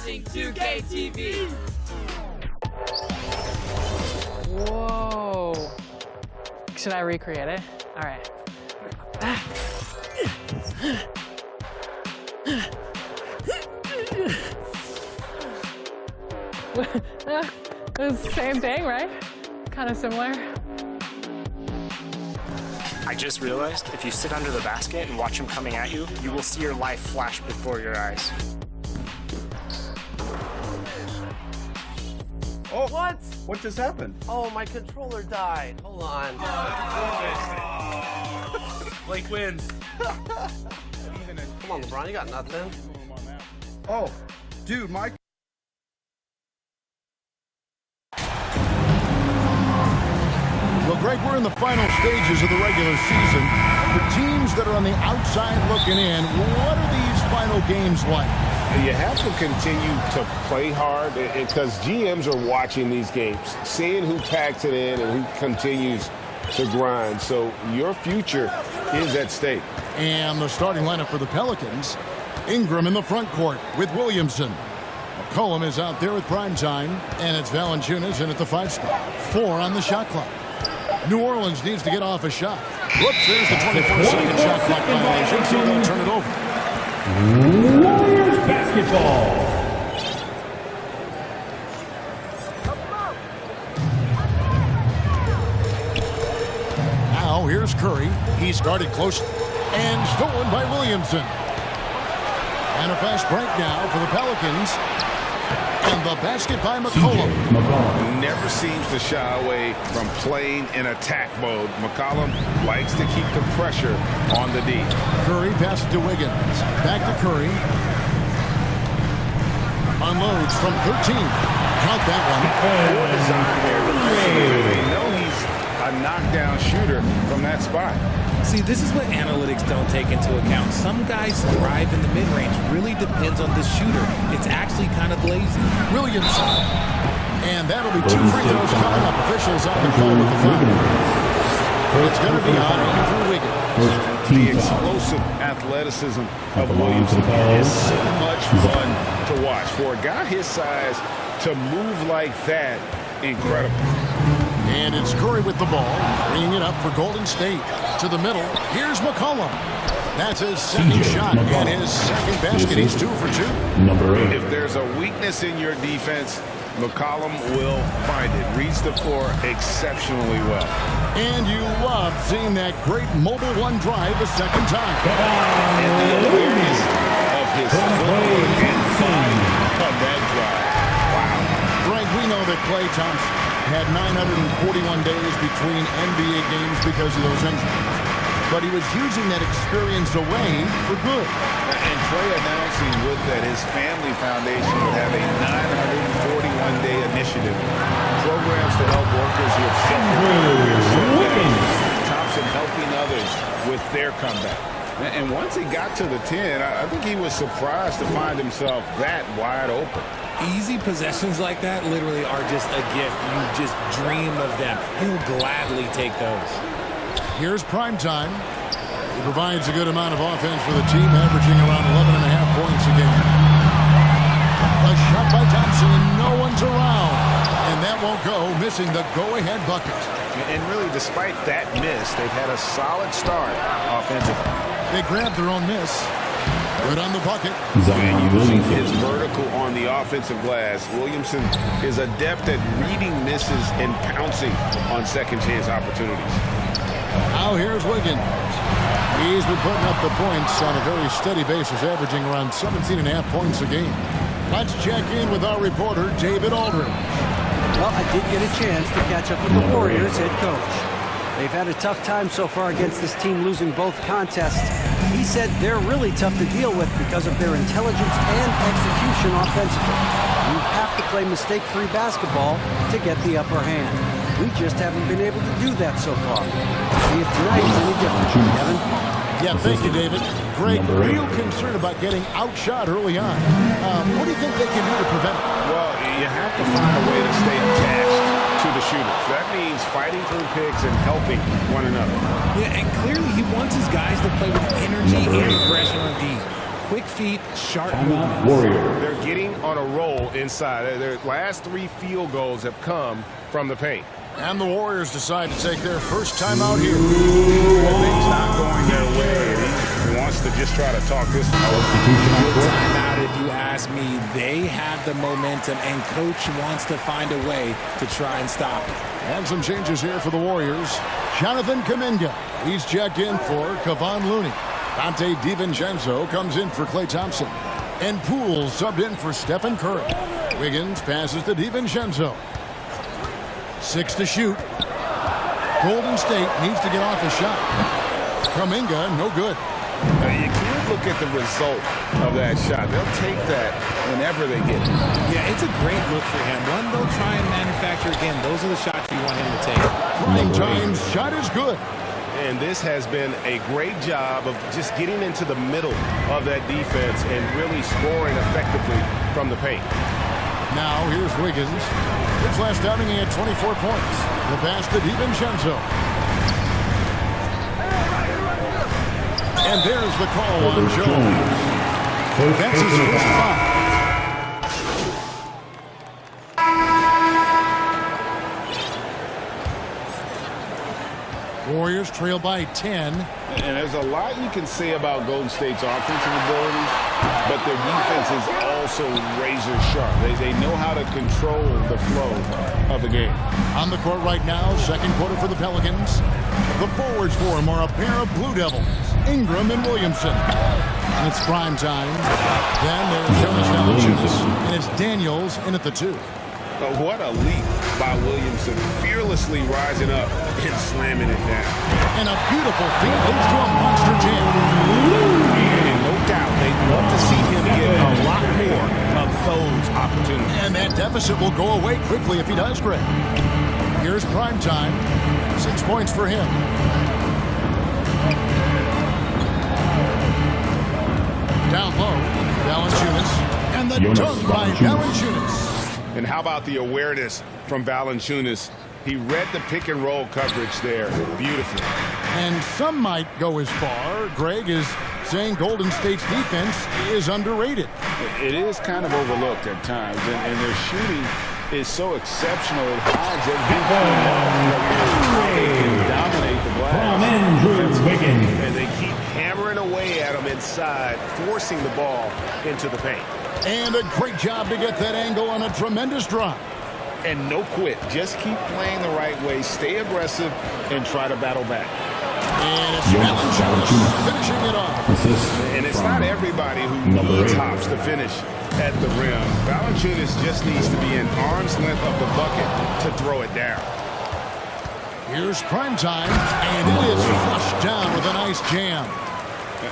watching 2K TV. Whoa. Should I recreate it? All right. It's the same thing, right? Kind of similar. I just realized if you sit under the basket and watch him coming at you, you will see your life flash before your eyes. Oh, what just happened? Oh, my controller died. Hold on. Blake wins. Come on, LeBron, you got nothing. Oh, dude, Mike. Well, Greg, we're in the final stages of the regular season. For teams that are on the outside looking in, what are these final games like? You have to continue to play hard because GMs are watching these games, seeing who packs it in and who continues to grind. So your future is at stake. And the starting lineup for the Pelicans, Ingram in the front court with Williamson. McCollum is out there at prime time, and it's Valanciunas in at the 5 spot. 4 on the shot clock. New Orleans needs to get off a shot. Whoops, there's the 24-second shot clock violation, so they'll turn it over. Warriors basketball. Now here's Curry. He started close and stolen by Williamson. And a fast break now for the Pelicans. And the basket by McCollum. Never seems to shy away from playing in attack mode. McCollum likes to keep the pressure on the D. Curry passes to Wiggins. Back to Curry. Unloads from 13. Count that one. Poor design here. They know he's a knockdown shooter from that spot. See, this is what analytics don't take into account. Some guys thrive in the mid-range. Really depends on the shooter. It's actually kind of lazy. Williamson. And that'll be 2 free throws coming up. Officials on the call with the foul. It's going to be on Andrew Wiggins. The explosive athleticism of Williamson is so much fun to watch. For a guy his size to move like that, incredible. And it's Curry with the ball, bringing it up for Golden State. To the middle, here's McCollum. That's his second shot and his second basket. He's 2 for 2. Number 8. If there's a weakness in your defense, McCollum will find it. Reads the floor exceptionally well. And you love seeing that great mobile one drive a second time. And the awareness of his footwork and fun of that drive. Wow. Greg, we know that Klay Thompson had 941 days between NBA games because of those injuries. But he was using that experience away for good. And Klay announcing with that his family foundation would have a 941-day initiative. Programs to help workers who have suffered. Thompson helping others with their comeback. And once he got to the 10, I think he was surprised to find himself that wide open. Easy possessions like that literally are just a gift. You just dream of them. He'll gladly take those. Here's prime time. He provides a good amount of offense for the team, averaging around 11.5 points a game. A shot by Thompson, and no one's around. And that won't go, missing the go-ahead bucket. And really, despite that miss, they've had a solid start offensively. They grabbed their own miss. Good on the bucket. And using his vertical on the offensive glass, Williamson is adept at reading misses and pouncing on second-chance opportunities. Now here's Wiggins. He's been putting up the points on a very steady basis, averaging around 17.5 points a game. Let's check in with our reporter, David Aldridge. Well, I did get a chance to catch up with the Warriors head coach. They've had a tough time so far against this team, losing both contests. He said they're really tough to deal with because of their intelligence and execution offensively. You have to play mistake-free basketball to get the upper hand. We just haven't been able to do that so far. See if tonight is any different, Kevin. Yeah, thank you, David. Greg, real concern about getting outshot early on. What do you think they can do to prevent it? Well, you have to find a way to stay attached to the shooters. That means fighting through picks and helping one another. Yeah, and clearly he wants his guys to play with energy and aggression on D. quick feet, sharp movement. They're getting on a roll inside. Their last 3 field goals have come from the paint. And the Warriors decide to take their first time out here. Things not going their way. He wants to just try to talk this one. Good timeout, if you ask me. They have the momentum, and Coach wants to find a way to try and stop it. And some changes here for the Warriors. Jonathan Kuminga, he's checked in for Kevon Looney. Dante DiVincenzo comes in for Klay Thompson. And Poole subbed in for Stephen Curry. Wiggins passes to DiVincenzo. 6 to shoot. Golden State needs to get off a shot. Kuminga, no good. Now, you can't look at the result of that shot. They'll take that whenever they get it. Yeah, it's a great look for him. One they'll try and manufacture again. Those are the shots you want him to take. Prime Time's shot is good. And this has been a great job of just getting into the middle of that defense and really scoring effectively from the paint. Now here's Wiggins. His last outing he had 24 points. The pass to DiVincenzo. And there's the call on Jones. That's his first foul. Warriors trail by 10. And there's a lot you can say about Golden State's offensive abilities, but their defense is also razor sharp. They know how to control the flow of the game. On the court right now, second quarter for the Pelicans. The forwards for him are a pair of Blue Devils, Ingram and Williamson. And it's prime time. Then there's Jonas Valanciunas, and it's Daniels in at the 2. What a leap by Williamson, fearlessly rising up and slamming it down. And a beautiful feed leads to a monster jam. And no doubt they'd love to see him get a lot more of those opportunities. And that deficit will go away quickly if he does, Greg. Here's prime time. 6 points for him. Down low, Valanciunas. And the dunk by Valanciunas. And how about the awareness from Valanciunas? He read the pick and roll coverage there beautifully. And some might go as far, Greg, as saying Golden State's defense is underrated. It is kind of overlooked at times, and their shooting is so exceptional. It hides everything. They can dominate the glass. And they keep hammering away at them inside, forcing the ball into the paint. And a great job to get that angle on a tremendous drive. And no quit. Just keep playing the right way. Stay aggressive and try to battle back. And it's Valanciunas finishing it off. And it's not everybody who needs hops to finish at the rim. Valanciunas just needs to be an arm's length of the bucket to throw it down. Here's prime time, and it is flushed down with a nice jam.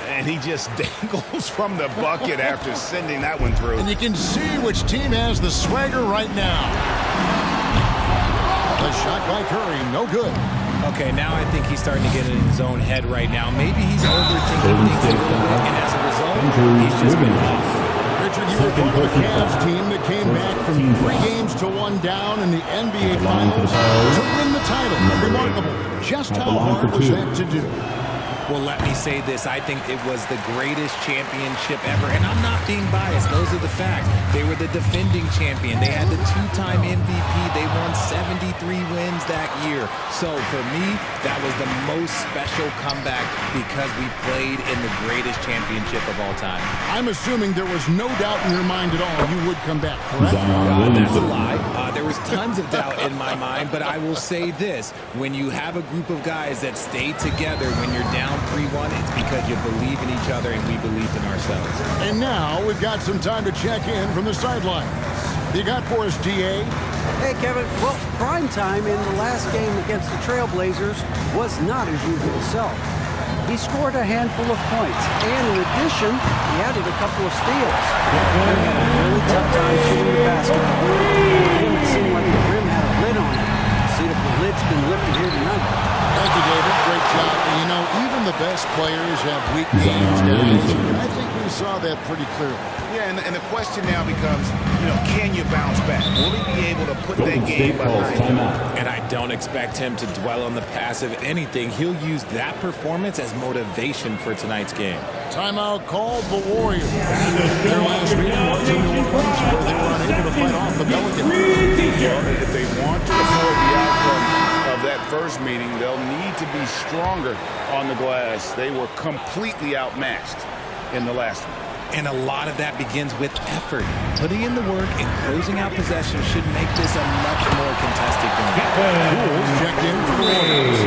And he just dangles from the bucket after sending that one through. And you can see which team has the swagger right now. The shot by Curry, no good. Okay, now I think he's starting to get in his own head right now. Maybe he's overthinking things a little bit, and as a result, he's just been off. Richard, you were part of the Cavs team that came back from 3 games to 1 down in the NBA Finals to win the title. Remarkable. Just how hard was that to do? Well, let me say this. I think it was the greatest championship ever. And I'm not being biased. Those are the facts. They were the defending champion. They had the 2-time MVP. They won 73 wins that year. So for me, that was the most special comeback because we played in the greatest championship of all time. I'm assuming there was no doubt in your mind at all you would come back, correct? That's a lie. There was tons of doubt in my mind, but I will say this. When you have a group of guys that stay together when you're down 3-1, it's because you believe in each other and we believed in ourselves. And now we've got some time to check in from the sidelines. You got for us, DA? Hey, Kevin. Well, prime time in the last game against the Trailblazers was not his usual self. He scored a handful of points, and in addition, he added a couple of steals. He had a really tough time shooting the basketball. It seemed like the rim had a lid on it. See if the lid's been lifted here tonight. Thank you, David. Great job. And you know, even the best best players have weak games, guys. I think we saw that pretty clearly. Yeah, and the question now becomes, can you bounce back? Will he be able to put that game behind him? And I don't expect him to dwell on the past. If anything, he'll use that performance as motivation for tonight's game. Timeout called the Warriors. Their last meeting was in New Orleans where they were unable to fight off the Pelicans. Well, if they want to avoid the outcome of that first meeting, they'll need to be stronger on the glass. They were completely outmatched in the last one. And a lot of that begins with effort. Putting in the work and closing out possession should make this a much more contested game. Pools checked in for the Warriors.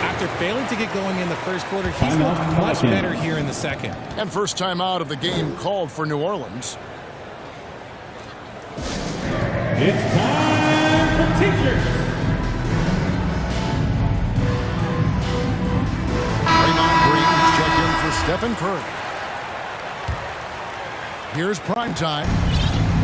After failing to get going in the first quarter, he's looked much better here in the second. And first time out of the game called for New Orleans. It's time for teachers. Draymond Green checked in for Stephen Curry. Here's prime time.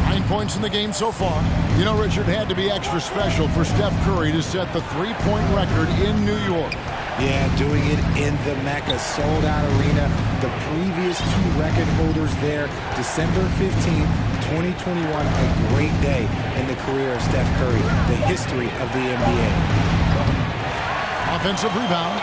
9 points in the game so far. You know, Richard, had to be extra special for Steph Curry to set the three-point record in New York. Yeah, doing it in the Mecca sold-out arena. The previous two record holders there, December 15th, 2021, a great day in the career of Steph Curry, the history of the NBA. Offensive rebound.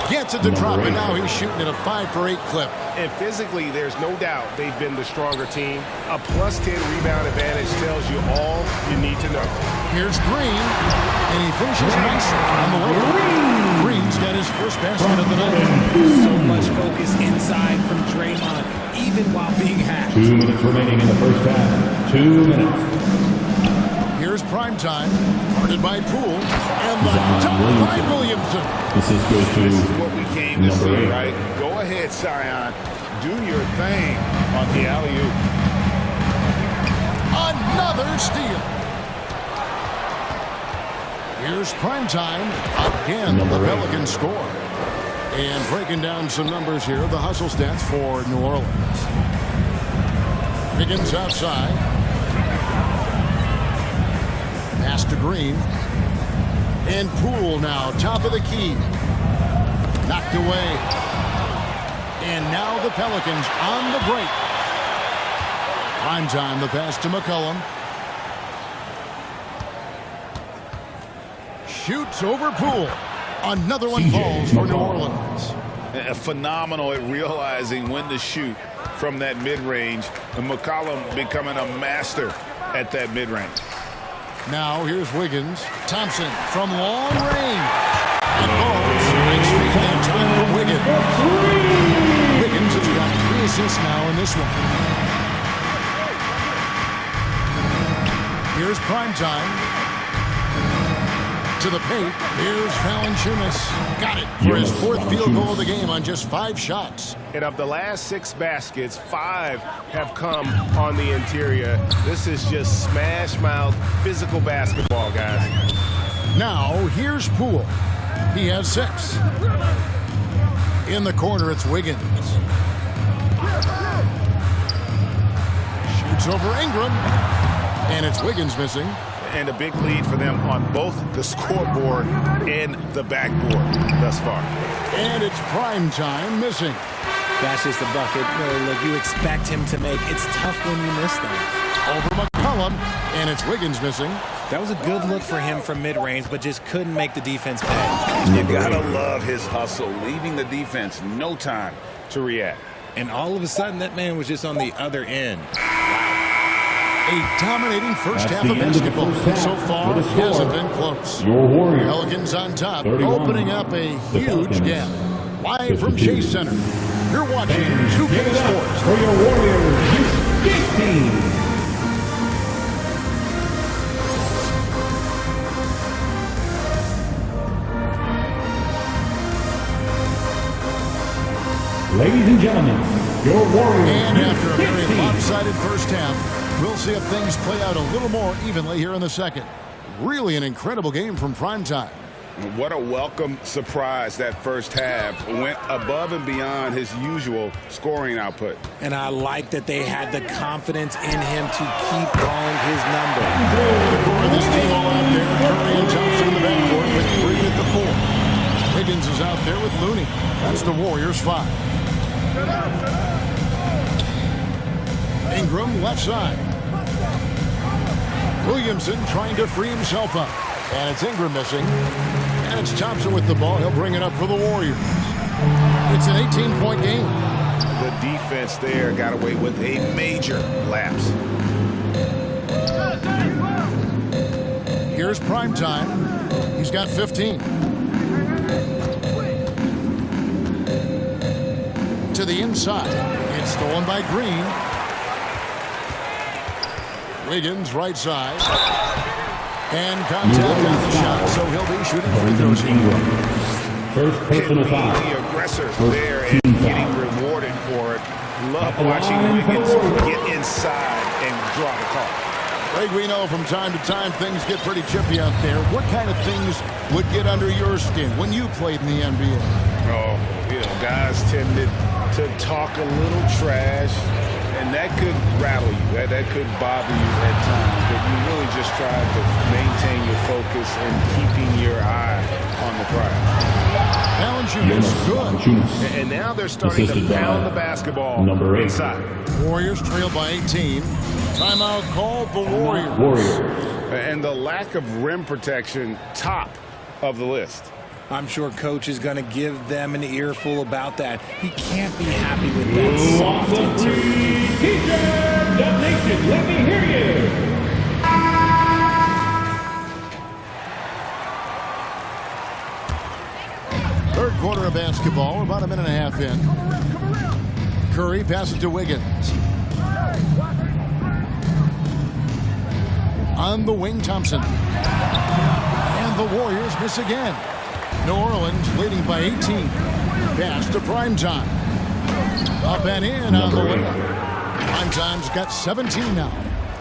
Gets it to drop, and now he's shooting at a 5-for-8 clip. And physically, there's no doubt they've been the stronger team. A +10 rebound advantage tells you all you need to know. Here's Green, and he finishes nicely on the layup. Green's got his first basket of the night. So much focus inside from Draymond, even while being hacked. 2 minutes remaining in the first half. 2 minutes. Here's primetime, guarded by Poole, and the top by Williamson. This is what we came to see, right? Go ahead, Sion. Do your thing on the alley-oop. Another steal. Here's primetime. Again, the Pelicans score. And breaking down some numbers here, the hustle stats for New Orleans. Higgins outside. Pass to Green. And Poole now, top of the key. Knocked away. And now the Pelicans on the break. Prime time, the pass to McCollum. Shoots over Poole. Another one falls for New Orleans. Phenomenal at realizing when to shoot from that mid-range. And McCollum becoming a master at that mid-range. Now here's Wiggins. Thompson from long range. And balls. Nice feet that time for Wiggins. Wiggins has got 3 assists now in this one. Here's primetime. To the paint. Here's Valanciunas. Got it for his 4th field goal of the game on just 5 shots. And of the last 6 baskets, 5 have come on the interior. This is just smash-mouth physical basketball, guys. Now, here's Poole. He has 6. In the corner, it's Wiggins. Shoots over Ingram. And it's Wiggins missing. And a big lead for them on both the scoreboard and the backboard thus far. And it's prime time missing. That's just a bucket. Look, you expect him to make. It's tough when you miss them. Over McCollum, and it's Wiggins missing. That was a good look for him from mid-range, but just couldn't make the defense pay. You gotta love his hustle, leaving the defense no time to react. And all of a sudden, that man was just on the other end. A dominating first half of basketball. So far, hasn't been close. Your Warriors. Pelicans on top, 31. opening up a huge gap. Live from Chase Center, you're watching 2K Sports. For your Warriors, Youth Team. Ladies and gentlemen, your Warriors. And after a very lopsided first half, we'll see if things play out a little more evenly here in the second. Really an incredible game from primetime. What a welcome surprise that first half. Went above and beyond his usual scoring output. And I like that they had the confidence in him to keep calling his number. The core of this team all out there. Curry and Thompson in the backcourt with 3 at the 4. Higgins is out there with Looney. That's the Warriors 5. Ingram left side. Williamson trying to free himself up. And it's Ingram missing. And it's Thompson with the ball. He'll bring it up for the Warriors. It's an 18-point game. The defense there got away with a major lapse. Here's prime time. He's got 15. To the inside. It's stolen by Green. Wiggins right side. And contact on the shot, so he'll be shooting free throws here. First personal foul. The aggressor there and getting rewarded for it. Love watching Wiggins get inside and draw the call. Greg, we know from time to time things get pretty chippy out there. What kind of things would get under your skin when you played in the NBA? Oh, guys tended to talk a little trash, and that could rattle you. That could bother you at times, but you really just try to maintain your focus and keeping your eye on the prize. Valanciunas good. And now they're starting to pound the basketball inside. Warriors trail by 18. Timeout called the Warriors. And the lack of rim protection, top of the list. I'm sure Coach is going to give them an earful about that. He can't be happy with that soft interior. The nation, let me hear you. Third quarter of basketball. We're about a minute and a half in. Curry passes to Wiggins. On the wing, Thompson. And the Warriors miss again. New Orleans leading by 18. Pass to Primetime. Up and in on the way. Primetime's got 17 now.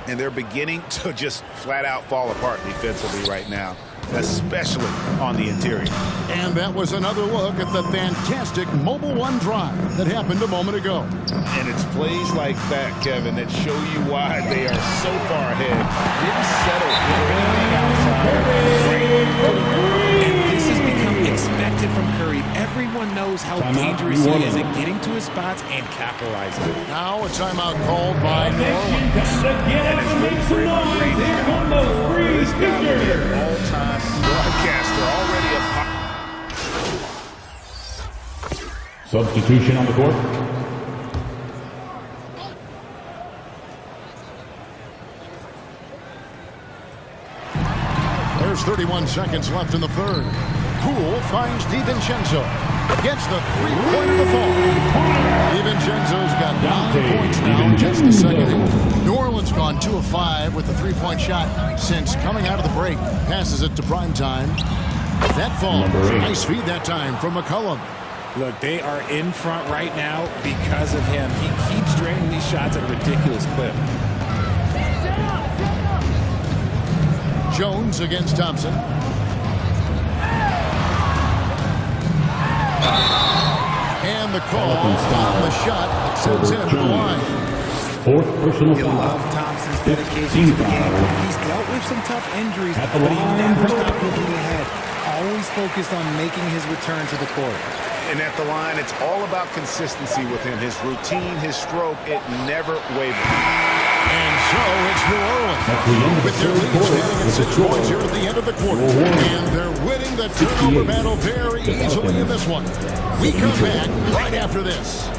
And they're beginning to just flat out fall apart defensively right now, especially on the interior. And that was another look at the fantastic Mobile One drive that happened a moment ago. And it's plays like that, Kevin, that show you why they are so far ahead. Didn't settle for anything outside. And this has become expected from Curry. Everyone knows how dangerous he is at getting to his spots and capitalizing. Now a timeout called by New Orleans. And it's good for him. This guy is an all-time broadcaster, already a pop. Substitution on the court. There's 31 seconds left in the third. Poole finds DiVincenzo. Gets the three-point of the fall. DiVincenzo's got 9 points now in just the second half. New Orleans gone 2 of 5 with the three-point shot since coming out of the break. Passes it to Primetime. That falls. Nice feed that time from McCollum. Look, they are in front right now because of him. He keeps draining these shots at a ridiculous clip. Jones against Thompson. And the call on the shot that sends him to the line. Fourth personal You foul. love Thompson's dedication to the game. He's dealt with some tough injuries, but he never stopped looking ahead. Always focused on making his return to the court. And at the line, it's all about consistency with him. His routine, his stroke, it never wavers. And so it's New Orleans with their lead standing at 6 points here at the end of the quarter. And they're winning the turnover battle very easily in this one. We come back right after this.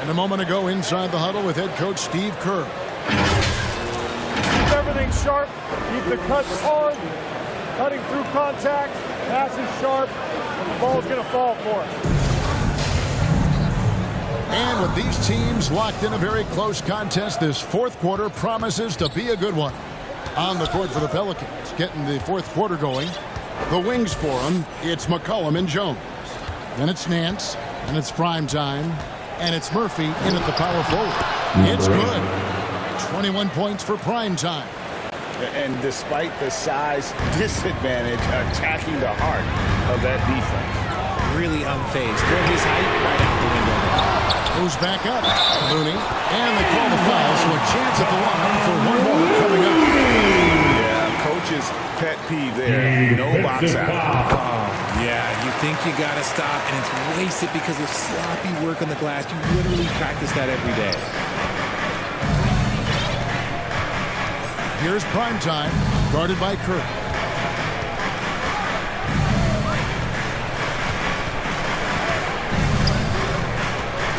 A moment ago inside the huddle with head coach Steve Kerr. Keep everything sharp. Keep the cuts hard. Cutting through contact. Passes sharp. The ball's going to fall for us. And with these teams locked in a very close contest, this fourth quarter promises to be a good one. On the court for the Pelicans, getting the fourth quarter going. The wings for them, it's McCollum and Jones. Then it's Nance, and it's Primetime. And it's Murphy in at the power forward. It's good. 21 points for Primetime. And despite the size disadvantage, attacking the heart of that defense. really unfazed. Throw his height right out the window. Moves back up. Looney. And they call the foul, so a chance at the line for one more coming up. Yeah, coach's pet peeve there. No box out. Oh, yeah, you think you got to stop, and it's wasted because of sloppy work on the glass. You literally practice that every day. Here's Primetime, guarded by Kirk.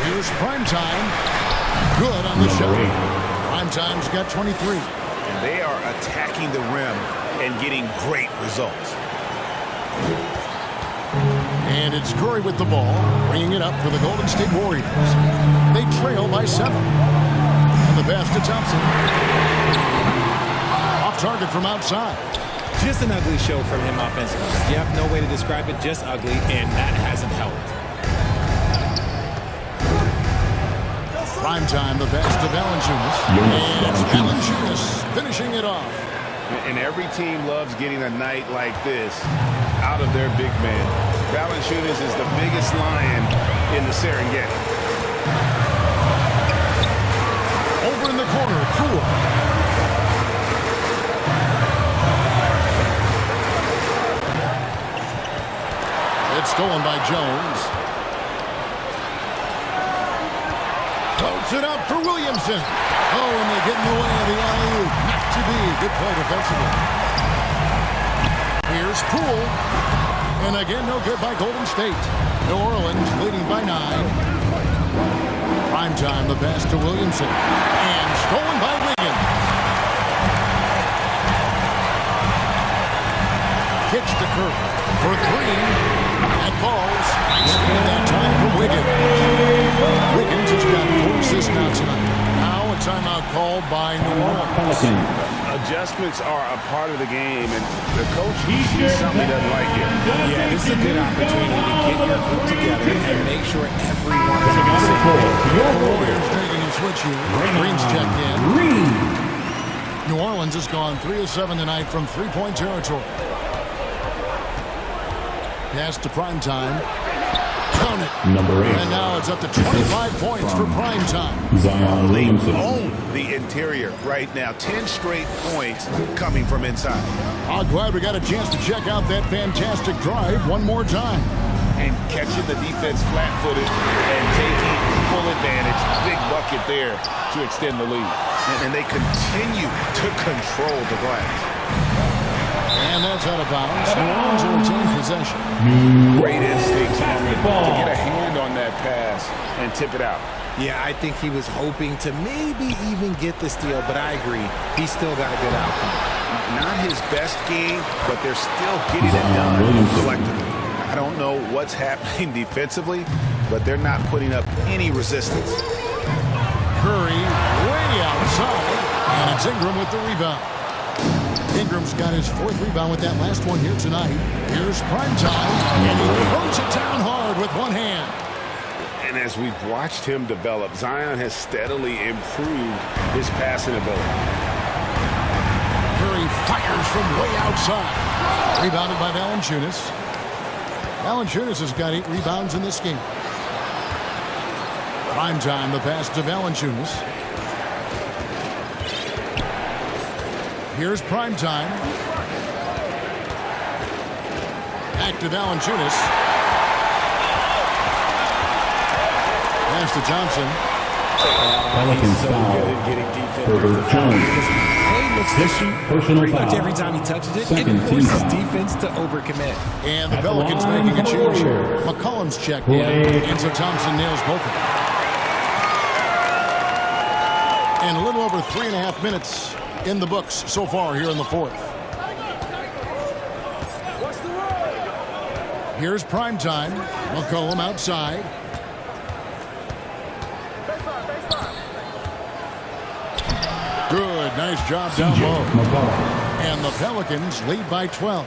Here's Primetime. Good on the shot. Primetime's got 23. And they are attacking the rim and getting great results. And it's Curry with the ball, bringing it up for the Golden State Warriors. They trail by 7. And the pass to Thompson. Off target from outside. Just an ugly show from him offensively. You have no way to describe it, just ugly, and that hasn't helped. Primetime, the pass to Valanciunas. And Valanciunas finishing it off. And every team loves getting a night like this out of their big man. Valanciunas is the biggest lion in the Serengeti. Over in the corner, Poole. It's stolen by Jones. Floats it up for Williamson. Oh, and they get in the way of the alley-oop. Not to be. Good play defensively. Here's Poole. And again, no good by Golden State. New Orleans leading by 9. Primetime, the pass to Williamson. And stolen by Wiggins. Kicks to Kirk for 3. That falls. And that time for Wiggins. Wiggins has got 4 assists now tonight. Now a timeout called by New Orleans. Adjustments are a part of the game, and the coach sees something he doesn't like it. Yeah, this is a good opportunity to get your group together and make sure everyone is on the same page. The Warriors making a switch here. Green's checked in. New Orleans has gone 3 of 7 tonight from three-point territory. Pass to Primetime. Count it. Number 8. And now it's up to 25 points for Primetime. Zion Williamson. Own the interior right now. 10 straight points coming from inside. I'm glad we got a chance to check out that fantastic drive one more time. And catching the defense flat-footed and taking full advantage. Big bucket there to extend the lead. And they continue to control the glass. And that's out of bounds. New Orleans will retain possession. Great instincts to get a hand on that pass and tip it out. Yeah, I think he was hoping to maybe even get the steal, but I agree. He still got a good outcome. Not his best game, but they're still getting it done collectively. I don't know what's happening defensively, but they're not putting up any resistance. Curry way outside, and it's Ingram with the rebound. Ingram's got his 4th rebound with that last one here tonight. Here's Primetime, and he throws it down hard with one hand. And as we've watched him develop, Zion has steadily improved his passing ability. Curry fires from way outside. Rebounded by Valanciunas. Valanciunas has got 8 rebounds in this game. Primetime, the pass to Valanciunas. Here's Primetime. Back to Valanciunas. Pass to Thompson. Pelicans foul. For Jones. Personal Pretty foul. much every time he touches it, Second it forces team foul. defense to overcommit. And the At the Pelicans line, making a change here. Warriors. McCollum's checked in. And so Thompson nails both of them. And a little over 3.5 minutes in the books so far here in the 4th. Here's Primetime. McCollum outside. Good, nice job down low. And the Pelicans lead by 12.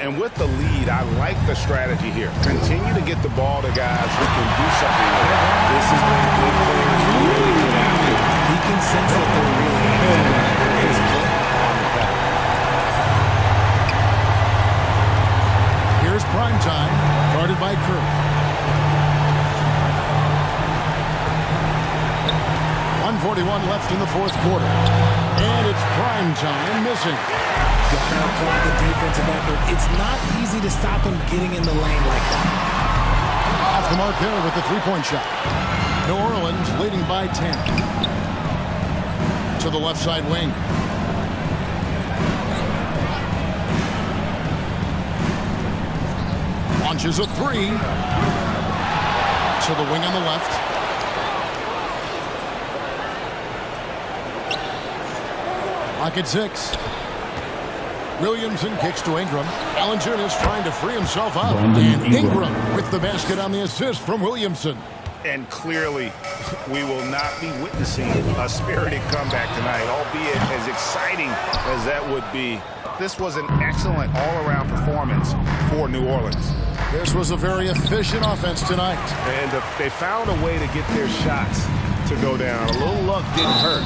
And with the lead, I like the strategy here. Continue to get the ball to guys who can do something with it. This is when good players really get after it. He can sense that they're really into his foot on the pass. Here's Primetime, guarded by Kirk. 2:41 left in the fourth quarter. And it's prime time missing. Gotta applaud the defensive effort. It's not easy to stop him getting in the lane like that. Off the mark there with the three-point shot. New Orleans leading by 10. To the left side wing. Launches a three. To the wing on the left. Lock at 6. Williamson kicks to Ingram. Valanciunas trying to free himself up. And Ingram with the basket on the assist from Williamson. And clearly, we will not be witnessing a spirited comeback tonight, albeit as exciting as that would be. This was an excellent all-around performance for New Orleans. This was a very efficient offense tonight. And they found a way to get their shots to go down. A little luck didn't hurt.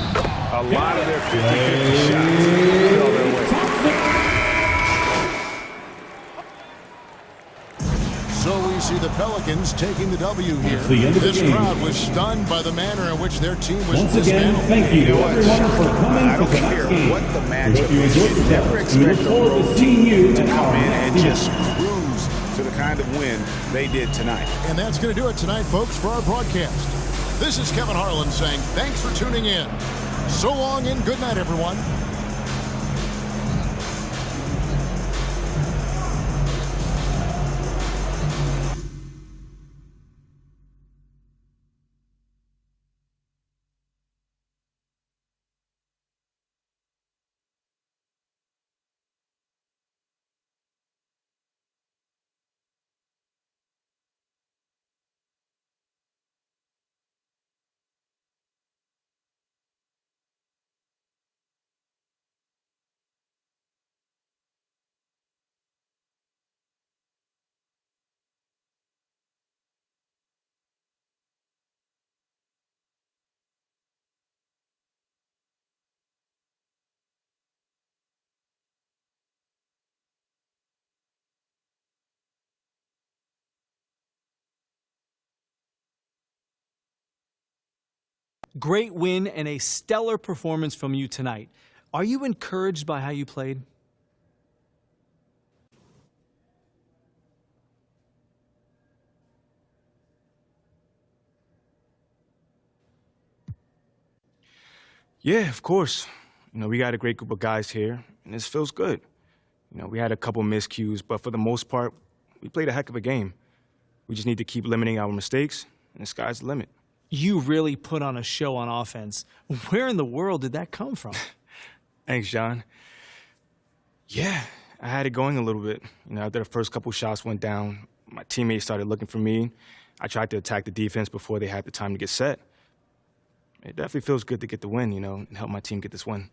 A lot of their 50-50 shots fell their way. So we see the Pelicans taking the W here. This crowd was stunned by the manner in which their team was dismantled. Thank you everyone for coming I don't to care tonight's what game. the We matchup hope you is. enjoyed You never yourself. We expect look the forward road to seeing you to in come our in and next just cruise to the kind of win they did tonight. And that's going to do it tonight, folks, for our broadcast. This is Kevin Harlan saying thanks for tuning in. So long and good night, everyone. Great win and a stellar performance from you tonight. Are you encouraged by how you played? Yeah, of course. We got a great group of guys here, and this feels good. We had a couple miscues, but for the most part, we played a heck of a game. We just need to keep limiting our mistakes, and the sky's the limit. You really put on a show on offense. Where in the world did that come from? Thanks, John. Yeah, I had it going a little bit. After the first couple shots went down, my teammates started looking for me. I tried to attack the defense before they had the time to get set. It definitely feels good to get the win, and help my team get this win.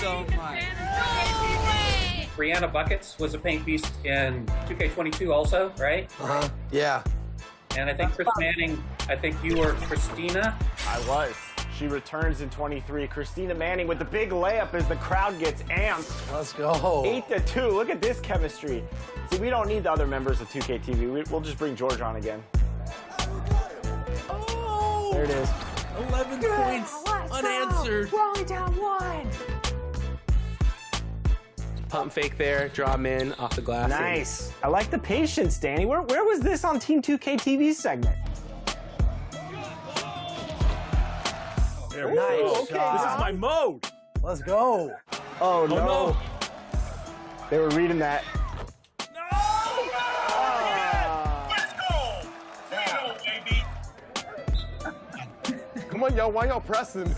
so much. Brianna Buckets was a paint beast in 2K22 also, right? Uh-huh. Yeah. And I think Chris Manning, I think you were Christina. I was. She returns in 23. Christina Manning with the big layup as the crowd gets amped. Let's go. 8-2. Look at this chemistry. See, we don't need the other members of 2K TV. We'll just bring George on again. Oh! There it is. 11 points unanswered. We're only down 1. Pump fake there, draw him in off the glass. Nice. I like the patience, Danny. Where was this on Team 2K TV's segment? There we go. Okay. This is my mode. Let's go. Oh, no. no. They were reading that. Come on, y'all. Why y'all pressing?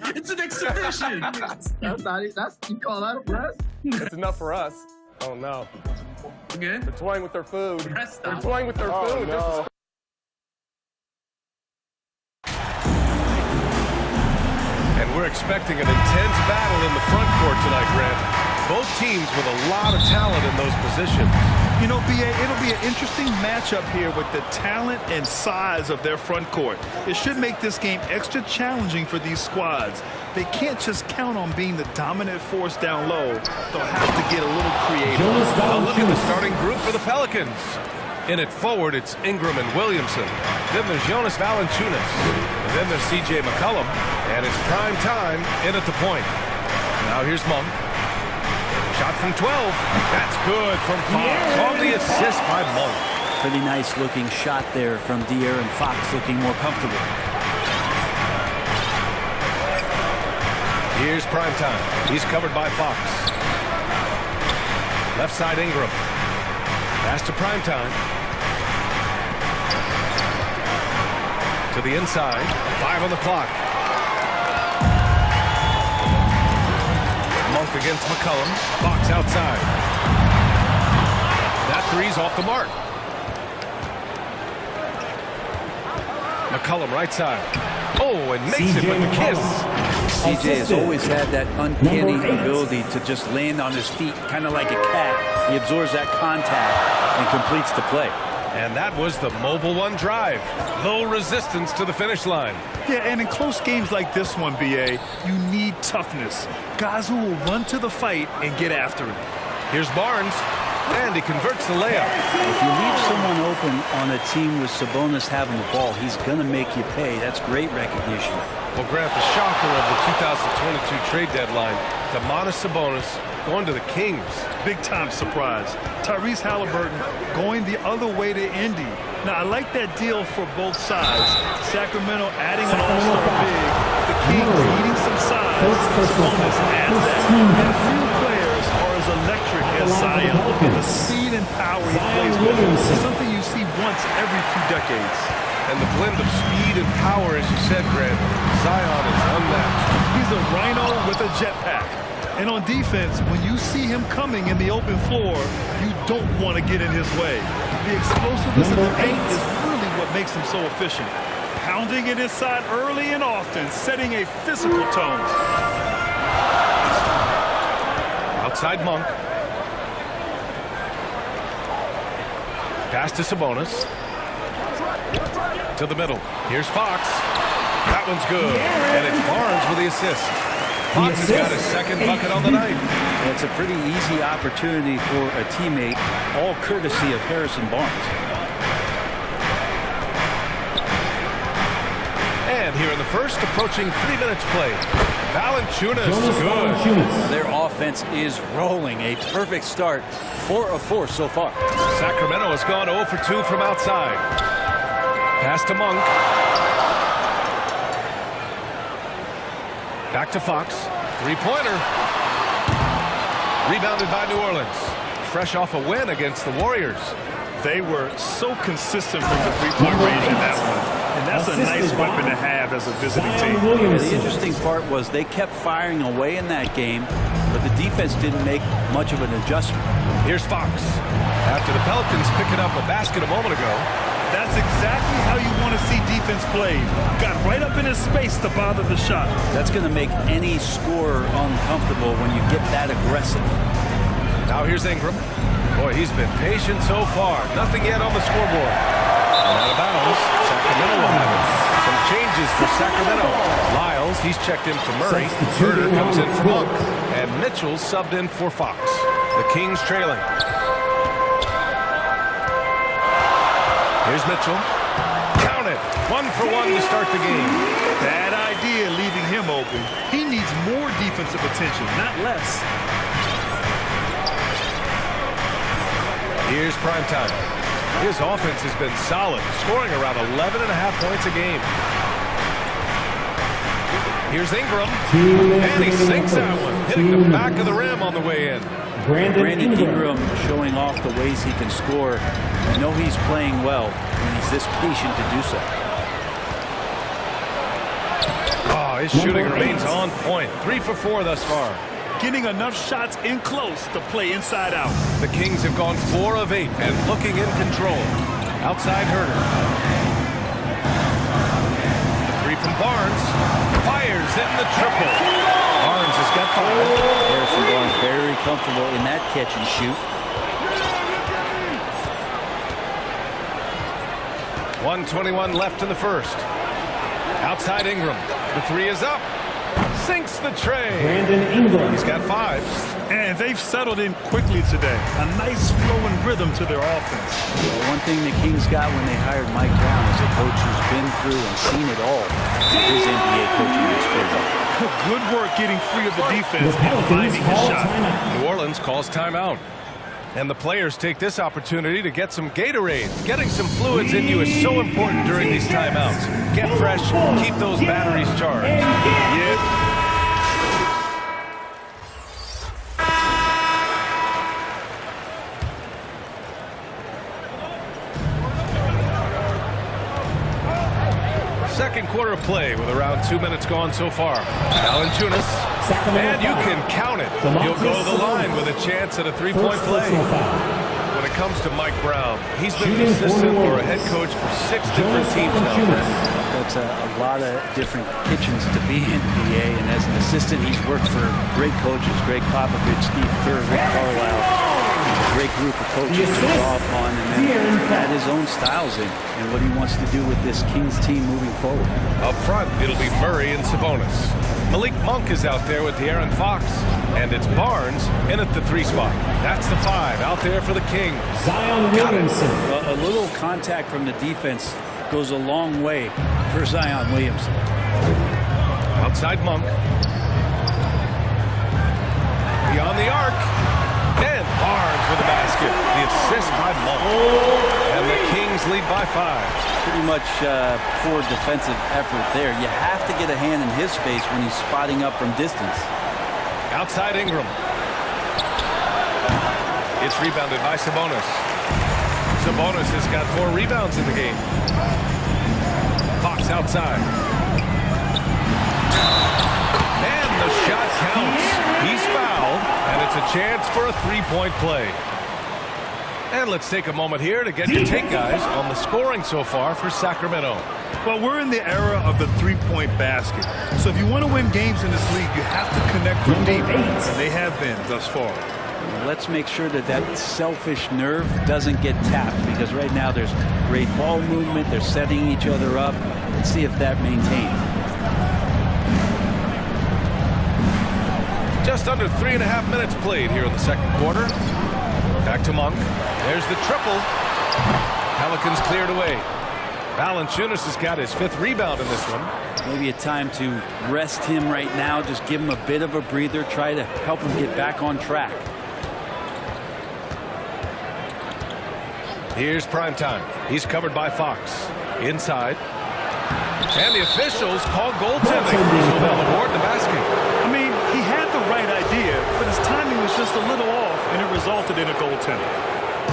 It's an exhibition. That's you call that a press? It's enough for us. Oh no. Again? They're toying with their food. Press They're stop. toying with their food. No. And we're expecting an intense battle in the front court tonight, Grant. Both teams with a lot of talent in those positions. You know, BA, it'll be an interesting matchup here with the talent and size of their front court. It should make this game extra challenging for these squads. They can't just count on being the dominant force down low. They'll have to get a little creative. Well, look at the starting group for the Pelicans. In it forward, it's Ingram and Williamson. Then there's Jonas Valanciunas. And then there's C.J. McCollum. And it's prime time in at the point. Now here's Monk. Shot from 12. That's good from Fox. On the assist by Monk. Pretty nice looking shot there from De'Aaron Fox, looking more comfortable. Here's prime time. He's covered by Fox. Left side Ingram. Pass to prime time. To the inside. 5 on the clock. Monk against McCollum. Fox outside. That three's off the mark. McCollum right side. Oh, and makes it with the kiss. CJ has always had that uncanny ability to just land on his feet, kind of like a cat. He absorbs that contact and completes the play. And that was the Mobile One drive. Low resistance to the finish line. Yeah, and in close games like this one, BA, you need toughness. Guys who will run to the fight and get after it. Here's Barnes, and he converts the layup. If you leave someone open on a team with Sabonis having the ball, he's going to make you pay. That's great recognition. Well, Grant, the shocker of the 2022 trade deadline, Domantas Sabonis going to the Kings. Big-time surprise. Tyrese Halliburton going the other way to Indy. Now, I like that deal for both sides. Sacramento adding an all-star big. The Kings needing some size. Sabonis adds that. And few players are as electric as Zion. The speed and power he plays with is something you see once every few decades. And the blend of speed and power, as you said, Grant, Zion is unmatched. He's a rhino with a jetpack. And on defense, when you see him coming in the open floor, you don't want to get in his way. The explosiveness of the paint is really what makes him so efficient. Pounding it inside early and often, setting a physical tone. Outside Monk. Pass to Sabonis. To the middle. Here's Fox. That one's good. And it's Barnes with the assist. Fox has got his second bucket on the night. It's a pretty easy opportunity for a teammate, all courtesy of Harrison Barnes. And here in the first, approaching 3 minutes played. Valanciunas good. Their offense is rolling. A perfect start. 4 of 4 so far. Sacramento has gone 0 for 2 from outside. Pass to Monk. Back to Fox. Three-pointer. Rebounded by New Orleans. Fresh off a win against the Warriors. They were so consistent from the three-point range in that one. And that's a nice weapon to have as a visiting team. Yeah, the interesting part was they kept firing away in that game, but the defense didn't make much of an adjustment. Here's Fox. After the Pelicans picking up a basket a moment ago, That's exactly how you want to see defense played. Got right up in his space to bother the shot. That's going to make any scorer uncomfortable when you get that aggressive. Now here's Ingram. Boy, he's been patient so far. Nothing yet on the scoreboard. And out of bounds, Sacramento will have it. Some changes for Sacramento. Lyles, he's checked in for Murray. Herter comes in for Monk. And Mitchell subbed in for Fox. The Kings trailing. Here's Mitchell. Count it. 1 for 1 to start the game. Bad idea leaving him open. He needs more defensive attention, not less. Here's primetime. His offense has been solid, scoring around 11.5 points a game. Here's Ingram, and he sinks that one, hitting the back of the rim on the way in. Brandon Ingram showing off the ways he can score. You know he's playing well when he's this patient to do so. Oh, his shooting remains on point. 3 for 4 thus far. Getting enough shots in close to play inside out. The Kings have gone 4 of 8 and looking in control. Outside Herter. The 3 from Barnes. Fires in the triple. Barnes has got 5. Harrison Barnes very comfortable in that catch and shoot. 1:21 left in the first. Outside Ingram. The 3 is up. Sinks the tray. Brandon Ingram. He's got 5. And they've settled in quickly today. A nice flow and rhythm to their offense. Well, one thing the Kings got when they hired Mike Brown is a coach who's been through and seen it all. His NBA coaching experience. Good work getting free of the defense and finding the shot. New Orleans calls timeout. And the players take this opportunity to get some Gatorade. Getting some fluids in you is so important during these timeouts. Get fresh, keep those batteries charged. Yeah. Second quarter play with around 2 minutes gone so far. Valanciunas, and you can count it. He'll go to the line with a chance at a three-point play. When it comes to Mike Brown, he's been an assistant or a head coach for 6 different teams now. That's a lot of different kitchens to be in the NBA, and as an assistant, he's worked for great coaches, Greg Popovich, Steve Kerr, Rick Carlisle. A great group of coaches to draw upon, and then add his own styles in and what he wants to do with this Kings team moving forward. Up front, it'll be Murray and Sabonis. Malik Monk is out there with De'Aaron Fox, and it's Barnes in at the 3 spot. That's the 5 out there for the Kings. Zion Williamson. A little contact from the defense goes a long way for Zion Williamson. Outside Monk. Beyond the arc. And Barnes with a basket. The assist by Monk. And the Kings lead by 5. Pretty much poor defensive effort there. You have to get a hand in his space when he's spotting up from distance. Outside Ingram. It's rebounded by Sabonis. Sabonis has got 4 rebounds in the game. Fox outside. And the shot counts. He's fouled, and it's a chance for a 3-point play. And let's take a moment here to get your take, guys, on the scoring so far for Sacramento. Well, we're in the era of the 3-point basket. So if you want to win games in this league, you have to connect from deep, and they have been thus far. Let's make sure that that selfish nerve doesn't get tapped, because right now there's great ball movement. They're setting each other up. Let's see if that maintains. Just under 3.5 minutes played here in the second quarter. Back to Monk. There's the triple. Pelicans cleared away. Valanciunas has got his 5th rebound in this one. Maybe a time to rest him right now. Just give him a bit of a breather. Try to help him get back on track. Here's primetime. He's covered by Fox. Inside. And the officials call goaltending. So they'll award the basket. I mean, he had the right idea, but his timing was just a little off, and it resulted in a goaltender.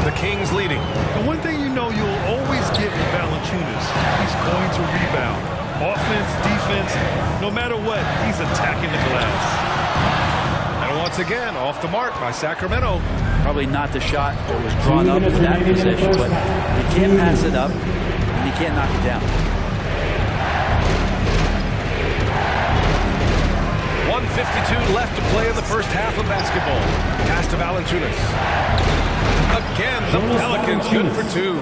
The Kings leading. And one thing you know you'll always get with Valanciunas, he's going to rebound. Offense, defense, no matter what, he's attacking the glass. And once again, off the mark by Sacramento. Probably not the shot that was drawn up in that position, but you can't pass it up. you can't knock it down. 1:52 left to play in the first half of basketball. Pass to Valanciunas. Again, the Pelicans good for two.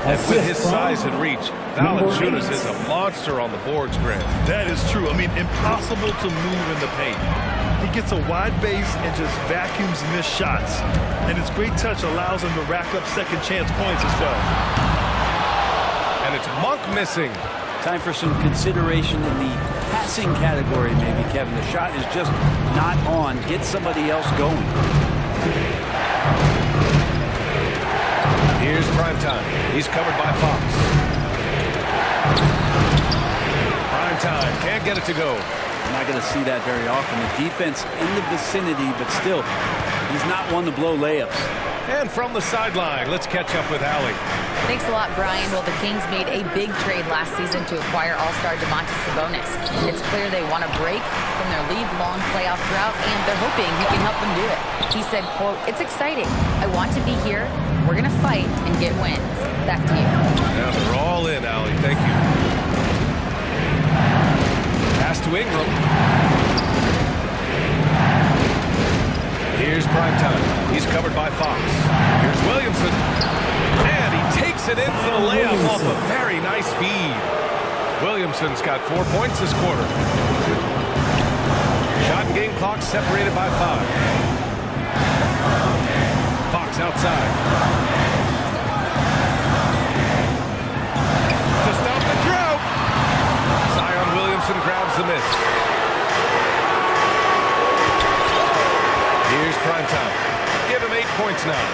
And with his size and reach, Valanciunas is a monster on the boards, Grant. That is true. I mean, impossible to move in the paint. He gets a wide base and just vacuums missed shots. And his great touch allows him to rack up second chance points as well. And it's Monk missing. Time for some consideration in the passing category, maybe, Kevin. The shot is just not on. Get somebody else going. Here's Primetime. He's covered by Fox. Primetime can't get it to go. You're not going to see that very often. The defense in the vicinity, but still, he's not one to blow layups. And from the sideline, let's catch up with Allie. Thanks a lot, Brian. Well, the Kings made a big trade last season to acquire All-Star Domantas Sabonis. It's clear they want to break from their league-long playoff drought, and they're hoping he can help them do it. He said, quote, "It's exciting. I want to be here. We're going to fight and get wins." Back to you. Yeah, they're all in, Allie. Thank you. Pass to Ingram. Here's Primetime. He's covered by Fox. Here's Williamson. And he takes it in for the layup off a very nice feed. Williamson's got 4 points this quarter. Shot and game clock separated by 5. Fox outside. To stop the drought. Zion Williamson grabs the miss. Here's Primetime. Give him 8 points now.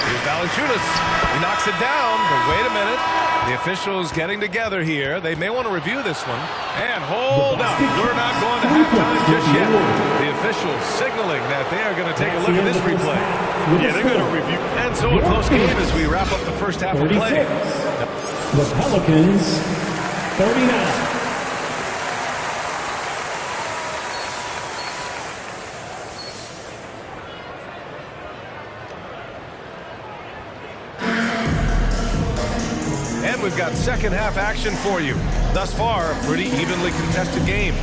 Here's Valanciunas. He knocks it down, but wait a minute. The officials getting together here. They may want to review this one. And hold up. We're not going to halftime just yet. The officials signaling that they are going to take a look at this replay. Yeah, they're going to review. And so a close game as we wrap up the first half of play. The Pelicans, 39. We've got second half action for you. Thus far, a pretty evenly contested game.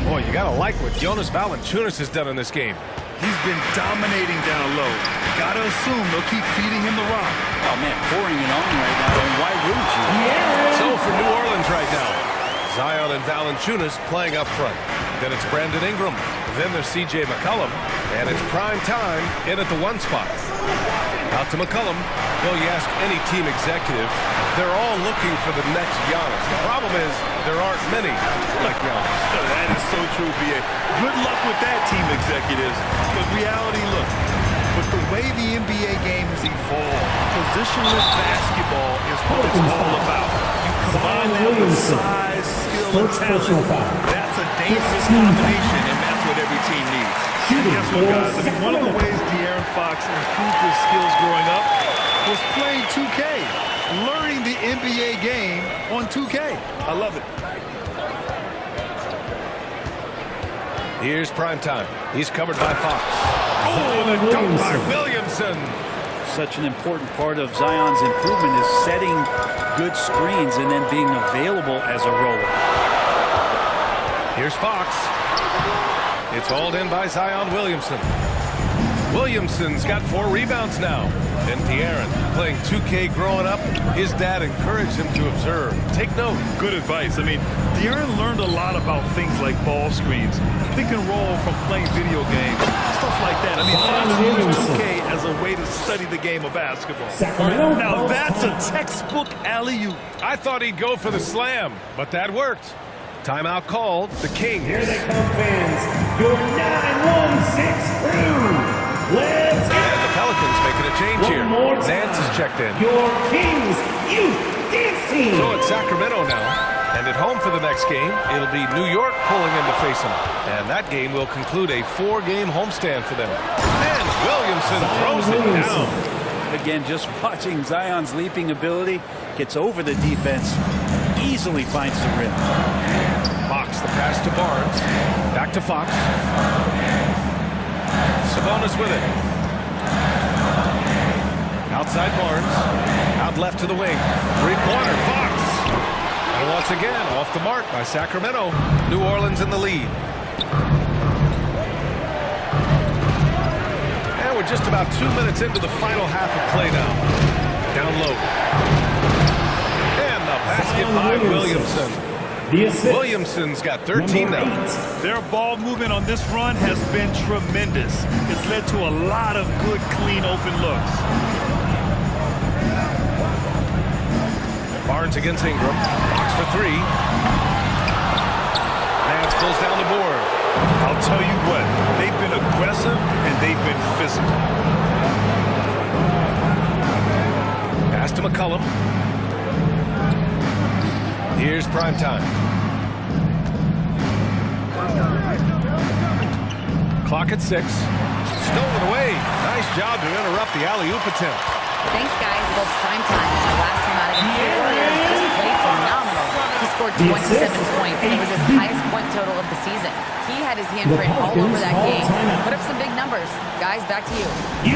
Boy, you gotta like what Jonas Valanciunas has done in this game. He's been dominating down low. Gotta assume they'll keep feeding him the rock. Oh, man, pouring it on right now, and why wouldn't you? So for New Orleans right now, Zion and Valanciunas playing up front. Then it's Brandon Ingram. Then there's CJ McCollum. And it's Primetime in at the 1 spot. Out to McCollum. Well, you ask any team executive, they're all looking for the next Giannis. The problem is there aren't many like Giannis. That is so true, B.A. Good luck with that, team executives. But reality, look, with the way the NBA game has evolved, positionless basketball is what it's all about. You combine that with size, skill, and talent. That's a dangerous combination, and that's what every team needs. And guess what, guys? I mean, one of the ways De'Aaron Fox improved his skills growing up was playing 2K, learning the NBA game on 2K. I love it. Here's Primetime. He's covered by Fox. Oh, the dunk by Williamson. Such an important part of Zion's improvement is setting good screens and then being available as a roller. Here's Fox. It's hauled in by Zion Williamson. Williamson's got 4 rebounds now. And De'Aaron, playing 2K growing up, his dad encouraged him to observe. Take note. Good advice. I mean, De'Aaron learned a lot about things like ball screens, pick and roll from playing video games, stuff like that. I mean, Fox used 2K as a way to study the game of basketball. Now that's a textbook alley-oop. I thought he'd go for the slam, but that worked. Timeout called. The Kings. Here they come, fans. Your 9-1-6 crew. Let's go. And the Pelicans making a change here. Nance is checked in. Your Kings Youth Dance Team. So it's Sacramento now. And at home for the next game, it'll be New York pulling in to face them. And that game will conclude a 4-game homestand for them. And Williamson throws it down. Again, just watching Zion's leaping ability, gets over the defense, easily finds the rim. Fox, the pass to Barnes. Back to Fox. Sabonis with it. Outside Barnes. Out left to the wing. Three-pointer, Fox. And once again, off the mark by Sacramento. New Orleans in the lead. And we're just about 2 minutes into the final half of play now. Down low. And the basket by Williamson. Williamson's got 13 now. Their ball movement on this run has been tremendous. It's led to a lot of good, clean, open looks. Barnes against Ingram. Fox for three. Nance pulls down the board. I'll tell you what, they've been aggressive and they've been physical. Pass to McCollum. Here's prime time. Clock at 6. Stolen away. Nice job to interrupt the alley-oop attempt. Thanks, guys. Both prime time and the last time out against the Warriors just played phenomenal. He scored 27 points, and it was his highest point total of the season. He had his handprint all over that game. Put up some big numbers. Guys, back to you.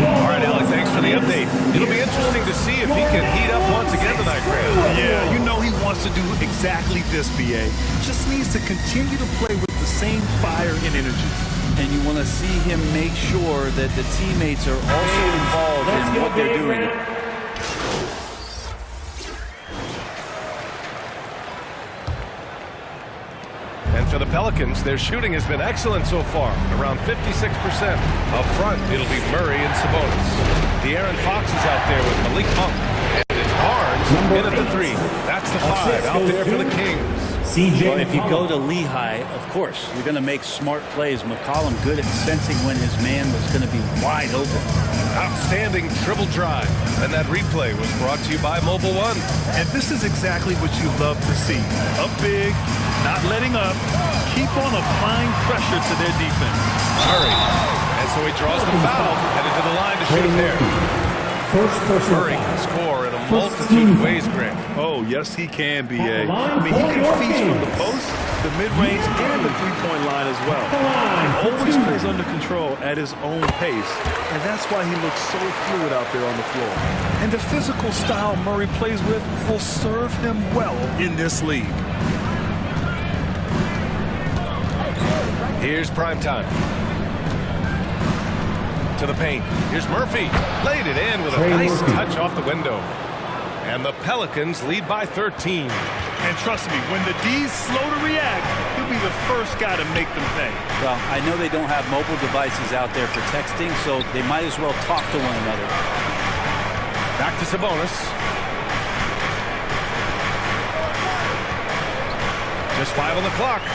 All right, Alex, thanks for the update. It'll be interesting to see if he can heat up once again tonight, Graham. Yeah, you know he wants to do exactly this, BA. Just needs to continue to play with the same fire and energy. And you want to see him make sure that the teammates are also involved in what they're doing. And for the Pelicans, their shooting has been excellent so far, around 56%. Up front, it'll be Murray and Sabonis. De'Aaron Fox is out there with Malik Monk. And it's Barnes in at the 3. That's the 5 out there for the Kings. Well, if you go to Lehigh, of course, you're going to make smart plays. McCollum good at sensing when his man was going to be wide open. Outstanding dribble drive. And that replay was brought to you by Mobile One. And this is exactly what you love to see. Up big, not letting up, keep on applying pressure to their defense. Murray. And so he draws the foul, headed to the line to shoot there. Murray can score in a multitude of ways, Grant. Oh, yes, he can, BA. I mean, he can feast from the post, the mid-range, and the three-point line as well. He always plays under control at his own pace, and that's why he looks so fluid out there on the floor. And the physical style Murray plays with will serve him well in this league. Here's prime time. To the paint. Here's Murphy. Laid it in with a nice touch off the window. And the Pelicans lead by 13. And trust me, when the D's slow to react, he'll be the first guy to make them pay. Well, I know they don't have mobile devices out there for texting, so they might as well talk to one another. Back to Sabonis. Just 5 on the clock.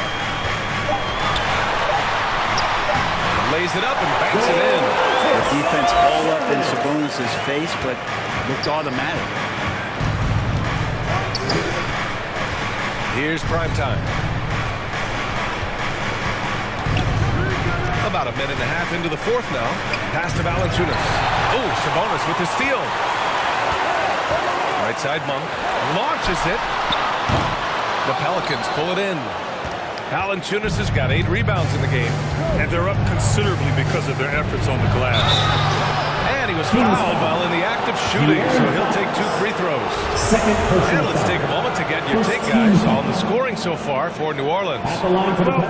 Lays it up and banks it in. The defense all up in Sabonis' face, but looked automatic. Here's prime time. About a minute and a half into the fourth now. Pass to Valanciunas. Oh, Sabonis with the steal. Right side Monk. Launches it. The Pelicans pull it in. Valanciunas has got 8 rebounds in the game. And they're up considerably because of their efforts on the glass. And he was fouled while in the act of shooting, so he'll take 2 free throws. And let's take a moment to get your take, guys, on the scoring so far for New Orleans. Well,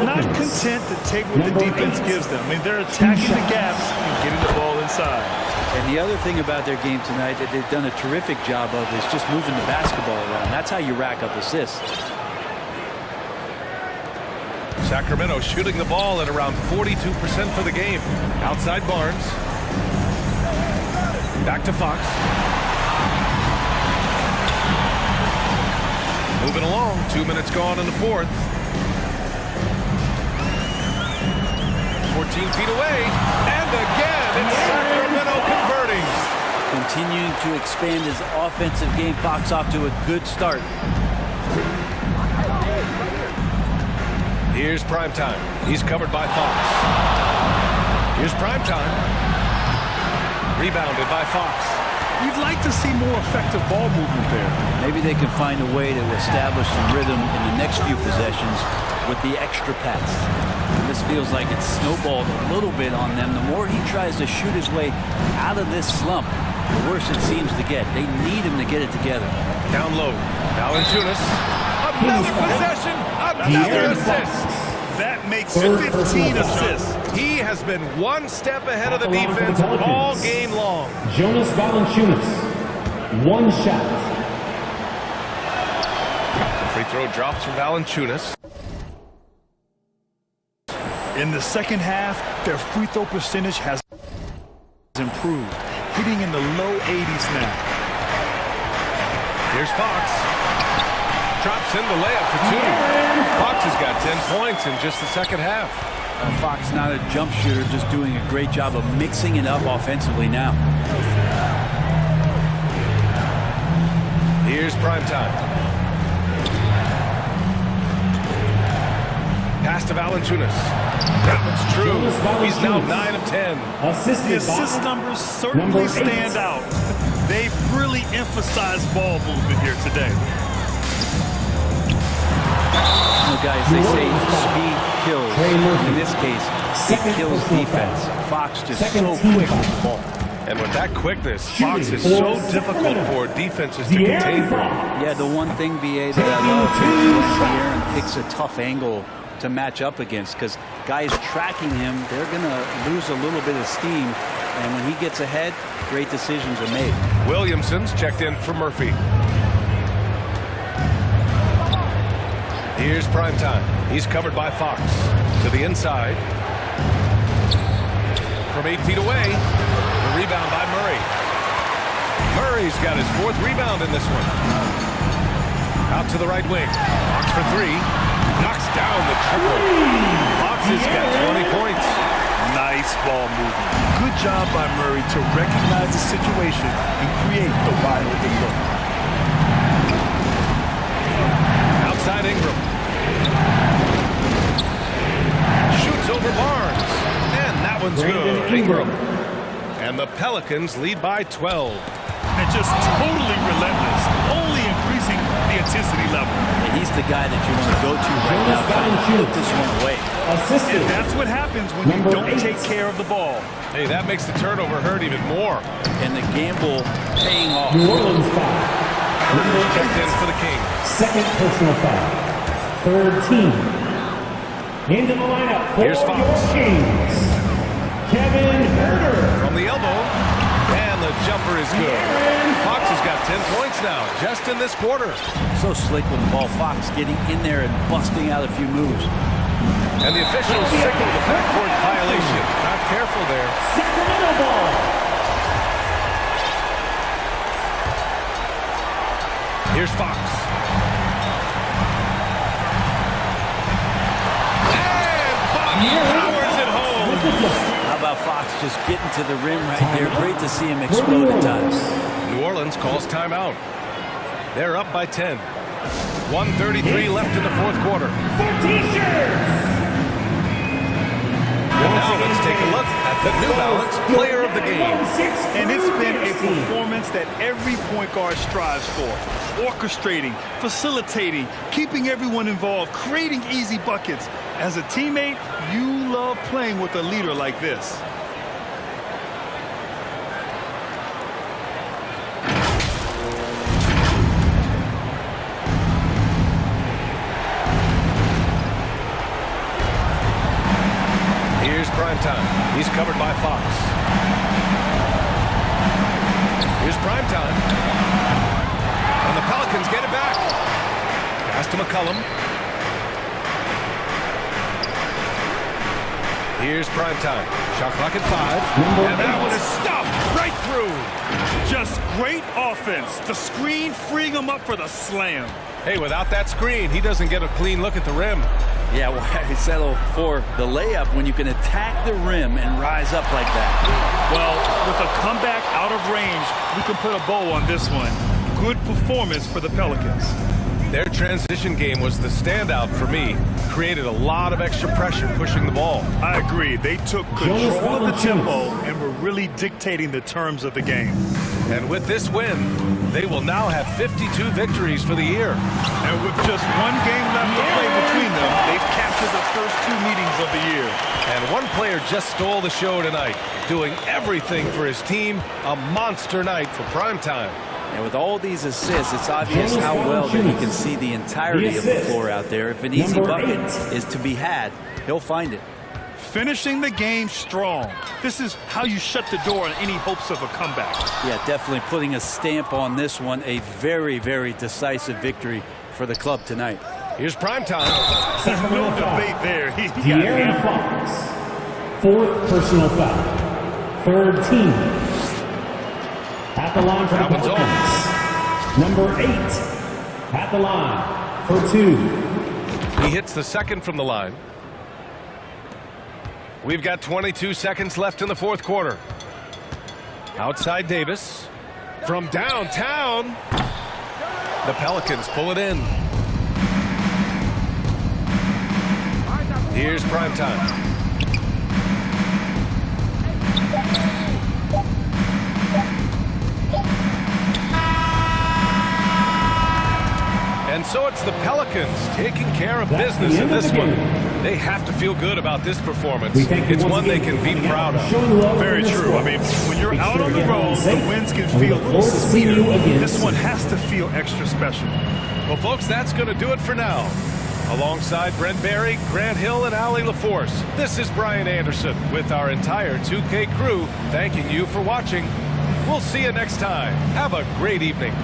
not content to take what the defense gives them. I mean, they're attacking the gaps and getting the ball inside. And the other thing about their game tonight that they've done a terrific job of is just moving the basketball around. That's how you rack up assists. Sacramento shooting the ball at around 42% for the game. Outside Barnes. Back to Fox. Moving along. 2 minutes gone in the fourth. 14 feet away. And again, it's Sacramento converting. Continuing to expand his offensive game. Fox off to a good start. Here's prime time. He's covered by Fox. Here's prime time. Rebounded by Fox. You'd like to see more effective ball movement there. Maybe they can find a way to establish some rhythm in the next few possessions with the extra pass. And this feels like it's snowballed a little bit on them. The more he tries to shoot his way out of this slump, the worse it seems to get. They need him to get it together. Down low. Valanciunas. Another possession. Another assist. That makes 15 assists. He has been one step ahead of the defense all game long. Jonas Valanciunas, 1 shot. The free throw drops for Valanciunas. In the second half, their free throw percentage has improved, hitting in the low 80s now. Here's Fox. Drops in the layup for 2. Fox has got 10 points in just the second half. Fox, not a jump shooter, just doing a great job of mixing it up offensively now. Here's primetime. Pass to Valanciunas. That one's true. He's now 9 of 10. The assist numbers certainly stand out. They've really emphasized ball movement here today. You know, guys, they say speed kills. In this case, it kills defense. Fox just so quick with the ball. And with that quickness, Fox is so difficult for defenses to contain. Yeah, the one thing, BA, that I love is when De'Aaron picks a tough angle to match up against, because guys tracking him, they're going to lose a little bit of steam. And when he gets ahead, great decisions are made. Williamson's checked in for Murphy. Here's primetime. He's covered by Fox. To the inside. From 8 feet away. The rebound by Murray. Murray's got his 4th rebound in this one. Out to the right wing. Fox for 3. Knocks down the triple. Fox has got 20 points. Nice ball movement. Good job by Murray to recognize the situation and create the wide open look. Outside Ingram. Shoots over Barnes. And that one's good. Ingram. And the Pelicans lead by 12. And just totally relentless, only increasing the intensity level. And he's the guy that you want to go to right now to put this one away. And that's what happens when you don't take care of the ball. Hey, that makes the turnover hurt even more. And the gamble paying off. New Orleans foul. Checked in for the Kings. 2nd personal foul. 3rd team. Into the lineup for Here's Fox. your Kings. Kevin Herter. From the elbow. And the jumper is good. Fox has got 10 points now, just in this quarter. So slick with the ball. Fox getting in there and busting out a few moves. And the officials signal the backcourt violation. Not careful there. Sacramento ball. Here's Fox. And Fox powers it home. How about Fox just getting to the rim right there? Great to see him explode at times. New Orleans calls timeout. They're up by 10. 1:33 left in the 4th quarter. For T-shirts. And now let's take a look at the New Balance Player of the Game. And it's been a performance that every point guard strives for. Orchestrating, facilitating, keeping everyone involved, creating easy buckets. As a teammate, you love playing with a leader like this. Here's primetime. He's covered by Fox. Here's primetime. And the Pelicans get it back. Pass to McCollum. Here's primetime. Shot clock at 5. And that one is stopped right through. Just great offense. The screen freeing him up for the slam. Hey, without that screen, he doesn't get a clean look at the rim. Yeah, why settle for the layup when you can attack the rim and rise up like that? Well, with a comeback out of range, we can put a bow on this one. Good performance for the Pelicans. Their transition game was the standout for me. Created a lot of extra pressure pushing the ball. I agree. They took control of the tempo and were really dictating the terms of the game. And with this win, they will now have 52 victories for the year. And with just one game left to play between between them, they've captured the first 2 meetings of the year. And one player just stole the show tonight, doing everything for his team. A monster night for primetime. And with all these assists, it's obvious how well that he can see the entirety of the floor out there. If an easy bucket is to be had, he'll find it. Finishing the game strong. This is how you shut the door on any hopes of a comeback. Yeah, definitely putting a stamp on this one. A very, very decisive victory for the club tonight. Here's primetime. There's no debate there. He got De'Aaron Fox, 4th personal foul. 3rd team. At the line for the Pelicans. Number 8. At the line for 2. He hits the second from the line. We've got 22 seconds left in the 4th quarter. Outside Davis. From downtown. The Pelicans pull it in. Here's primetime. And so it's the Pelicans taking care of business in this one. They have to feel good about this performance. It's one they can be proud of. Very true. I mean, when you're out on the road, the wins can feel a little sweeter. This one has to feel extra special. Well, folks, that's going to do it for now. Alongside Brent Barry, Grant Hill, and Allie LaForce, this is Brian Anderson with our entire 2K crew thanking you for watching. We'll see you next time. Have a great evening.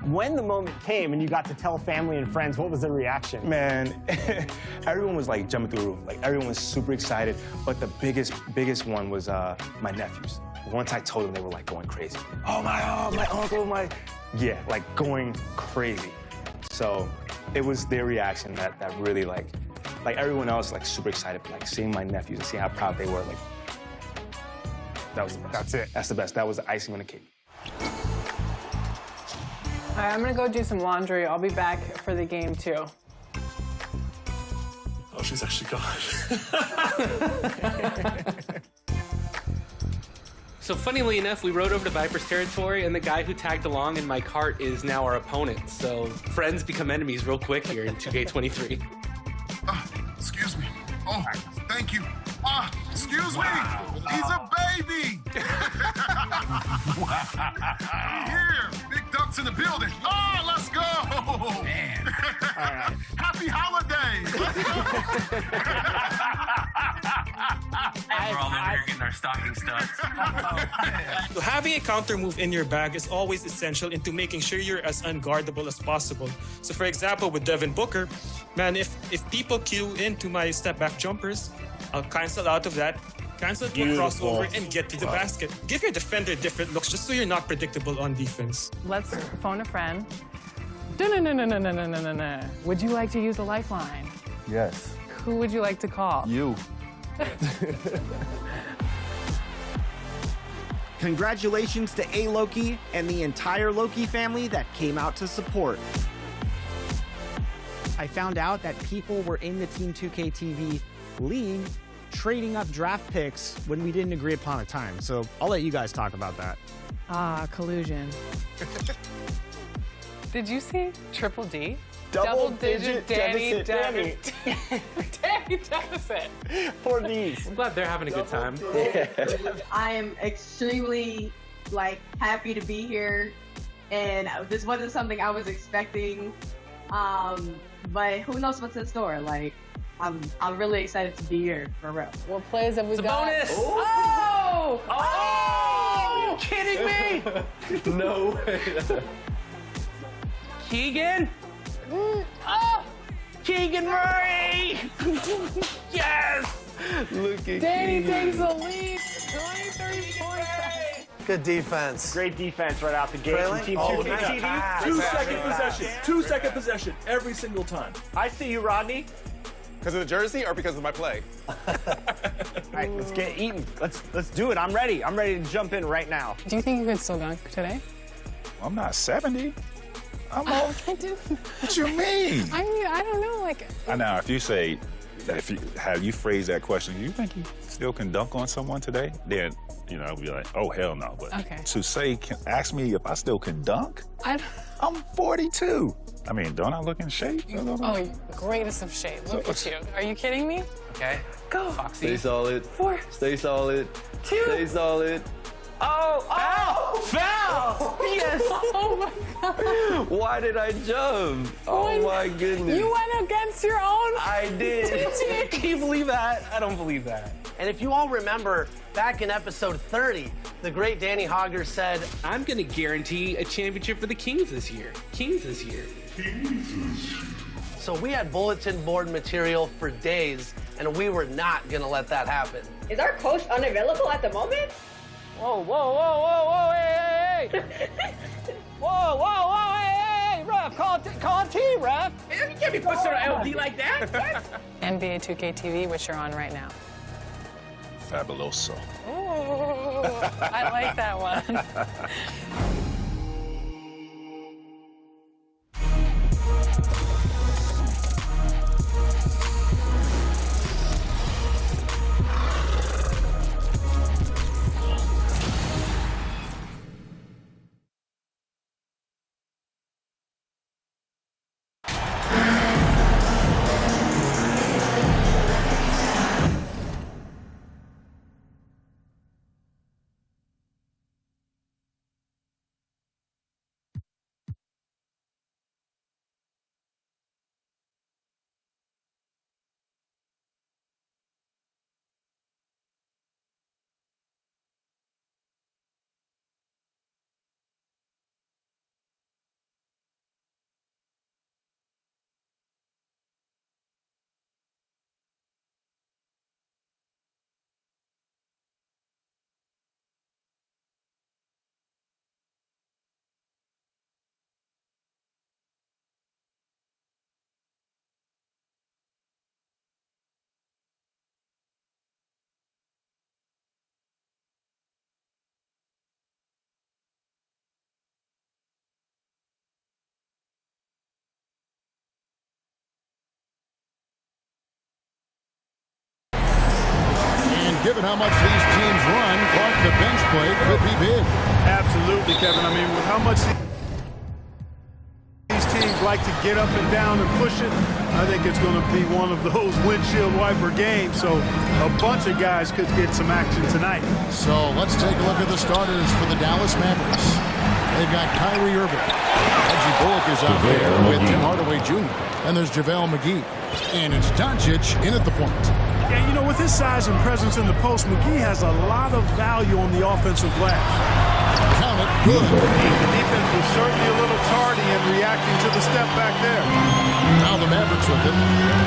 When the moment came and you got to tell family and friends, what was the reaction? Man, everyone was like jumping through the roof. Like everyone was super excited. But the biggest one was my nephews. Once I told them, they were like going crazy. Oh, my uncle, yeah, like going crazy. So it was their reaction that really like everyone else like super excited, but like seeing my nephews and seeing how proud they were, like that was the best. That's it. That's the best. That was the icing on the cake. All right, I'm gonna go do some laundry. I'll be back for the game too. Oh, she's actually gone. So funnily enough, we rode over to Viper's territory, and the guy who tagged along in my cart is now our opponent. So friends become enemies real quick here in 2K23. Excuse me. Oh, thank you. Excuse me. He's a baby. Here, big ducks in the building. Oh, let's go. Man. All right. Happy holidays. We're all over here getting our stocking stuffed. So having a counter move in your bag is always essential into making sure you're as unguardable as possible. So for example, with Devin Booker, man, if people queue into my step back jumpers, I'll cancel out of that, cancel to a crossover, and get to the basket. Give your defender different looks just so you're not predictable on defense. Let's phone a friend. No. Would you like to use a lifeline? Yes. Who would you like to call? You. Congratulations to A-Loki and the entire Loki family that came out to support. I found out that people were in the Team 2K TV league trading up draft picks when we didn't agree upon a time. So I'll let you guys talk about that. Collusion. Did you see Triple D? Double-digit Danny deficit. Danny deficit. For these. I'm glad they're having a good time. I am extremely happy to be here, and this wasn't something I was expecting. But who knows what's in store? I'm really excited to be here for real. What plays have we got? Bonus! Oh! Are you kidding me? No way. Keegan? Keegan Murray! Yes! Look at Danny Keegan. takes the lead. 23 points. Good defense. Great defense right out the gate from Team 2K TV. 2-second possession. 2-second possession every single time. I see you, Rodney. Because of the jersey or because of my play? All right, let's get eating. Let's do it. I'm ready. I'm ready to jump in right now. Do you think you could still dunk today? I'm not 70. I'm old. What you mean? I mean, I don't know, I know, if you say, how you phrase that question, you think you still can dunk on someone today? Then, I'll be like, oh, hell no. But to say, ask me if I still can dunk? I'm 42. I mean, don't I look in shape? Oh, greatest of shape. Look at you. Are you kidding me? Okay. Go. Foxy. Stay solid. 4. Stay solid. 2. Stay solid. Oh! Foul! Yes! Oh my God. Why did I jump? Oh my goodness. You went against your own. I did. Can you believe that? I don't believe that. And if you all remember, back in episode 30, the great Danny Hogger said, I'm going to guarantee a championship for the Kings this year. So we had bulletin board material for days, and we were not going to let that happen. Is our coach unavailable at the moment? Whoa, hey! Whoa, hey, ref, call a team, ref. You can't be pushing an LD like that. NBA 2K TV, which you're on right now. Fabuloso. Ooh, I like that one. given how much these teams run, Clark, the bench play could be big. Absolutely, Kevin. I mean, with how much these teams like to get up and down and push it, I think it's going to be one of those windshield wiper games. So a bunch of guys could get some action tonight. So let's take a look at the starters for the Dallas Mavericks. They've got Kyrie Irving. Reggie Bullock is out there with Tim Hardaway Jr. And there's JaVale McGee. And it's Doncic in at the point. Yeah, you know, with his size and presence in the post, McGee has a lot of value on the offensive glass. Count it, good. The defense was certainly a little tardy in reacting to the step back there. Now the Mavericks with it.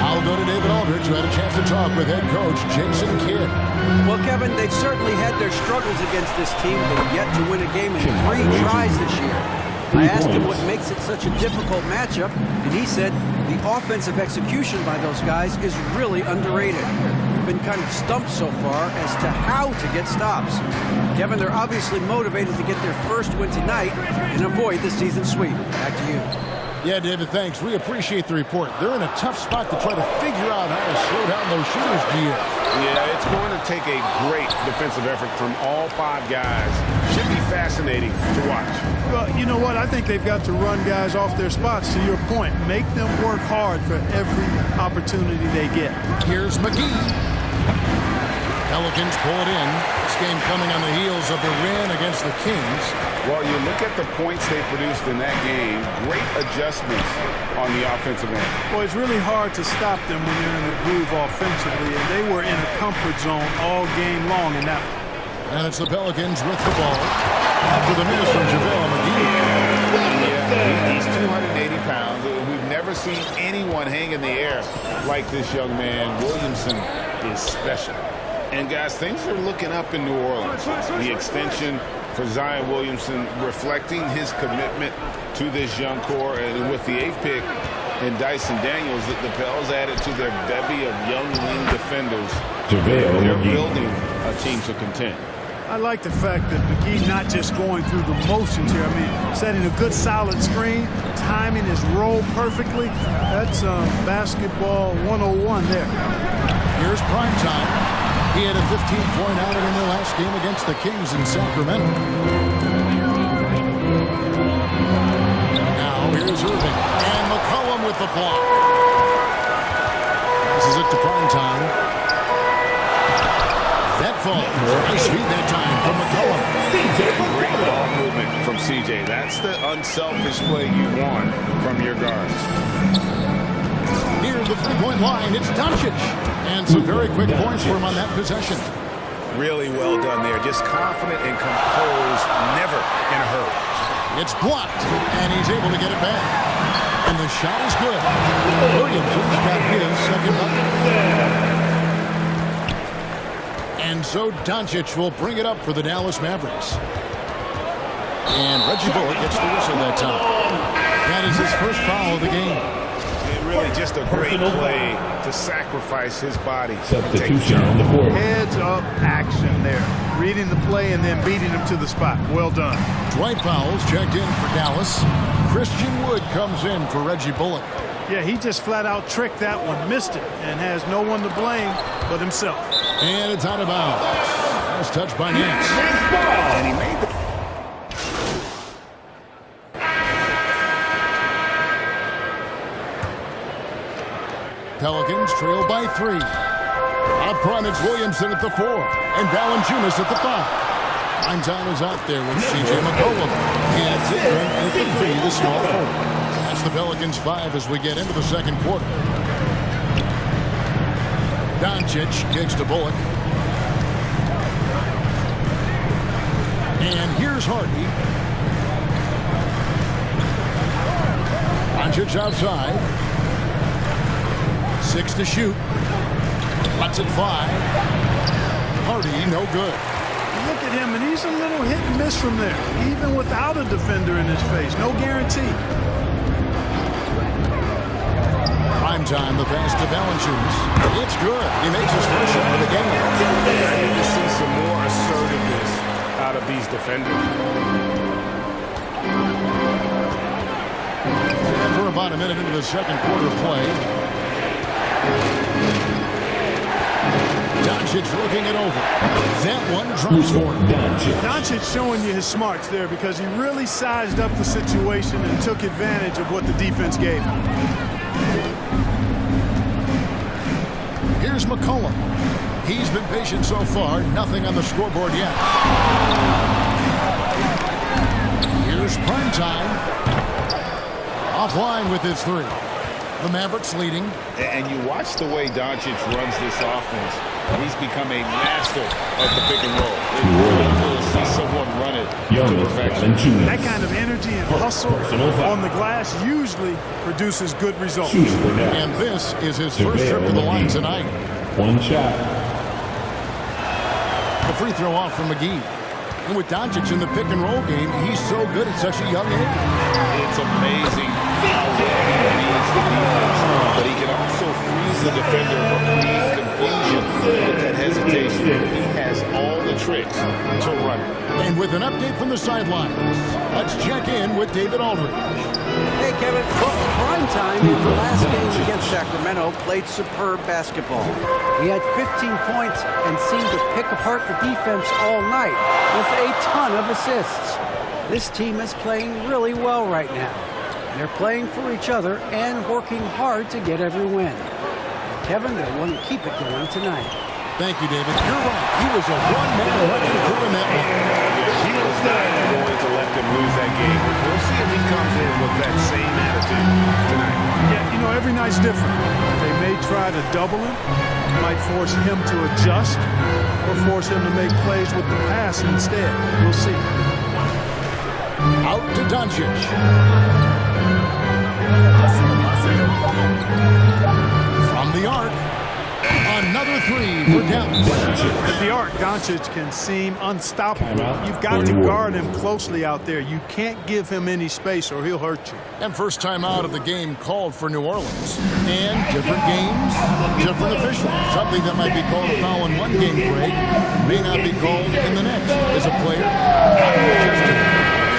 I'll go to David Aldridge, who had a chance to talk with head coach Jason Kidd. Well, Kevin, they've certainly had their struggles against this team. They've yet to win a game in 3 tries this year. I asked him what makes it such a difficult matchup, and he said the offensive execution by those guys is really underrated. We've been kind of stumped so far as to how to get stops. Kevin, they're obviously motivated to get their first win tonight and avoid the season sweep. Back to you. Yeah, David, thanks. We appreciate the report. They're in a tough spot to try to figure out how to slow down those shooters, Gio. Yeah, it's going to take a great defensive effort from all 5 guys. Should be fascinating to watch. Well, you know what? I think they've got to run guys off their spots, to your point. Make them work hard for every opportunity they get. Here's McGee. Pelicans pull it in. This game coming on the heels of the win against the Kings. Well, you look at the points they produced in that game. Great adjustments on the offensive end. Well, it's really hard to stop them when you're in the groove offensively, and they were in a comfort zone all game long in that one. And it's the Pelicans with the ball. After the miss from JaVale McGee. Yeah, he's 280 pounds. We've never seen anyone hang in the air like this young man. Williamson is special. And, guys, things are looking up in New Orleans. The extension for Zion Williamson reflecting his commitment to this young core. And with the 8th pick and Dyson Daniels, the Pels added to their bevy of young wing defenders. They're building a team to contend. I like the fact that McGee not just going through the motions here. I mean, setting a good solid screen, timing his roll perfectly. That's basketball 101 there. Here's prime time. He had a 15-point outing in their last game against the Kings in Sacramento. Now here's Irving. And McCollum with the block. This is it to prime time. That falls. Nice feed that time from McCollum. Great ball movement from CJ. That's the unselfish play you want from your guards. Near the 3-point line, it's Doncic. And some very quick points for him on that possession. Really well done there. Just confident and composed, never in a hurry. It's blocked, and he's able to get it back. And the shot is good. Williamson's got his second bucket. And so Doncic will bring it up for the Dallas Mavericks. And Reggie Bullock gets the whistle that time. That is his first foul of the game. Really just a great play to sacrifice his body. Substitution on the court. Heads up action there. Reading the play and then beating him to the spot. Well done. Dwight Powell's checked in for Dallas. Christian Wood comes in for Reggie Bullock. Yeah, he just flat out tricked that one, missed it, and has no one to blame but himself. And it's out of bounds. That's touched by Nance. And he made the Pelicans trail by 3. Up front, it's Williamson at the 4, and Valanciunas at the 5. Prime time is out there with CJ McCollum. And it's Ingram at the 3, the small forward. That's the Pelicans 5 as we get into the second quarter. Doncic kicks to Bullock. And here's Hardy. Doncic outside. 6 to shoot. Lets it fly. Hardy, no good. Look at him, and he's a little hit and miss from there, even without a defender in his face. No guarantee. Prime time, the pass to Valanciunas. It's good. He makes his first shot of the game. I need to see some more assertiveness out of these defenders. And we're about a minute into the second quarter play. Doncic looking it over. That one drops for him. Doncic showing you his smarts there because he really sized up the situation and took advantage of what the defense gave him. Here's McCollum. He's been patient so far. Nothing on the scoreboard yet. Here's Primetime. Offline with his three. The Mavericks leading. And you watch the way Doncic runs this offense. He's become a master of the pick and roll. It's really cool to see someone run it to perfection. That kind of energy and hustle on the glass usually produces good results. And this is his first trip to the line tonight. One shot. The free throw off from McGee. And with Doncic in the pick and roll game, he's so good at such a young age. It's amazing how well he reads the defense. But he can also freeze the defender or create confusion with that hesitation. He has all the tricks to run it. And with an update from the sidelines, let's check in with David Aldridge. Hey, Kevin. Well, Primetime in the last game against Sacramento played superb basketball. He had 15 points and seemed to pick apart the defense all night with a ton of assists. This team is playing really well right now. They're playing for each other and working hard to get every win. Kevin, they want to keep it going tonight. Thank you, David. You're right. He was a one-man wrecking crew in that one. He was not going to let them lose that game. We'll see if he comes in with that same attitude tonight. Yeah, you know, every night's different. They may try to double him, might force him to adjust, or force him to make plays with the pass instead. We'll see. Out to Doncic. From the arc. Another three for Doncic. At the arc, Doncic can seem unstoppable. You've got to guard him closely out there. You can't give him any space or he'll hurt you. And first time out of the game called for New Orleans. And different games, different officials. Something that might be called a foul in one game break may not be called in the next. As a player,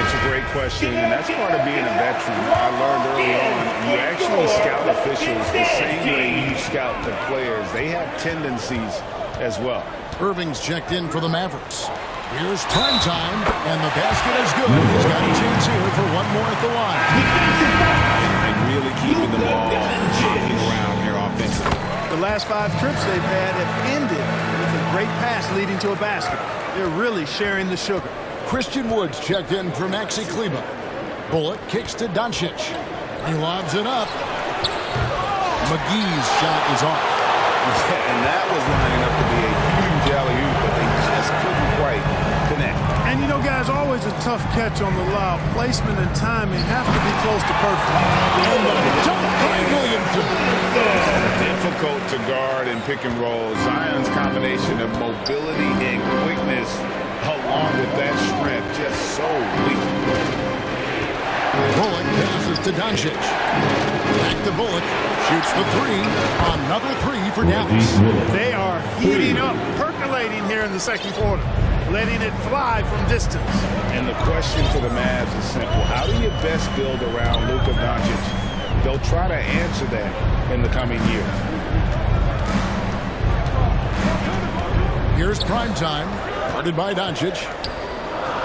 it's a great question, and that's part of being a veteran. I learned early on, you actually scout officials the same way you scout the players. They have tendencies as well. Irving's checked in for the Mavericks. Here's Primetime, and the basket is good. He's got a chance here for one more at the line. And really keeping the ball moving around here offensively. The last 5 trips they've had have ended with a great pass leading to a basket. They're really sharing the sugar. Christian Woods checked in for Maxi Kleber. Bullock kicks to Doncic. He lobs it up. McGee's shot is off. And that was lining up to be a huge alley-oop, but they just couldn't quite connect. And you know, guys, always a tough catch on the lob. Placement and timing have to be close to perfect. Difficult to guard and pick and roll. Zion's combination of mobility and quickness, along with that strength, just so weak. Bullock passes to Doncic. Back to Bullock. Shoots the three. Another three for Dallas. They are heating up, percolating here in the second quarter, letting it fly from distance. And the question for the Mavs is simple. How do you best build around Luka Doncic? They'll try to answer that in the coming years. Here's Primetime, guarded by Doncic.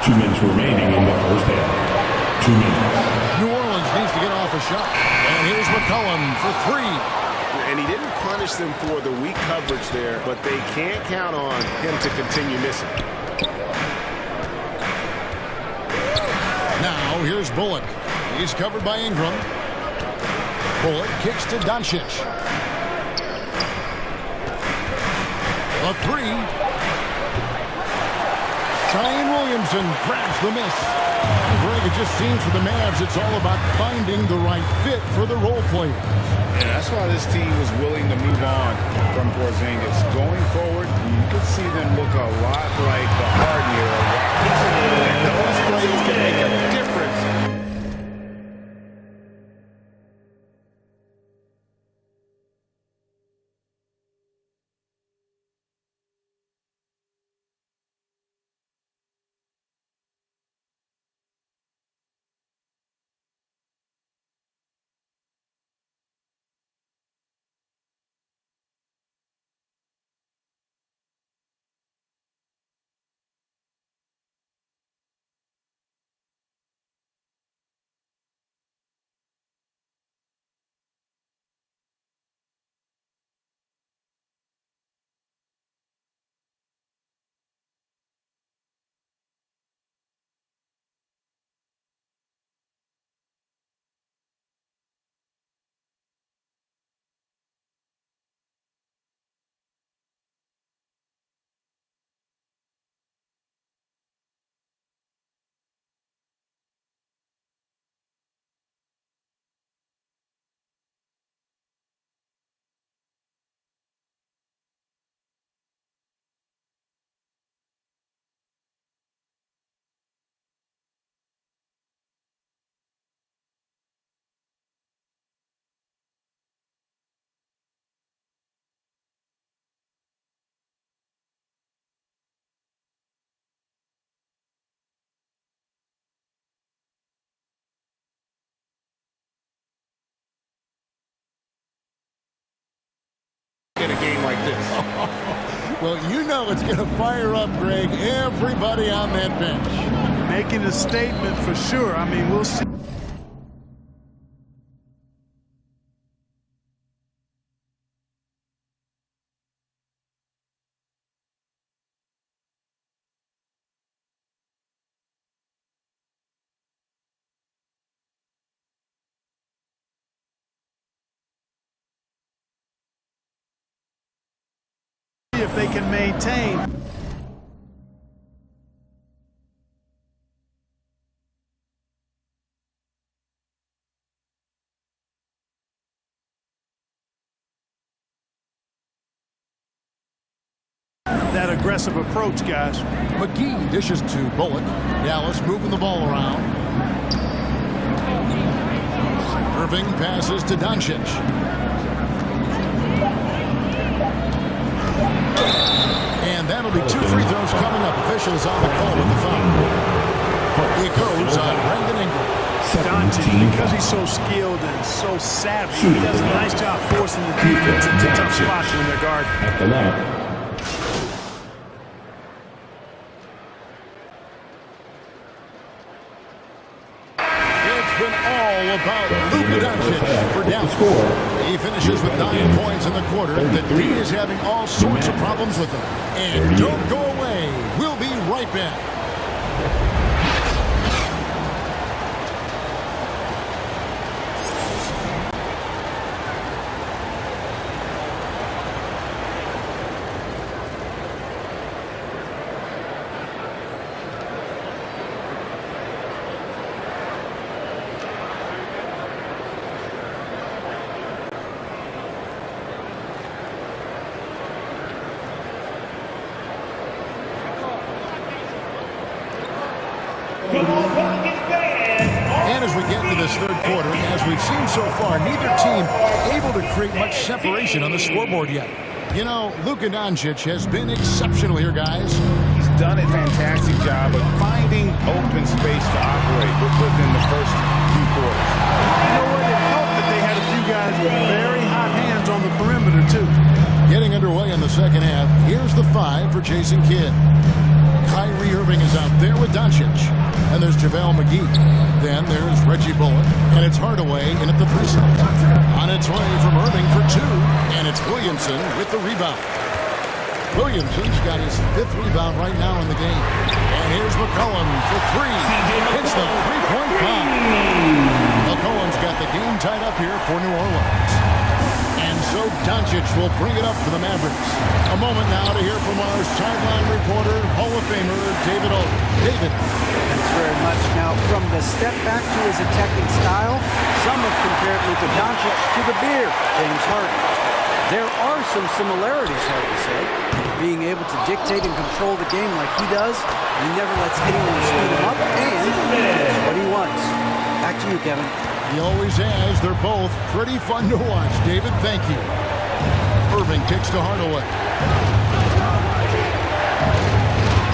2 minutes remaining in the first half. 2 minutes. New Orleans needs to get off a shot. And here's McCollum for three. And he didn't punish them for the weak coverage there, but they can't count on him to continue missing. Now here's Bullock. He's covered by Ingram. Bullock kicks to Doncic. A three. Zion Williamson grabs the miss. And Greg, it just seems for the Mavs it's all about finding the right fit for the role player. And that's why this team was willing to move on from Porzingis. Going forward, you could see them look a lot like the Harden era. And those plays can make a difference in a game like this. Well, you know it's going to fire up, Greg, everybody on that bench. Making a statement for sure. I mean, we'll see. If they can maintain. That aggressive approach, guys. McGee dishes to Bullock. Dallas moving the ball around. Irving passes to Doncic. And that'll be 2 free throws coming up. Officials on the call with the foul. It goes on Brandon Ingram. Doncic, because he's so skilled and so savvy, he does a nice job forcing the defense into tough spots when they're guarded. At the line. It's been all about Luka Doncic for Dallas. He finishes with 9 points in the quarter. The D is having all sorts of problems with him. And don't go away. We'll be right back. And as we get into this third quarter, as we've seen so far, neither team able to create much separation on the scoreboard yet. You know, Luka Doncic has been exceptional here, guys. He's done a fantastic job of finding open space to operate within the first few quarters. You know what? It helped that they had a few guys with very hot hands on the perimeter, too. Getting underway in the second half, here's the 5 for Jason Kidd. Kyrie Irving is out there with Doncic. And there's JaVale McGee. Then there's Reggie Bullock. And it's Hardaway in at the 3 slot. On its way from Irving for 2. And it's Williamson with the rebound. Williamson's got his 5th rebound right now in the game. And here's McCollum for 3. It's the 3-point bomb. McCollum's got the game tied up here for New Orleans. And so Doncic will bring it up for the Mavericks. A moment now to hear from our sideline reporter, Hall of Famer David O. David. Thanks very much. Now, from the step back to his attacking style, some have compared Luka Doncic to the beer, James Harden. There are some similarities, Harden said. Being able to dictate and control the game like he does, he never lets anyone speed him up, and that's what he wants. Back to you, Kevin. He always has. They're both pretty fun to watch. David, thank you. Irving kicks to Hardaway.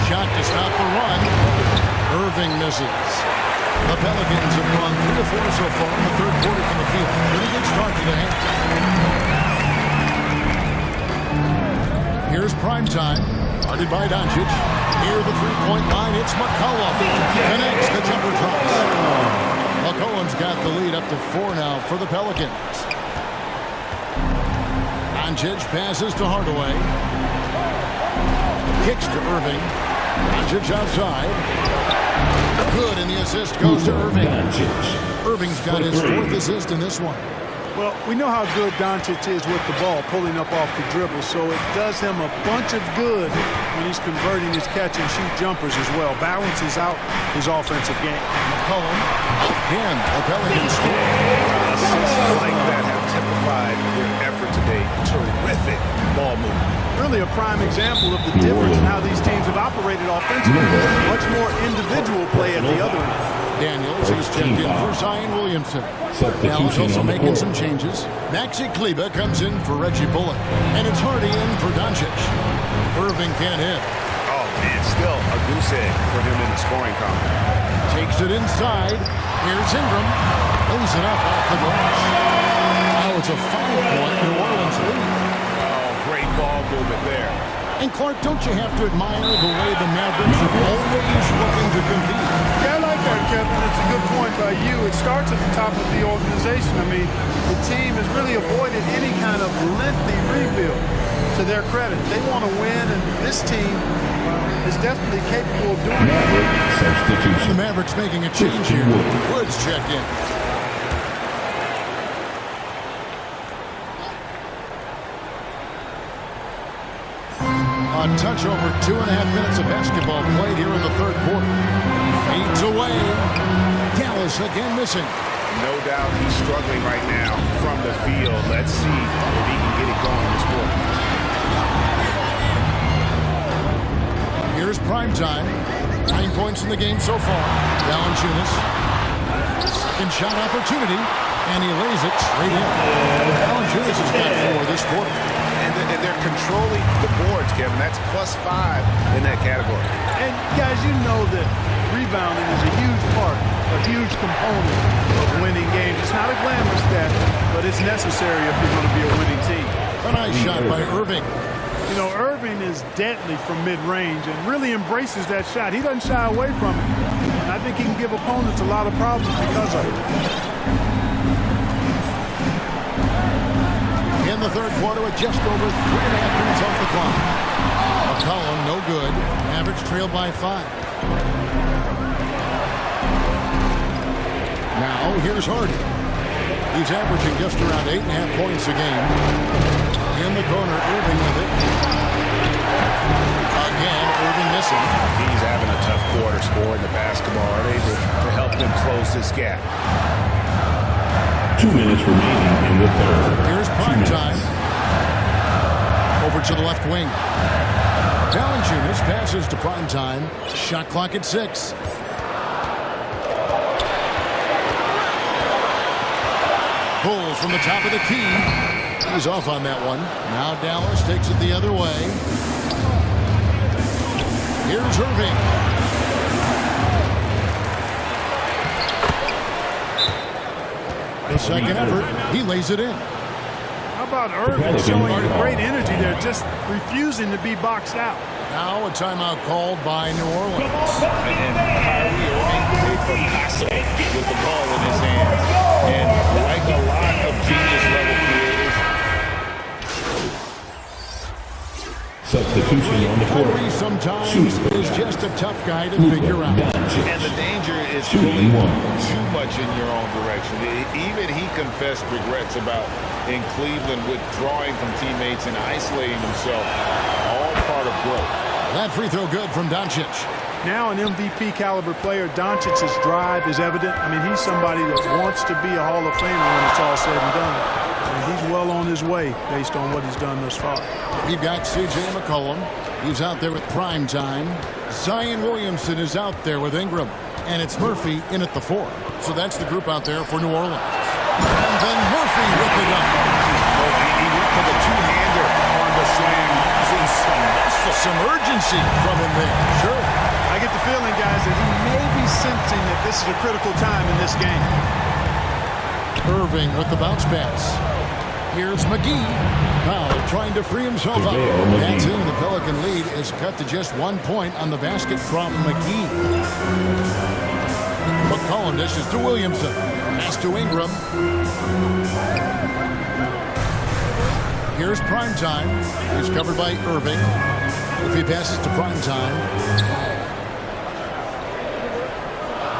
Shot to stop the run. Irving misses. The Pelicans have gone 3 of 4 so far in the third quarter from the field. Pretty good start to the half. Here's prime time. Guarded by Doncic. Near the 3-point line, it's McCollum. Connects the jumper drops. McCollum's got the lead up to 4 now for the Pelicans. Doncic passes to Hardaway. Kicks to Irving. Doncic outside. Good, and the assist goes to Irving. Irving's got his 4th assist in this one. Well, we know how good Doncic is with the ball, pulling up off the dribble, so it does him a bunch of good when he's converting his catch-and-shoot jumpers as well. Balances out his offensive game. McCollum, again, the Pelicans score. Assists like that have typified their effort today. Terrific ball movement. Really a prime example of the difference in how these teams have operated offensively. Much more individual play at the other end. Daniels is checked in for Zion Williamson. Dallas also making some changes. Maxi Kleber comes in for Reggie Bullock. And it's Hardy in for Doncic. Irving can't hit. Oh, man, still a goose egg for him in the scoring column. Takes it inside. Here's Ingram. Lays it up off the glass. Now it's a 5-point New Orleans lead. Oh, ball movement there. And Clark, don't you have to admire the way the Mavericks are always looking to compete? Yeah, I like that, Kevin. It's a good point by you. It starts at the top of the organization. I mean, the team has really avoided any kind of lengthy rebuild. To their credit, they want to win, and this team is definitely capable of doing that. Substitution. The Mavericks making a change here. Woods check in. A touch over 2.5 minutes of basketball played here in the third quarter. Fades away. Dallas again missing. No doubt he's struggling right now from the field. Let's see if he can get it going this quarter. Here's prime time. 9 points in the game so far. Valanciunas. Second shot opportunity. And he lays it straight in. Valanciunas has got 4 this quarter. And they're controlling the boards, Kevin. That's +5 in that category. And guys, you know that rebounding is a huge part, a huge component of winning games. It's not a glamorous stat, but it's necessary if you're going to be a winning team. A nice shot by Irving. You know, Irving is deadly from mid-range and really embraces that shot. He doesn't shy away from it. And I think he can give opponents a lot of problems because of it. In the third quarter with just over 3.5 minutes off the clock. McCollum, no good. Mavericks trailed by 5. Now, here's Harden. He's averaging just around 8.5 points a game. In the corner, Irving with it. Again, Irving missing. He's having a tough quarter scoring the basketball. Are able to help them close this gap. 2 minutes remaining in the third. Here's prime time. Over to the left wing. Valanciunas passes to prime time. Shot clock at 6. Pulls from the top of the key. He's off on that one. Now Dallas takes it the other way. Here's Irving. The second effort, he lays it in. How about Irving showing great energy there, just refusing to be boxed out? Now a timeout called by New Orleans. And Kyrie Irving played for Picasso with the ball in his hands. And like a lot of genius-level creators. Substitution on the court. Kyrie sometimes is just a tough guy to figure out. And the danger is pulling too much in your own direction. Even he confessed regrets about in Cleveland withdrawing from teammates and isolating himself. All part of growth. That free throw good from Doncic. Now an MVP caliber player, Doncic's drive is evident. I mean, he's somebody that wants to be a Hall of Famer when it's all said and done. And he's well on his way based on what he's done thus far. We've got C.J. McCollum. He's out there with prime time. Zion Williamson is out there with Ingram. And it's Murphy in at the 4. So that's the group out there for New Orleans. And then Murphy with it up. He went for the two-hander on the slam. Some urgency from him there. Sure. I get the feeling, guys, that he may be sensing that this is a critical time in this game. Irving with the bounce pass. Here's McGee. Powell trying to free himself up. That's in. The Pelican lead is cut to just 1 point on the basket from McGee. McCollum dishes to Williamson. Pass to Ingram. Here's prime time. He's covered by Irving. If he passes to prime time.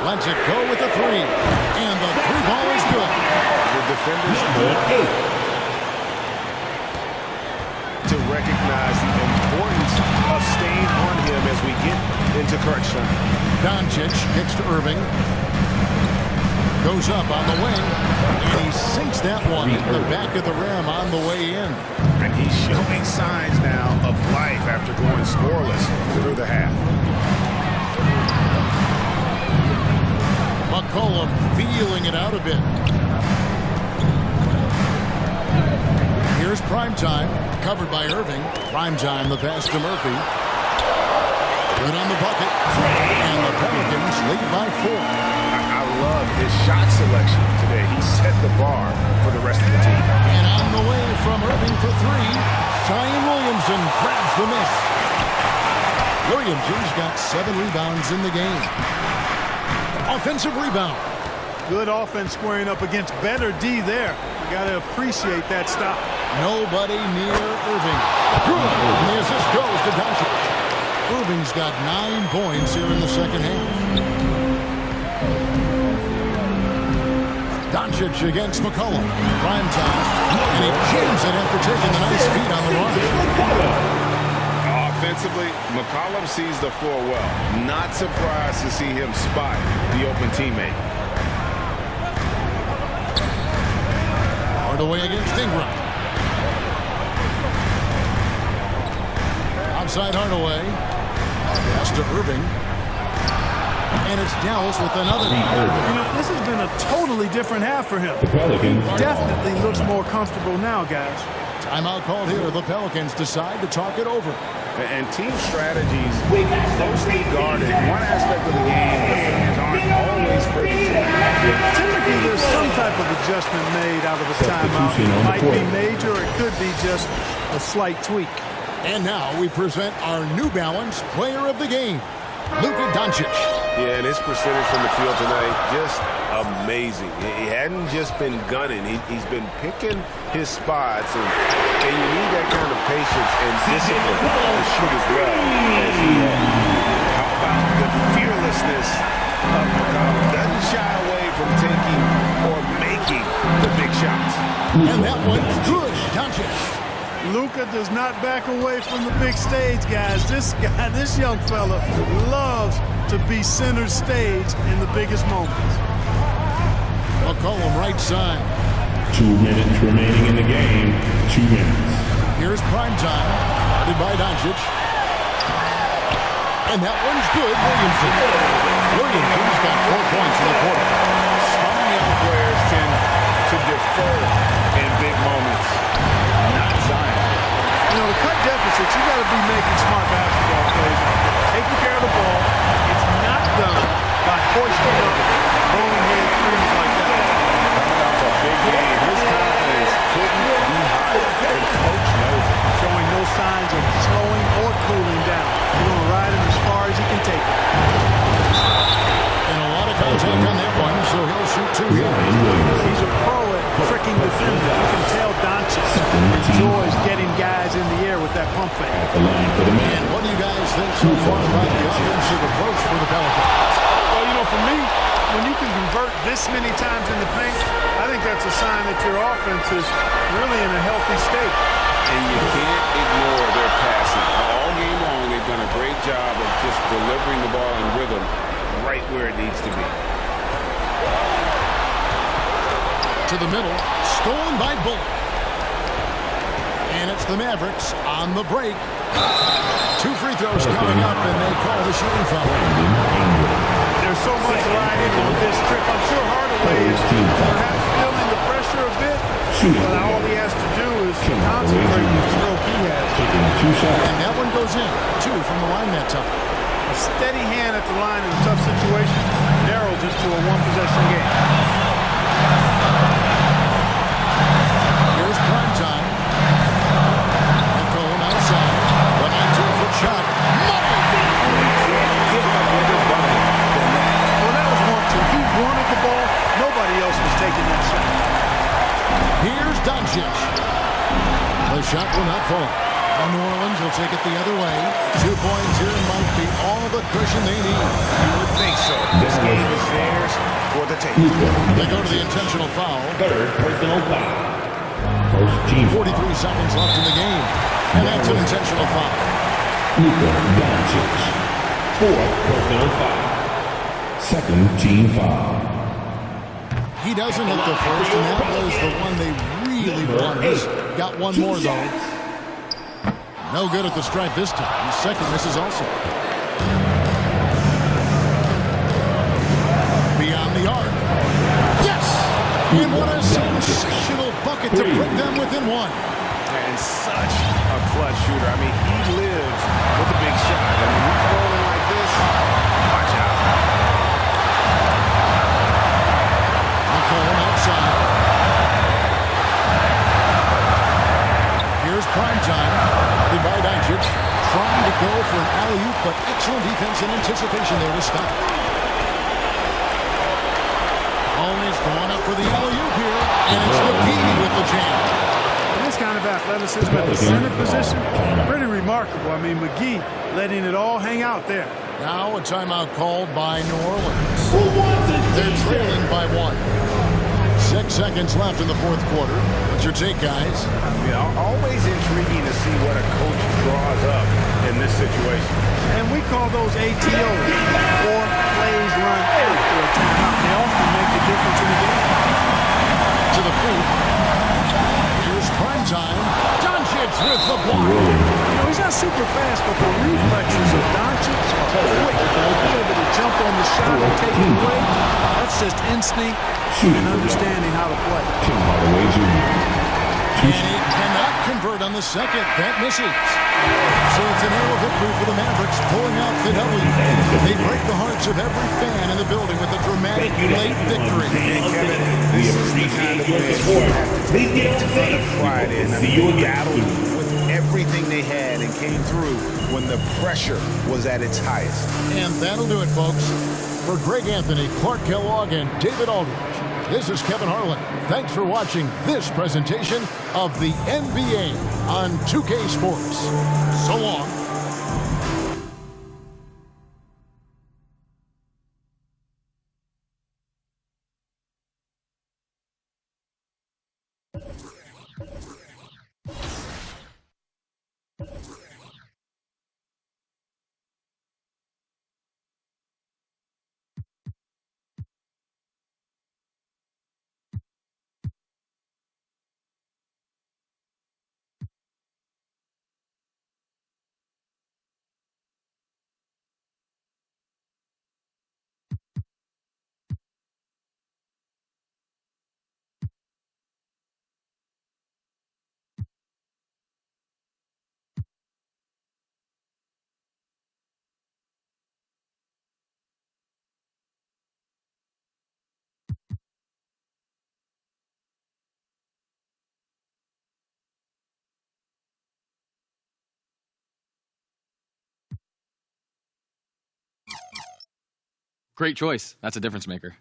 Lets it go with the 3. And the 3 ball is good. The defenders to recognize the importance of staying on him as we get into crunch time. Doncic kicks to Irving. Goes up on the wing. And he sinks that one in the back of the rim on the way in. And he's showing signs now of life after going scoreless through the half. McCollum feeling it out a bit. Here's prime time, covered by Irving. Prime time, the pass to Murphy. Good on the bucket. And the Pelicans lead by 4. I love his shot selection today. He set the bar for the rest of the team. And on the way from Irving for three, Zion Williamson grabs the miss. Williamson's got 7 rebounds in the game. Offensive rebound. Good offense squaring up against better D there. You got to appreciate that stop. Nobody near Irving. And the assist goes to Doncic. Irving's got 9 points here in the second half. Doncic against McCollum. Prime time. And he jams it after taking the nice feed on the run. Offensively, McCollum sees the floor well. Not surprised to see him spot the open teammate. Hardaway against Ingram. Outside Hardaway. Pass to Irving. And it's Dallas with another. You know, this has been a totally different half for him. Definitely looks more comfortable now, guys. Timeout called here. The Pelicans decide to talk it over. And team strategies closely guarded. One aspect of the game, the fans aren't always privy to. Typically, there's some type of adjustment made out of a timeout. It might be major, or it could be just a slight tweak. And now we present our New Balance Player of the Game, Luka Doncic. Yeah, and his percentage from the field tonight, just amazing. He hadn't just been gunning. He's been picking his spots, and you need that kind of patience and discipline to shoot as well as he has. How about the fearlessness of McCollum? Doesn't shy away from taking or making the big shots. And that one's good, Doncic. Luka does not back away from the big stage, guys. This guy, this young fella, loves to be center stage in the biggest moments. McCollum right side. 2 minutes remaining in the game. 2 minutes. Here's prime time. Guarded by Doncic. And that one's good, Williamson. Williamson's got 4 points in the quarter. Some young players tend to defer in big moments. Not Zion. You know, to cut deficits, you got to be making smart basketball plays. Taking care of the ball. It's not done by hoisting up bonehead threes like that. Coming off a big game, his confidence couldn't be higher. And coach knows it. Showing no signs of slowing or cooling down. He's going to ride him as far as he can take it. And a lot of contact on that one, so he'll shoot 2 here. He's a pro at tricking defenders. You can tell Doncic enjoys getting guys in the air with that pump fake. And what do you guys think so far about the offensive approach for the Pelicans? Well, you know, for me, when you can convert this many times in the paint, I think that's a sign that your offense is really in a healthy state. And you can't ignore their passing. All game long, they've done a great job of just delivering the ball in rhythm right where it needs to be. To the middle, stolen by Bullock. And it's the Mavericks on the break. 2 free throws coming up, and they call the shooting foul. There's so much lying into this trip. I'm sure Hardaway is perhaps feeling the pressure a bit, but all he has to do is concentrate on the stroke he has. And that one goes in. 2 from the line that time. A steady hand at the line in a tough situation narrows it to a one-possession game. Here's prime time. McCollum outside. The 19-foot shot. Money! Well, that was 1-2. He wanted the ball. Nobody else was taking that shot. Here's Doncic. The shot will not fall. New Orleans will take it the other way. 2 points here might be all the cushion they need. You would think so. This game is theirs for the taking. They go to the intentional foul. 3rd personal foul. First team 43 seconds left in the game. And that's an intentional foul. Luka Doncic. 4th personal foul. 2nd team foul. He doesn't hit the first, and that was the one they really wanted. He's got one more, though. No good at the stripe this time. Second misses also. Beyond the arc. Yes! And what a sensational bucket to put them within 1. And such a clutch shooter. I mean, he lives with a big shot. And when he's rolling like this, watch out. anticipation there to stop. Always going up for the alley-oop here, and it's McGee with the jam. This kind of athleticism at the center position, pretty remarkable. I mean, McGee letting it all hang out there. Now a timeout called by New Orleans. They're trailing by 1. 6 seconds left in the fourth quarter. What's your take, guys? Always intriguing to see what a coach draws up in this situation. And we call those ATOs, or plays run after a timeout. They often make the difference in the game. To the feet. Here's prime time. Doncic with the block. You know, he's not super fast, but the reflexes of Doncic are quick. He'll be able to jump on the shot and take it away. That's just instinct and understanding how to play. And he cannot convert on the second. That misses. So it's an arrow victory for the Mavericks, pulling out the W. They break the hearts of every fan in the building with a dramatic late victory. And Kevin, this is the kind of win take a ton of pride in. I mean, they battled with everything they had and came through when the pressure was at its highest. And that'll do it, folks. For Greg Anthony, Clark Kellogg, and David Aldridge, this is Kevin Harlan. Thanks for watching this presentation of the NBA on 2K Sports. So long. Great choice. That's a difference maker.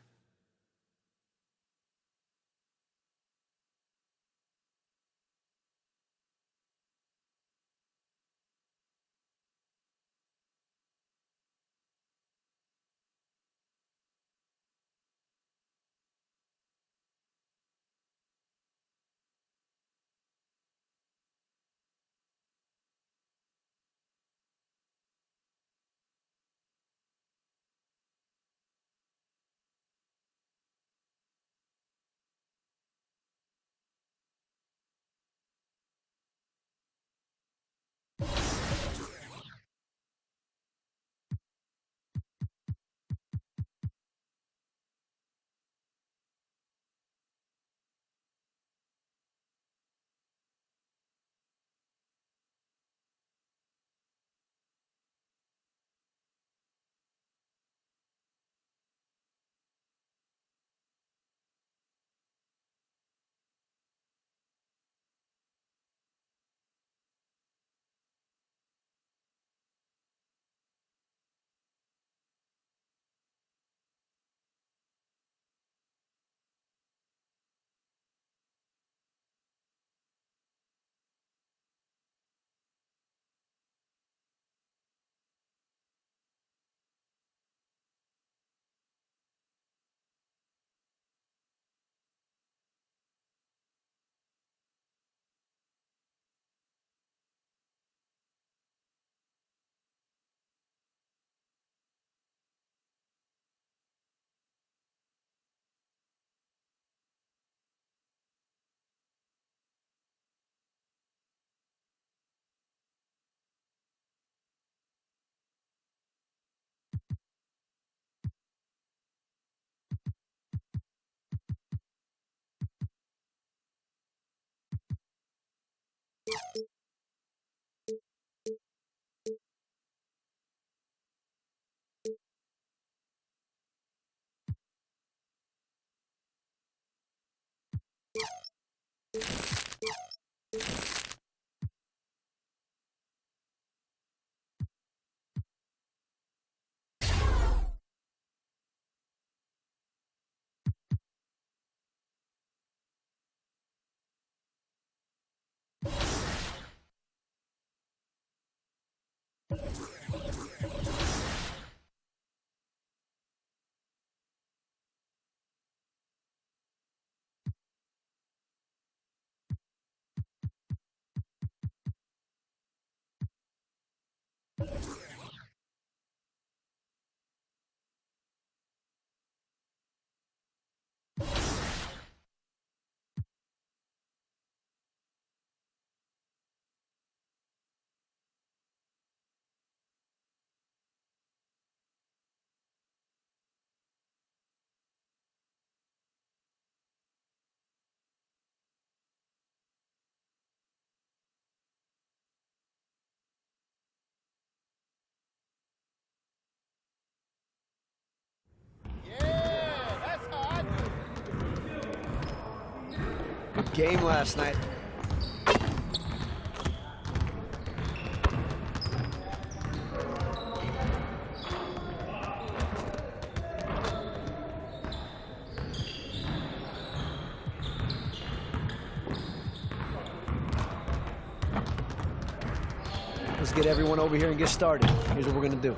Good game last night. Let's get everyone over here and get started. Here's what we're gonna do.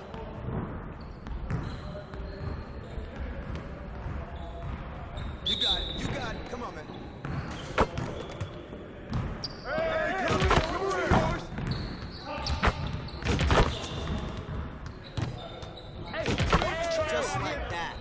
You got it. You got it. Come on, man. Just like that.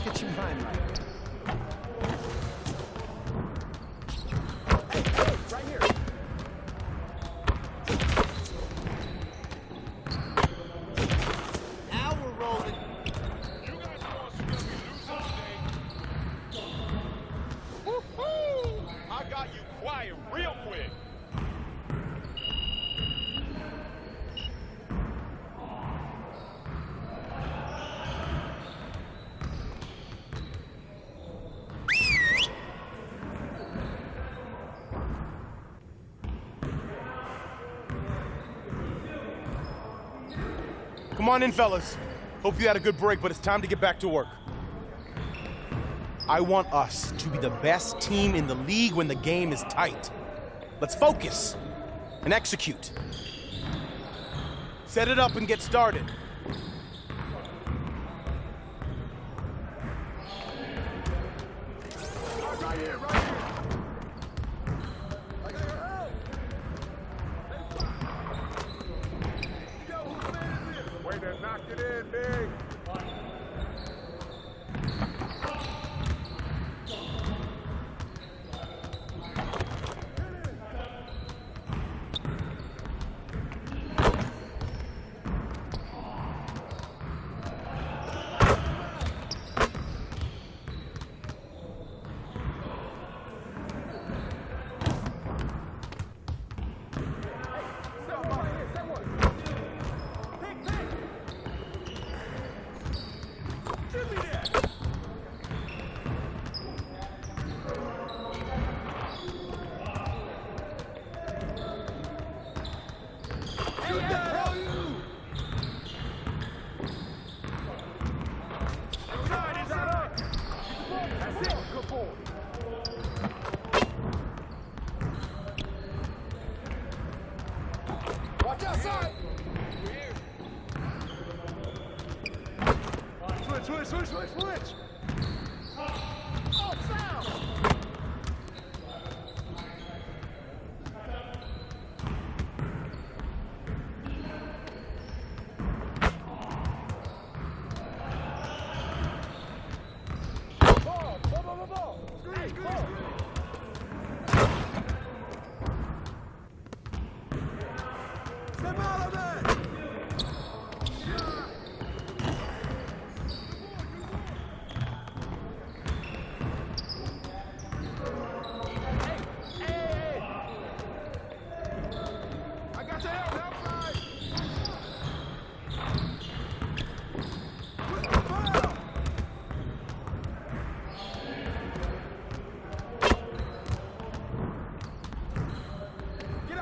Get your mind right. Right here. Now we're rolling. You guys lost, you're gonna be losing today. Woo-hoo! I got you quiet real quick. Come on in, fellas. Hope you had a good break, but it's time to get back to work. I want us to be the best team in the league when the game is tight. Let's focus and execute. Set it up and get started. Right here, right here. Way to knock it in, big. Watch outside! Switch! Oh, foul! Ball! Screen! Step out of that!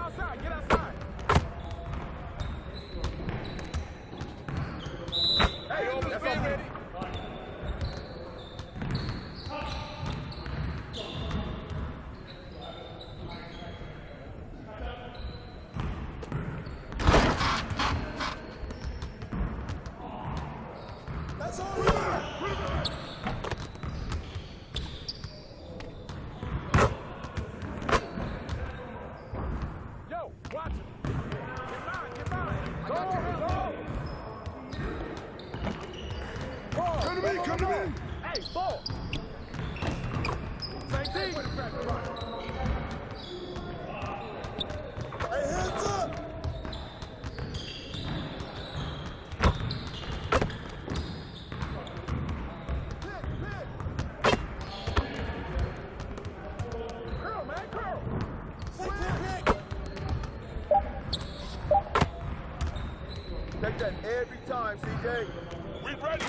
outside. Get outside. Hey, over the field ready. That's all right. Yo, watch it. Get mine. Go. Ball. Come to me, come to me. Hey, ball. Same team. Hey, hands up. Curl, man, curl. Take that every time, CJ. We ready.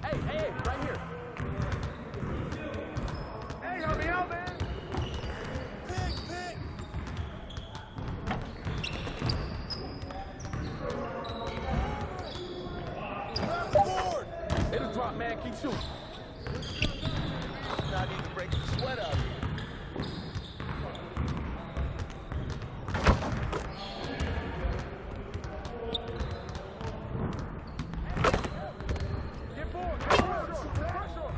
Hey, right here. Hey, help me out, man. Pick. Grab the board. It'll drop, man. Keep shooting. Now I need to break the sweat out of you. Get board. Pressure.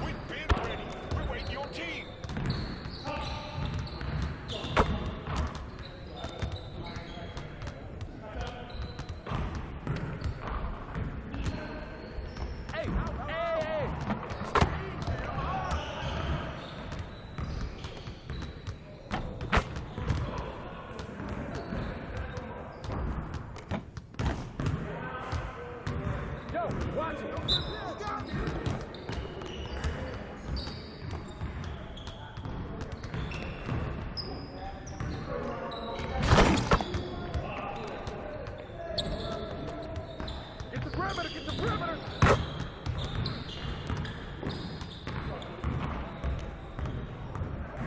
We've been ready. We're waiting your team. Hey. Yo, watch it. Get the perimeter.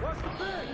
What's the thing?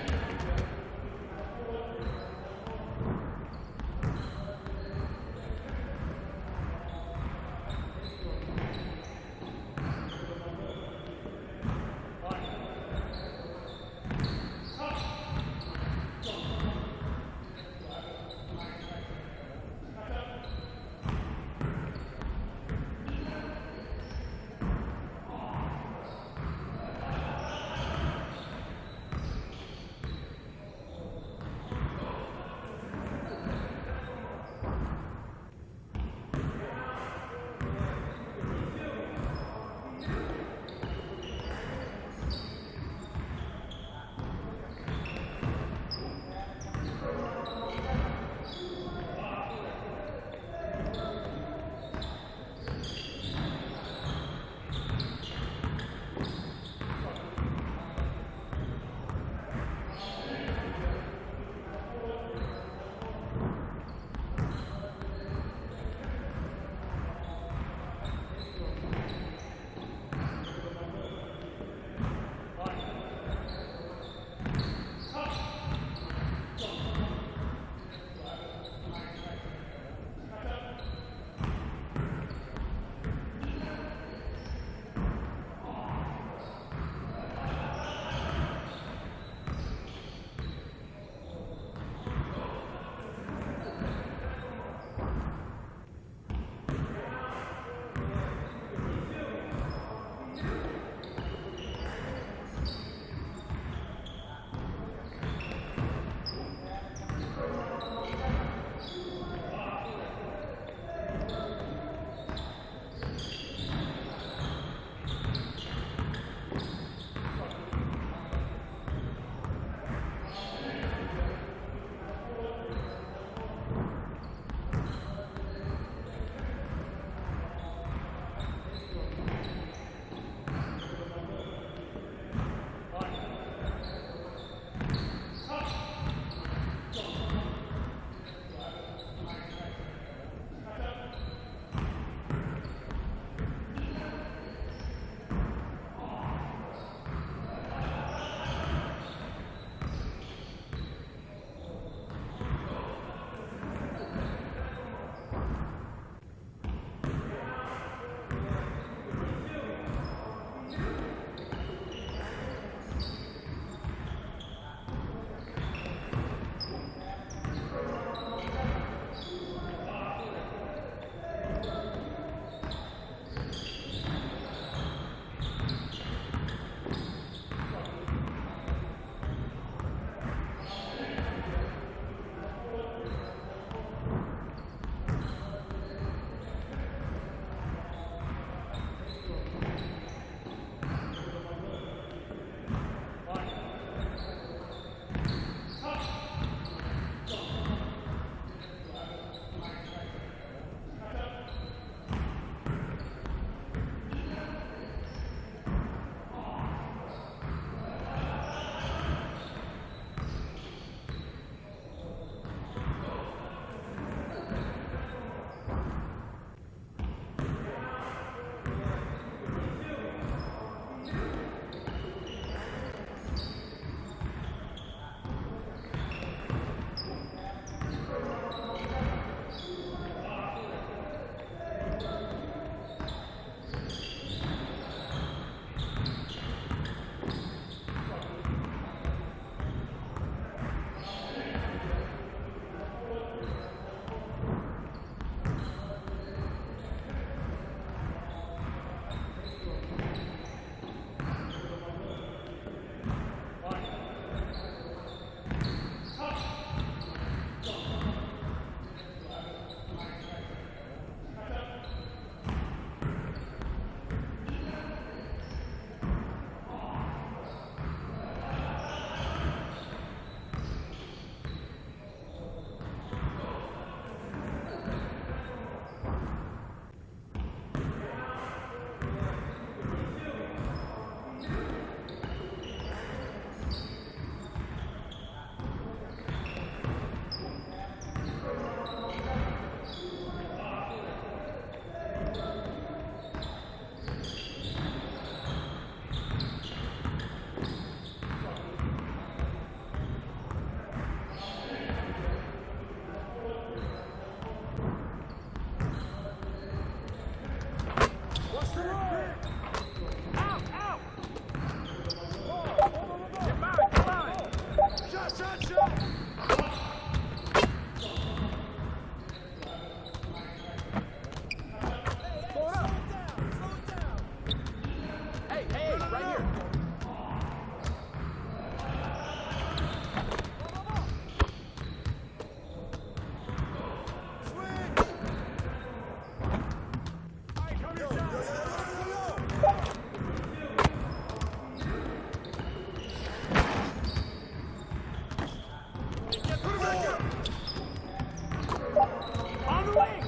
On the wing!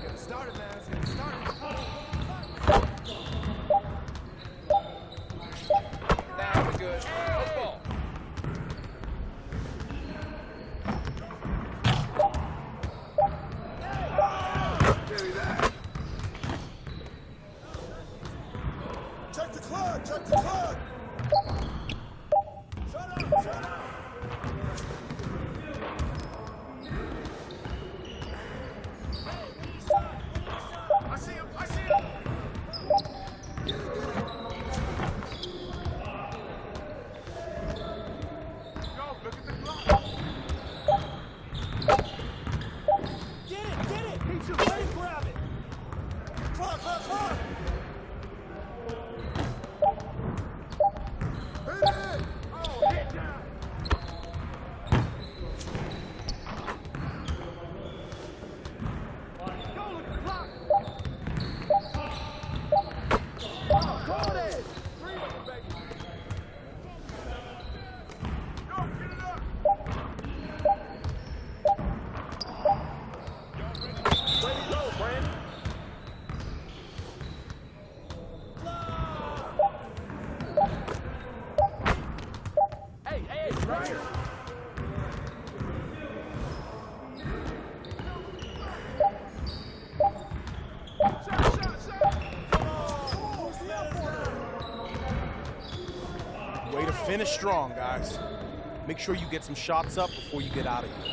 Get it started, man. Let's get it started. Now we're good. Let's ball. Carry that. Check the clock. Check the clock. Shut up. Shut up. I see him. I see him. Go. Look at the clock. Get it. He should let him grab it. Clock. Hit it. Oh, hit down. Go with the clock. Hold it. Three of them, baby. Go, get it up. Way to go, Brandon. Hey, Brian. Way to finish strong, guys. Make sure you get some shots up before you get out of here.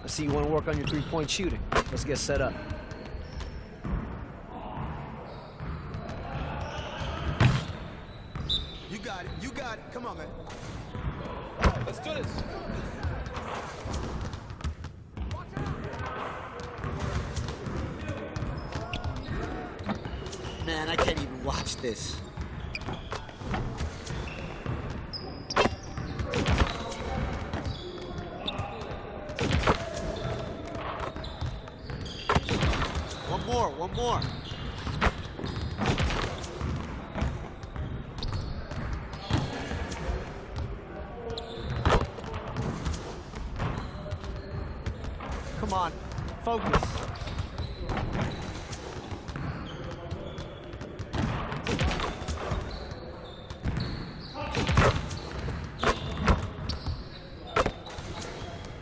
I see you want to work on your three-point shooting. Let's get set up. You got it. You got it. Come on, man. Let's do this. Man, I can't even watch this. One more. Come on, focus.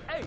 Hey.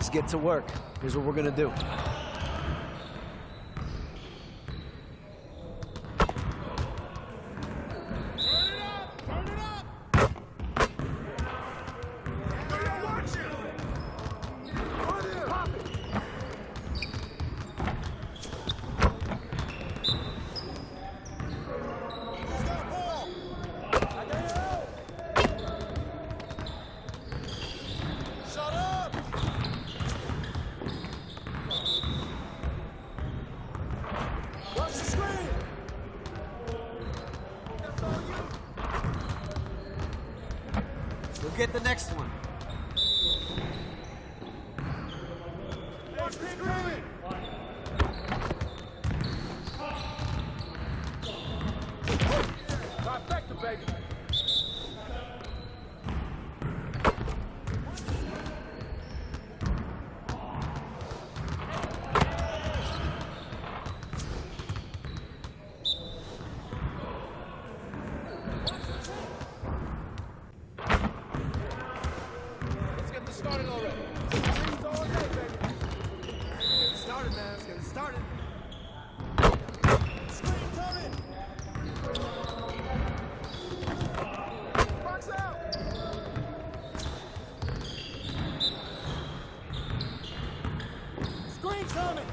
Let's get to work. Here's what we're gonna do. We'll get the next one. Trifecta, baby. Let's get this started already. Things all day, baby. Get it started, man. Let's get it started. Screen coming. Box out. Screen coming.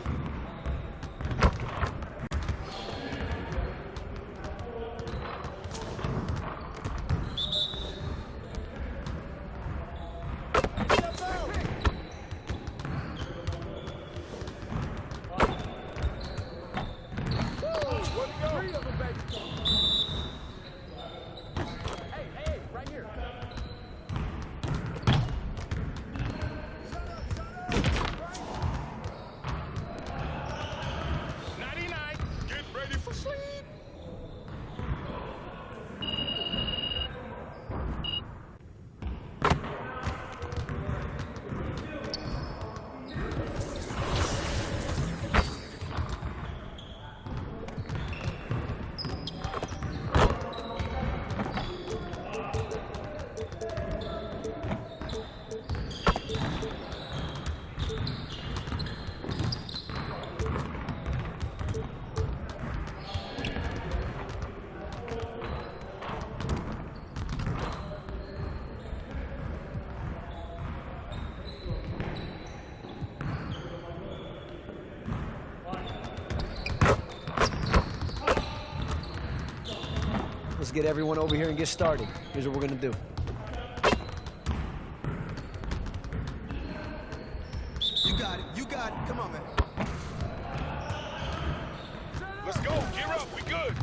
Let's get everyone over here and get started. Here's what we're gonna do. You got it. You got it. Come on, man. Let's go. Gear up. We good.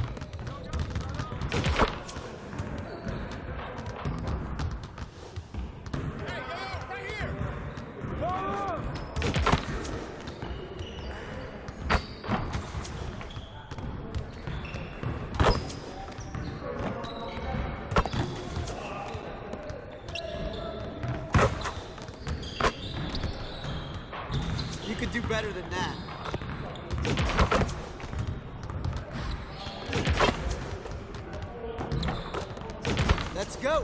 Hey, yo, right here. You could do better than that. Let's go.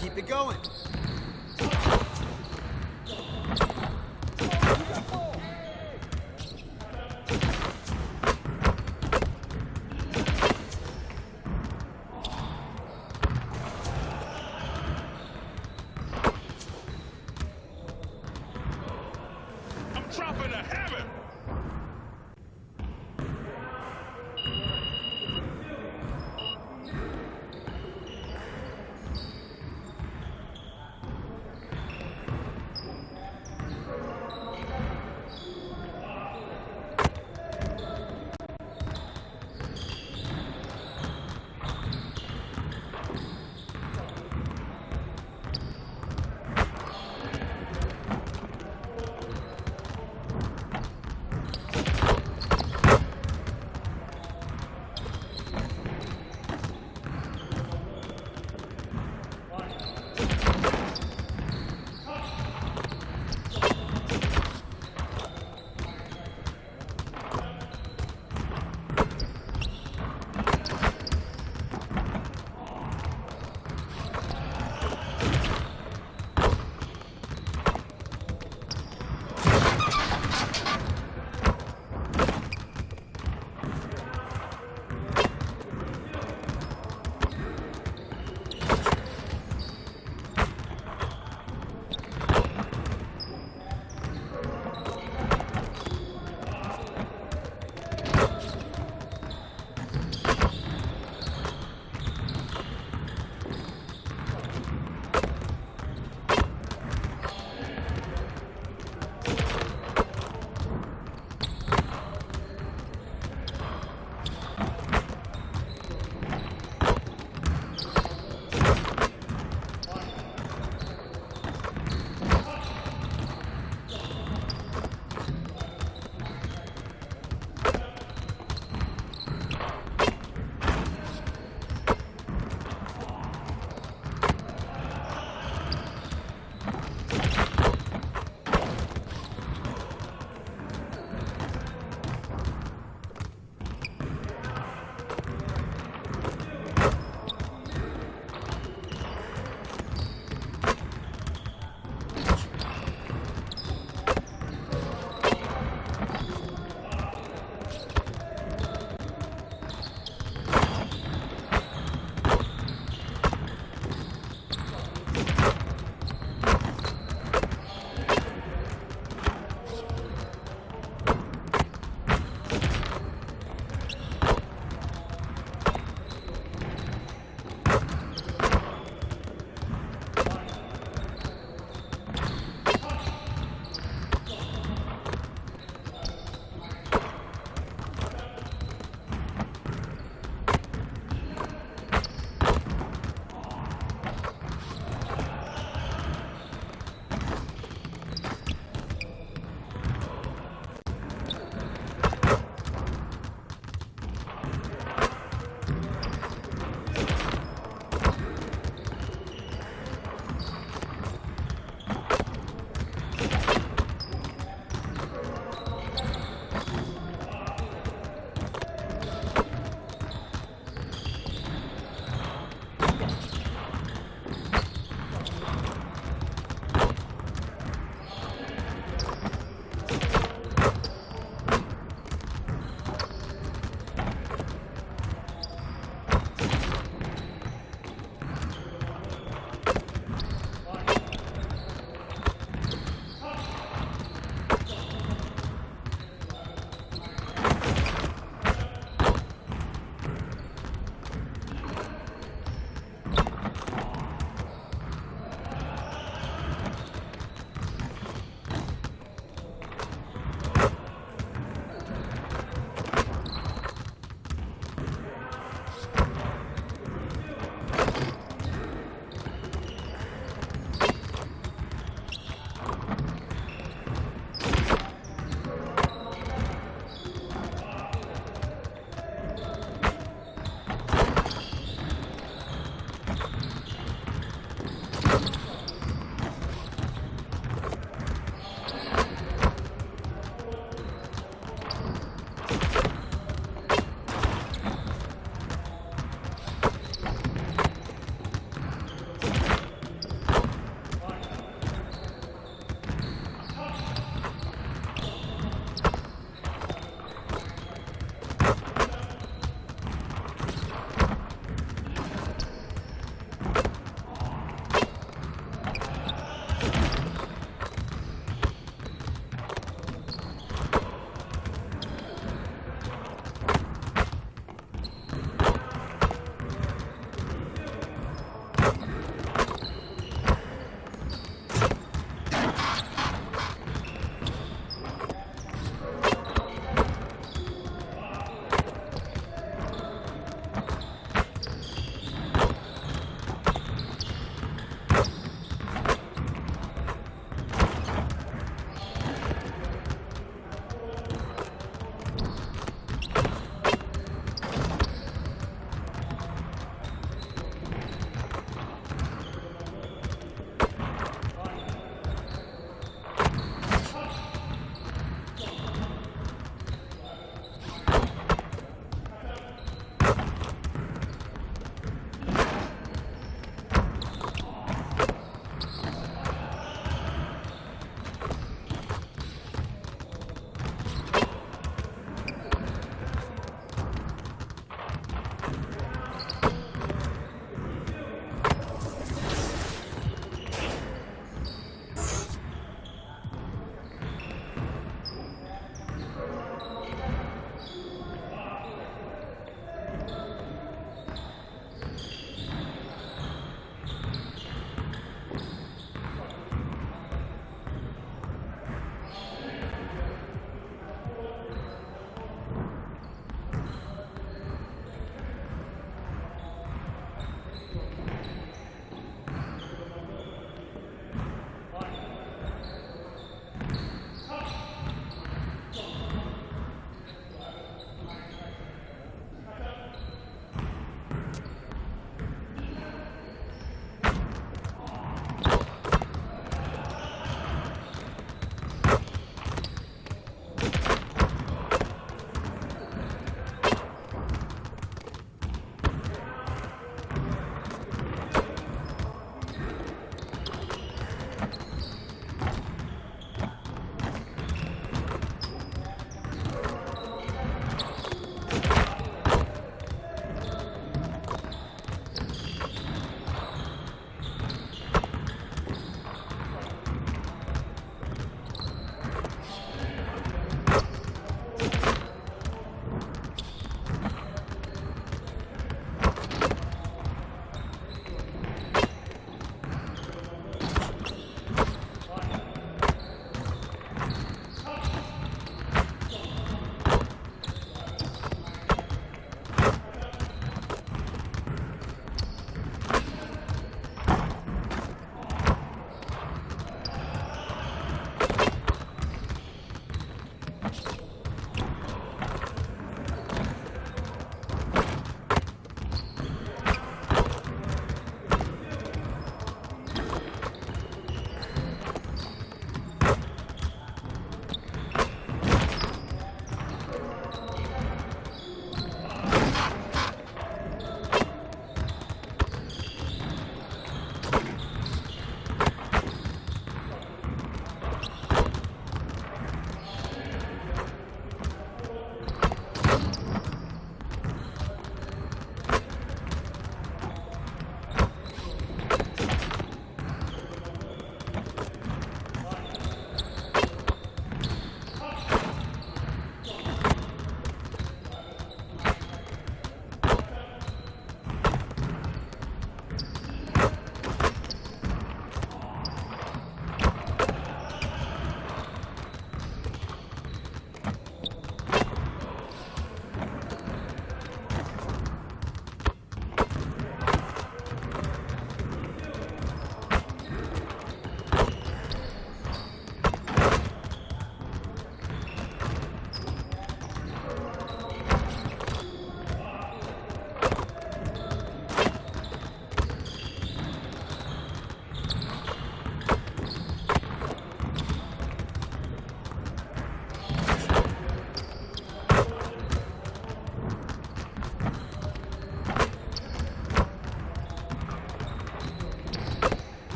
Keep it going. I'm dropping a hammer.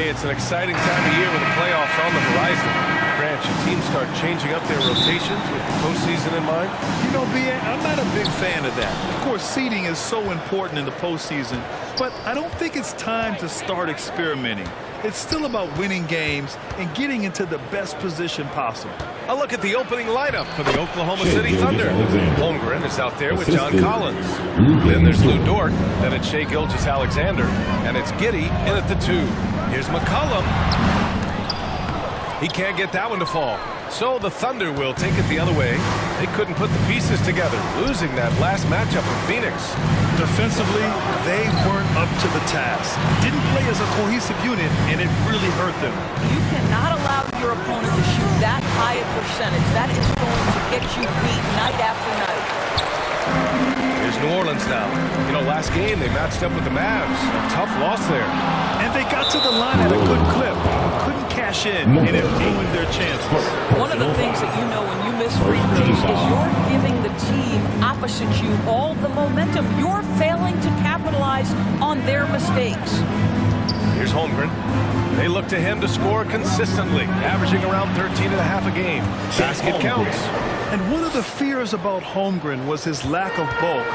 Hey, it's an exciting time of year with the playoffs on the horizon. Grant, your teams start changing up their rotations with the postseason in mind? You know, B.A., I'm not a big fan of that. Of course, seeding is so important in the postseason, but I don't think it's time to start experimenting. It's still about winning games and getting into the best position possible. A look at the opening lineup for the Oklahoma City Thunder. Holmgren is out there with John Collins. Then there's Lou Dort. Then it's Shai Gilgeous-Alexander. And it's Giddey in at the 2. Here's McCollum. He can't get that one to fall. So the Thunder will take it the other way. They couldn't put the pieces together, losing that last matchup with Phoenix. Defensively, they weren't up to the task. Didn't play as a cohesive unit, and it really hurt them. You cannot allow your opponent to shoot that high a percentage. That is going to get you beat night after night. Here's New Orleans now. You know, last game they matched up with the Mavs. A tough loss there. And they got to the line at a good clip. Couldn't cash in, and it ruined their chances. One of the things that you know when you miss free throws is you're giving the team opposite you all the momentum. You're failing to capitalize on their mistakes. Here's Holmgren. They look to him to score consistently, averaging around 13.5 a game. Basket counts. And one of the fears about Holmgren was his lack of bulk.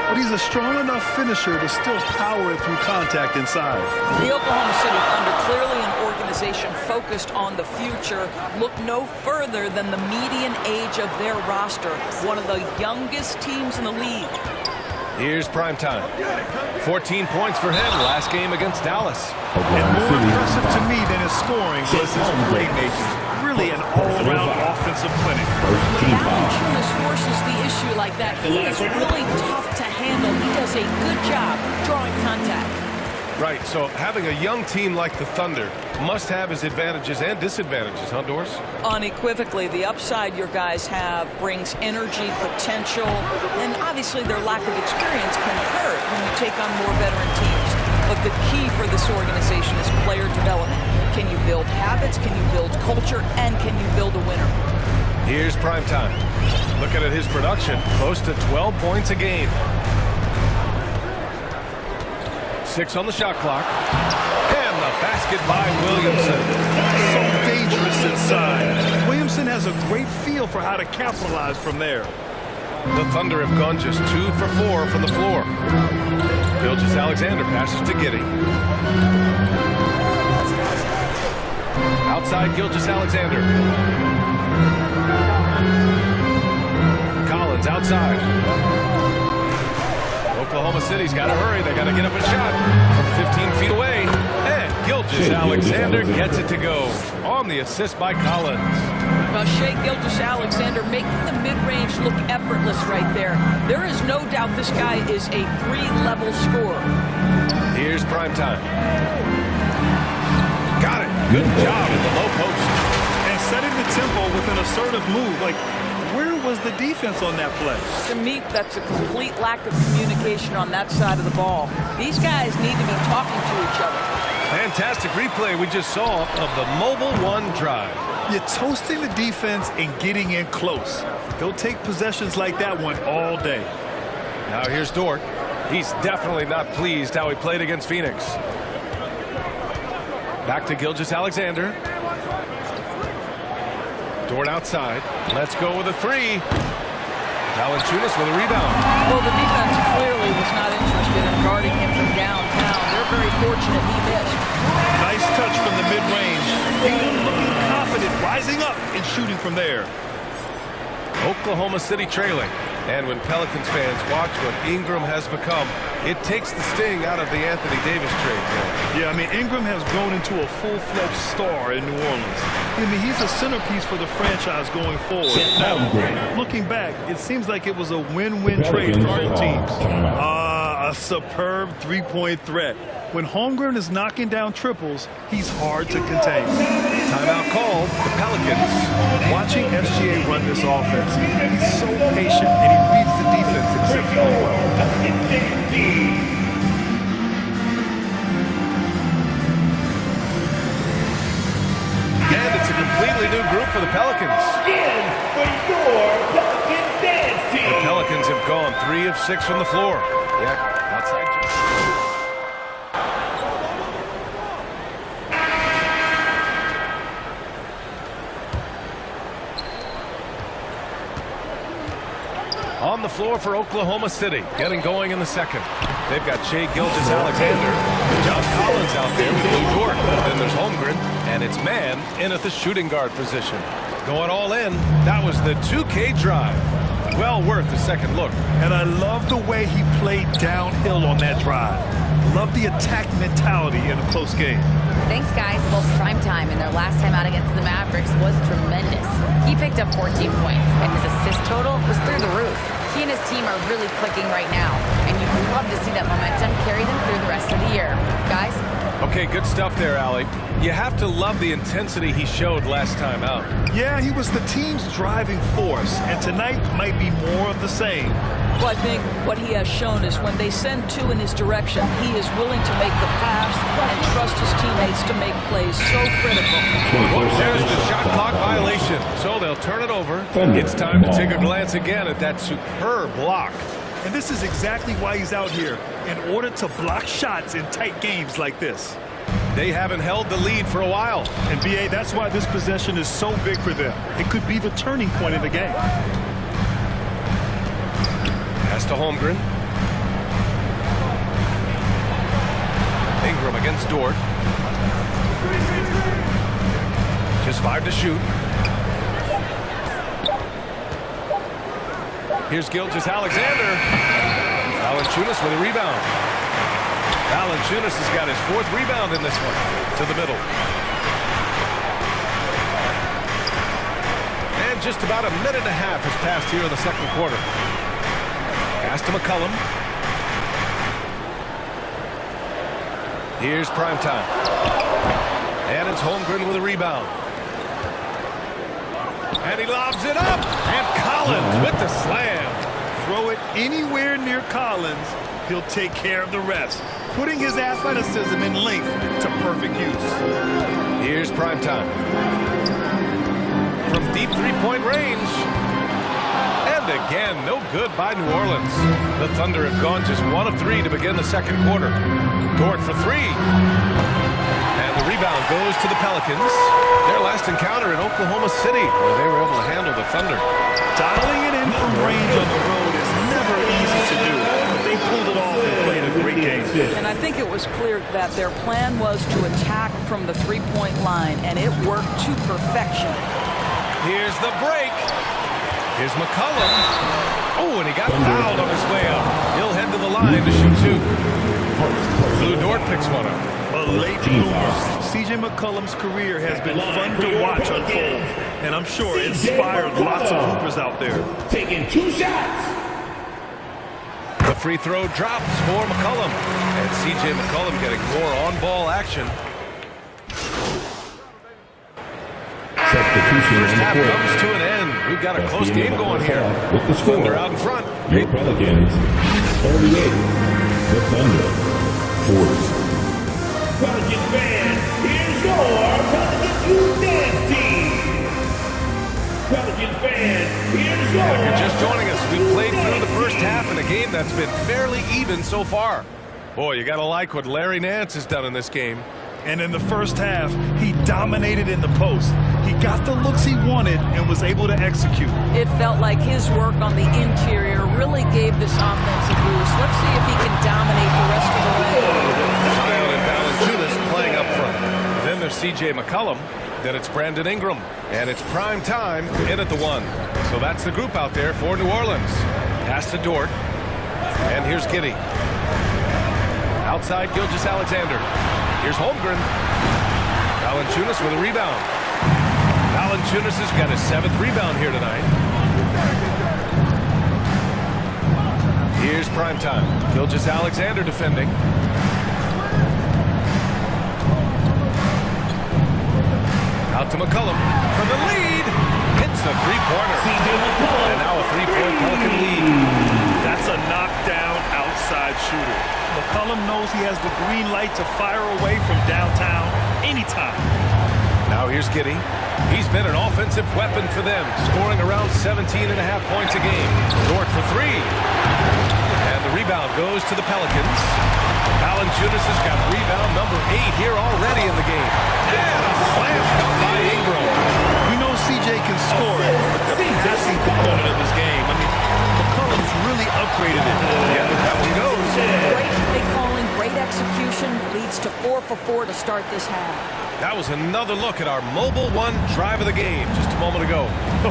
But he's a strong enough finisher to still power it through contact inside. The Oklahoma City Thunder, clearly an organization focused on the future, look no further than the median age of their roster. One of the youngest teams in the league. Here's primetime. 14 points for him last game against Dallas. And more impressive to me than his scoring was his playmaking. Really an all-around offensive clinic. Valanciunas forces the issue like that. He is really tough to handle. He does a good job drawing contact. Right, so having a young team like the Thunder must have its advantages and disadvantages, huh, Doris? Unequivocally, the upside your guys have brings energy, potential, and obviously their lack of experience can hurt when you take on more veteran teams. But the key for this organization is player development. Can you build habits? Can you build culture? And can you build a winner? Here's primetime. Looking at his production, close to 12 points a game. 6 on the shot clock. And the basket by Williamson. So dangerous inside. Williamson has a great feel for how to capitalize from there. The Thunder have gone just 2 for 4 from the floor. Gilgeous-Alexander passes to Giddey. Outside Gilgeous-Alexander. Collins outside. Oklahoma City's got to hurry. They got to get up a shot from 15 feet away. And Gilgeous-Alexander gets it to go on the assist by Collins. Well, Shai Gilgeous-Alexander making the mid-range look effortless right there. There is no doubt this guy is a 3-level scorer. Here's primetime. Got it. Good job in the low post. And setting the tempo with an assertive move. Like, where was the defense on that play? To me, that's a complete lack of communication on that side of the ball. These guys need to be talking to each other. Fantastic replay we just saw of the Mobile One drive. You're toasting the defense and getting in close. They'll take possessions like that one all day. Now here's Dort. He's definitely not pleased how he played against Phoenix. Back to Gilgeous-Alexander. Dort outside. Let's go with a 3. Valanciunas with a rebound. Well, the defense clearly was not interested in guarding him from downtown. They're very fortunate he missed. Nice touch from the mid-range. Ingram looking confident, rising up and shooting from there. Oklahoma City trailing. And when Pelicans fans watch what Ingram has become, it takes the sting out of the Anthony Davis trade. Yeah, I mean, Ingram has grown into a full-fledged star in New Orleans. I mean, he's a centerpiece for the franchise going forward. Now, looking back, it seems like it was a win-win trade for both teams. A superb three-point threat. When Holmgren is knocking down triples, he's hard to contain. Timeout called, the Pelicans. Watching SGA run this offense, he's so patient and he reads the defense exceptionally well. And it's a completely new group for the Pelicans. The Pelicans have gone 3 of 6 from the floor. Yeah, outside. floor for Oklahoma City, getting going in the second. They've got Shai Gilgeous-Alexander, John Collins out there with Lou Dort. Then there's Holmgren, and it's man in at the shooting guard position. Going all in, that was the 2K drive. Well worth a second look. And I love the way he played downhill on that drive. Love the attack mentality in a close game. Thanks, guys. Well, primetime in their last time out against the Mavericks was tremendous. He picked up 14 points, and his assist total was through the roof. He and his team are really clicking right now, and you'd love to see that momentum carry them through the rest of the year. Guys? Okay, good stuff there, Allie. You have to love the intensity he showed last time out. Yeah, he was the team's driving force, and tonight might be more of the same. Well, I think what he has shown is when they send two in his direction, he is willing to make the pass and trust his teammates to make plays so critical. There's the shot clock violation, so they'll turn it over. It's time to take a glance again at that superb block. And this is exactly why he's out here, in order to block shots in tight games like this. They haven't held the lead for a while. And B.A., that's why this possession is so big for them. It could be the turning point in the game. Pass to Holmgren. Ingram against Dort. Just 5 to shoot. Here's Gilgeous-Alexander. Valanciunas with a rebound. Valanciunas has got his 4th rebound in this one. To the middle. And just about a minute and a half has passed here in the second quarter. Pass to McCollum. Here's primetime. And it's Holmgren with a rebound. And he lobs it up. And Collins with the slam. Throw it anywhere near Collins, he'll take care of the rest, putting his athleticism and length to perfect use. Here's primetime. From deep three-point range. And again, no good by New Orleans. The Thunder have gone just 1 of 3 to begin the second quarter. Dort for 3. And the rebound goes to the Pelicans. Their last encounter in Oklahoma City, where they were able to handle the Thunder. Dialing it in from range on the road is never easy to do. They pulled it off and played a great game. And I think it was clear that their plan was to attack from the three-point line, and it worked to perfection. Here's the break. Here's McCollum. Oh, and he got fouled on his way up. He'll head to the line to shoot 2. Lou Dort picks one up. A late bloomer. C.J. McCollum's career has been fun to watch unfold, and I'm sure inspired lots of hoopers out there. Taking 2 shots. The free throw drops for McCollum, and C.J. McCollum getting more on-ball action. Substitution First half comes to an end. We've got a close game going here. With the score, Thunder out in front. Your Pelicans 38. The Thunder 40. Pelicans fans, here's your Pelicans Youth Dance Team. Pelicans fans, here's your... If you're just joining us, we've played through the first half in a game that's been fairly even so far. Boy, you gotta like what Larry Nance has done in this game. And in the first half, he dominated in the post. He got the looks he wanted and was able to execute. It felt like his work on the interior really gave this offense a boost. Let's see if he can dominate the rest of the way. Zion and Valanciunas playing up front. Then there's C.J. McCollum. Then it's Brandon Ingram. And it's prime time in at the 1. So that's the group out there for New Orleans. Pass to Dort. And here's Giddey. Outside Gilgeous-Alexander. Here's Holmgren. Valanciunas with a rebound. Valanciunas has got his 7th rebound here tonight. Here's primetime. Gilgeous-Alexander defending. Out to McCollum for the lead. Hits the three-pointer. And now a 3-point Pelican lead. That's a knockdown outside shooter. McCollum knows he has the green light to fire away from downtown anytime. Now here's Giddey. He's been an offensive weapon for them, scoring around 17.5 points a game. Dort for 3. And the rebound goes to the Pelicans. Valanciunas has got rebound number 8 here already in the game. And a slam dunk by Ingram. We know CJ can score it, but the passing component of his game, I mean, McCollum's really really upgraded it. Yeah, that one goes. Great play calling, great execution leads to 4 for 4 to start this half. That was another look at our Mobile One drive of the game just a moment ago.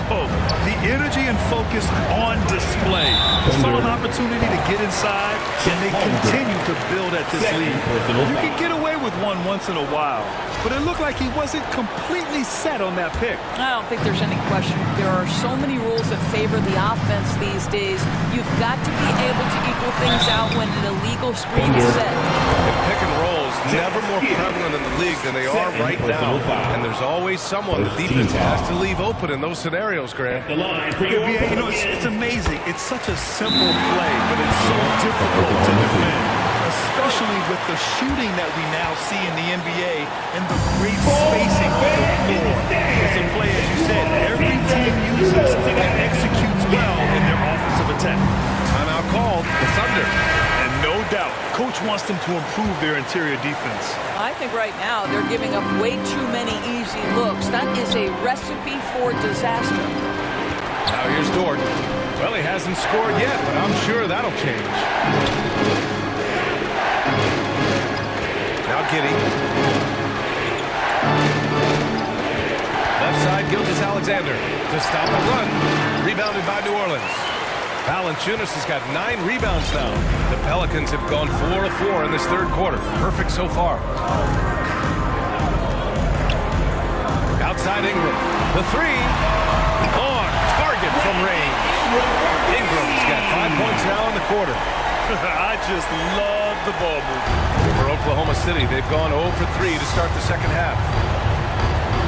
Oh, the energy and focus on display. Saw an opportunity to get inside, and they continue to build at this lead. You can get away with one once in a while, but it looked like he wasn't completely set on that pick. I don't think there's any question. There are so many rules that favor the offense these days. You've got to be able to equal things out when an illegal screen is set. And pick and rolls never more prevalent in the league than they are right now. And there's always someone the defense has to leave open in those scenarios, Grant. You know, it's amazing. It's such a simple play, but it's so difficult to defend, especially with the shooting that we now see in the NBA and the great spacing on the floor. It's a play, as you said, every team uses and executes well in their offensive attack. Timeout called, the Thunder. And no doubt, coach wants them to improve their interior defense. I think right now they're giving up way too many easy looks. That is a recipe for disaster. Now here's Dort. Well, he hasn't scored yet, but I'm sure that'll change. Now Giddey. Left side, Gilgeous-Alexander to stop the run. Rebounded by New Orleans. Valanciunas has got 9 rebounds now. The Pelicans have gone 4 of 4 in this third quarter. Perfect so far. Outside Ingram. The 3. On target from range. Ingram's got 5 points now in the quarter. I just love the ball movement. For Oklahoma City, they've gone 0 for 3 to start the second half.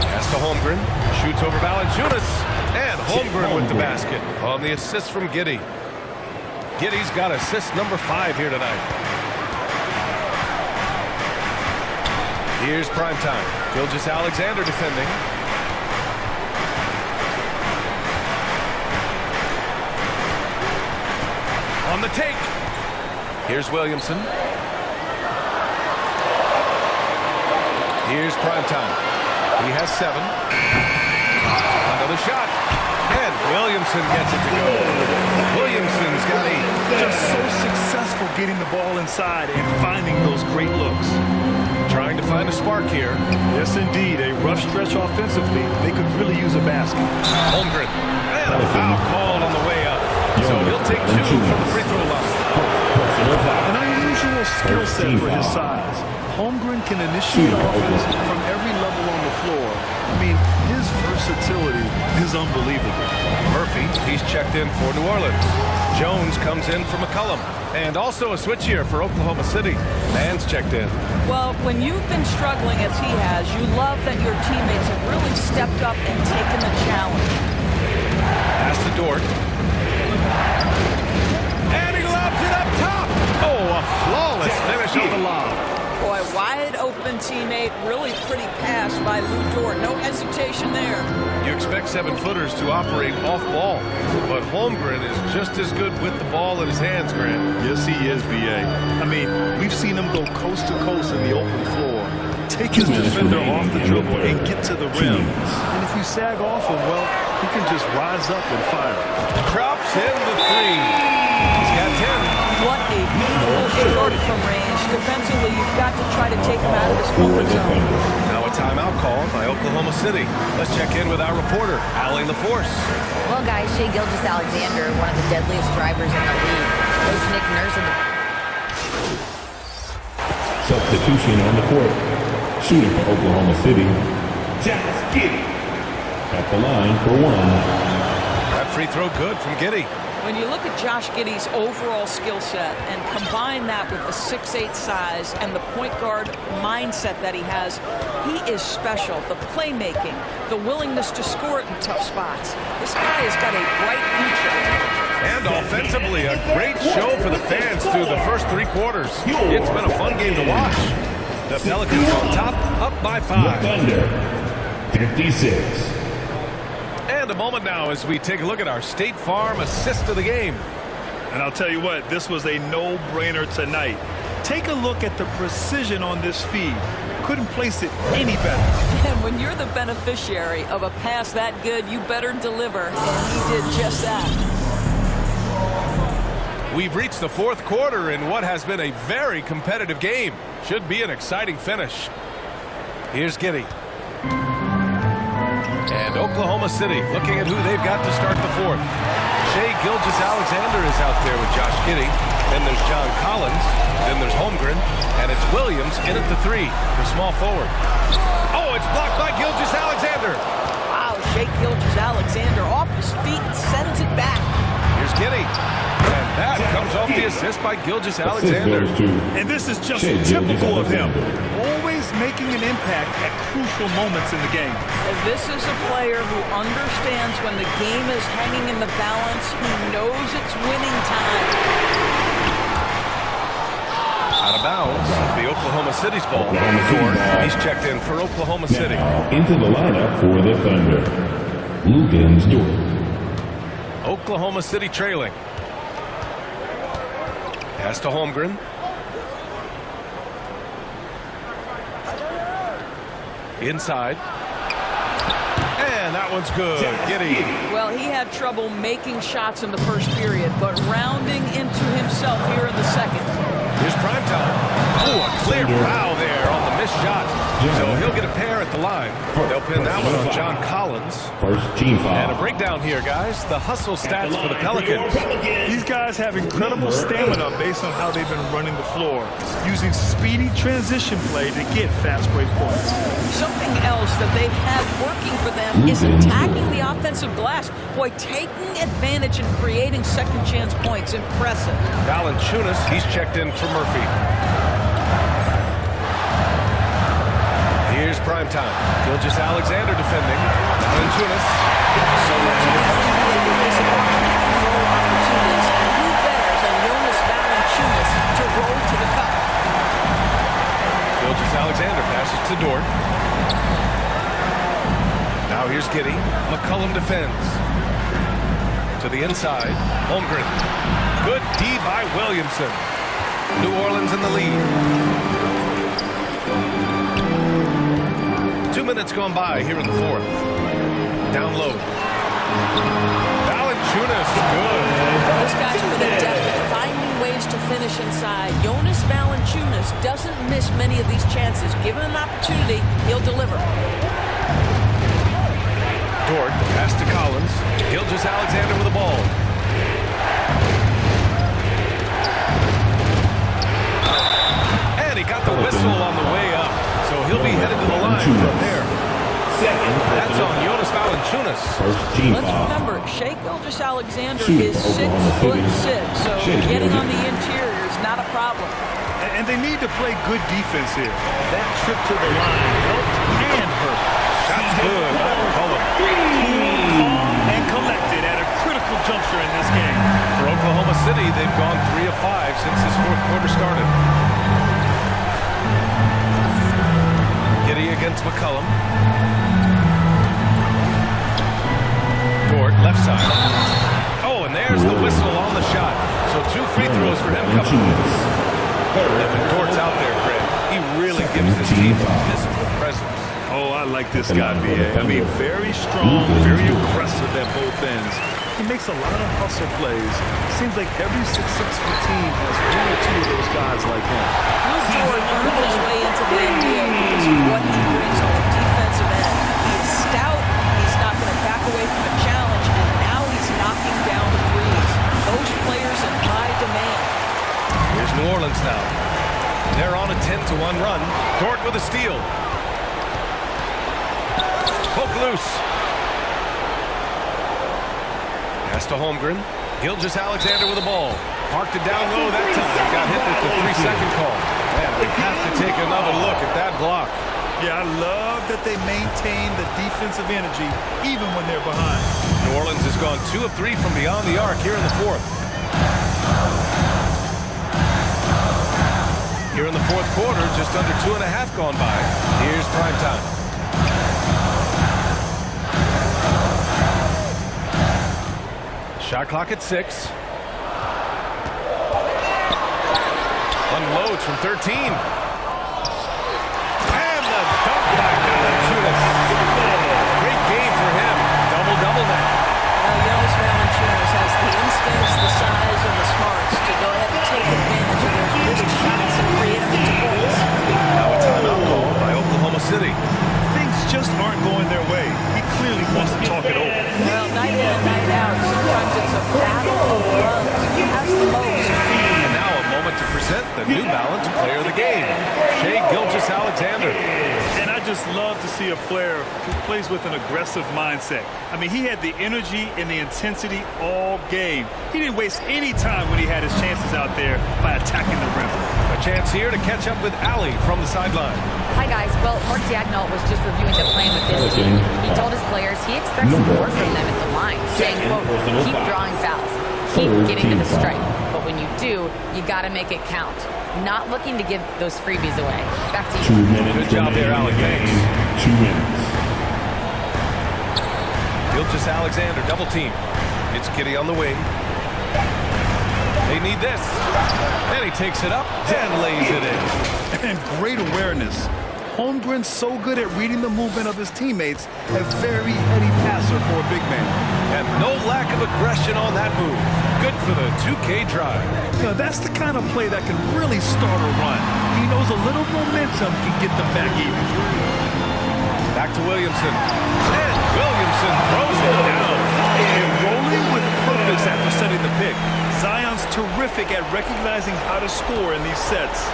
Pass to Holmgren. Shoots over Valanciunas. And Holmgren with the basket on the assist from Giddey. Giddey's got assist number 5 here tonight. Here's primetime. Gilgeous-Alexander defending. On the take. Here's Williamson. Here's primetime. He has 7. Another shot. And Williamson gets it to go. Williamson's got 8. Just so successful getting the ball inside and finding those great looks. Trying to find a spark here. Yes, indeed. A rough stretch offensively. They could really use a basket. Holmgren. And a foul called on the way up. So he'll take 2 from the free throw line. An unusual skill set for his size. Holmgren can initiate offense from every level on the floor. I mean, his versatility is unbelievable. Murphy, he's checked in for New Orleans. Jones comes in for McCollum. And also a switch here for Oklahoma City. Mann's checked in. Well, when you've been struggling as he has, you love that your teammates have really stepped up and taken the challenge. Pass to Dort. And he lobs it up top. Oh, a flawless finish on the lob. Boy, wide open teammate, really pretty pass by Lou Dort. No hesitation there. You expect 7-footers to operate off ball, but Holmgren is just as good with the ball in his hands, Grant. Yes, he is, VA. I mean, we've seen him go coast to coast in the open floor, take his defender off the dribble and get to the rim. And if you sag off him, well, he can just rise up and fire. Drops in the 3. He's got 10. What a beautiful short from range. Defensively, you've got to try to take him out of his comfort zone. Now a timeout call by Oklahoma City. Let's check in with our reporter, Allie LaForce. Well, guys, Shai Gilgeous-Alexander, one of the deadliest drivers in the league. Coach Nick Nurse. Substitution on the court. Shooting for Oklahoma City. Josh Giddey at the line for 1. That free throw good from Giddey. When you look at Josh Giddey's overall skill set and combine that with the 6'8" size and the point guard mindset that he has, he is special. The playmaking, the willingness to score it in tough spots. This guy has got a bright future. And offensively, a great show for the fans through the first 3 quarters. It's been a fun game to watch. The Pelicans on top, up by 5. Thunder, 56. And a moment now as we take a look at our State Farm assist of the game. And I'll tell you what, this was a no-brainer tonight. Take a look at the precision on this feed. Couldn't place it any better. And when you're the beneficiary of a pass that good, you better deliver. And he did just that. We've reached the fourth quarter in what has been a very competitive game. Should be an exciting finish. Here's Giddey. And Oklahoma City looking at who they've got to start the fourth. Shai Gilgeous-Alexander is out there with Josh Giddey. Then there's John Collins. Then there's Holmgren. And it's Williams in at the 3, the small forward. Oh, it's blocked by Gilgeous-Alexander. Wow, Shai Gilgeous-Alexander off his feet and sends it back. Here's Giddey. And that comes off the assist by Gilgeous-Alexander. And this is just typical of him. Always making an impact at crucial moments in the game. And this is a player who understands when the game is hanging in the balance. He knows it's winning time. Out of bounds, the Oklahoma City's ball. He's checked in for Oklahoma City. Into the lineup for the Thunder, Luguentz Dort. Oklahoma City trailing. Pass to Holmgren. Inside. And that one's good. Giddey. Well, he had trouble making shots in the first period, but rounding into himself here in the second. Here's Primetime. Oh, a clear foul there on the missed shot. So he'll get a pair at the line. They'll pin that one on John Collins. First team foul. And a breakdown here, guys. The hustle stats for the Pelicans. These guys have incredible stamina based on how they've been running the floor, using speedy transition play to get fast break points. Something else that they've had working for them is attacking the offensive glass. Boy, taking advantage and creating second chance points. Impressive. Valanciunas, he's checked in for Murphy. Here's Primetime. Gilgeous-Alexander defending. Valanciunas. So much opportunities, and who better than Jonas Valanciunas to roll to the cup? Gilgeous-Alexander passes to Dort. Now here's Giddey. McCollum defends. To the inside. Holmgren. Good D by Williamson. New Orleans in the lead. 2 minutes gone by here in the fourth. Down low. Valanciunas, good. Those guys with a depth at finding ways to finish inside. Jonas Valanciunas doesn't miss many of these chances. Given an opportunity, he'll deliver. Dort, pass to Collins. Gilgeous-Alexander with the ball. And he got the whistle on the way up. So he'll be headed to the line from there. That's on Jonas Valanciunas. Let's remember, Shai Gilgeous-Alexander is 6'6", so getting on the interior is not a problem. And they need to play good defense here. That trip to the line helped and hurt. Shot's good. Calm and collected at a critical juncture in this game. For Oklahoma City, they've gone 3 of 5 since this fourth quarter started. Giddey against McCollum. Dort, left side. Oh, and there's the whistle on the shot. So 2 free throws for him coming. And when Dort's out there, Greg, he really gives this team a physical presence. Oh, I like this guy, B.A. I mean, very strong, very aggressive at both ends. He makes a lot of hustle plays. Seems like every 6'6" team has 1 or 2 of those guys like him. Dort earned his way into the NBA because of what he brings on the defensive end. He's stout, he's not going to back away from a challenge, and now he's knocking down the threes. Those players in high demand. Here's New Orleans now. They're on a 10-1 run. Dort with a steal. Poke loose. Pass to Holmgren. Gilgeous-Alexander with the ball. Parked it down low that time. Got hit with the 3-second call. Man, we have to take another look at that block. Yeah, I love that they maintain the defensive energy even when they're behind. New Orleans has gone 2 of 3 from beyond the arc here in the fourth. Here in the fourth quarter, just under 2.5 gone by. Here's Primetime. Shot clock at 6. Unloads from 13. And the dunk by Valanciunas. Great game for him. Double-double now. Jonas Valanciunas has the instincts, the size, and the smarts to the game, Shai Gilgeous-Alexander. And I just love to see a player who plays with an aggressive mindset. I mean, he had the energy and the intensity all game. He didn't waste any time when he had his chances out there by attacking the rim. A chance here to catch up with Ali from the sideline. Hi, guys. Well, Mark Daigneault was just reviewing the plan with his team. He told his players he expects more from them at the line, saying, quote, keep drawing fouls, keep getting to the stripe. But when you do, you got to make it count. Not looking to give those freebies away. Back to you. 2 minutes. Good job there, Alec. Thanks. 2 minutes. Gilgeous-Alexander double team. It's Giddey on the wing. They need this. And he takes it up and lays it in. And great awareness. Holmgren's so good at reading the movement of his teammates, a very heady passer for a big man. And no lack of aggression on that move. Good for the 2K drive. You know, that's the kind of play that can really start a run. He knows a little momentum can get them back even. Back to Williamson. And Williamson throws it down. And rolling with purpose after setting the pick. Zion's terrific at recognizing how to score in these sets.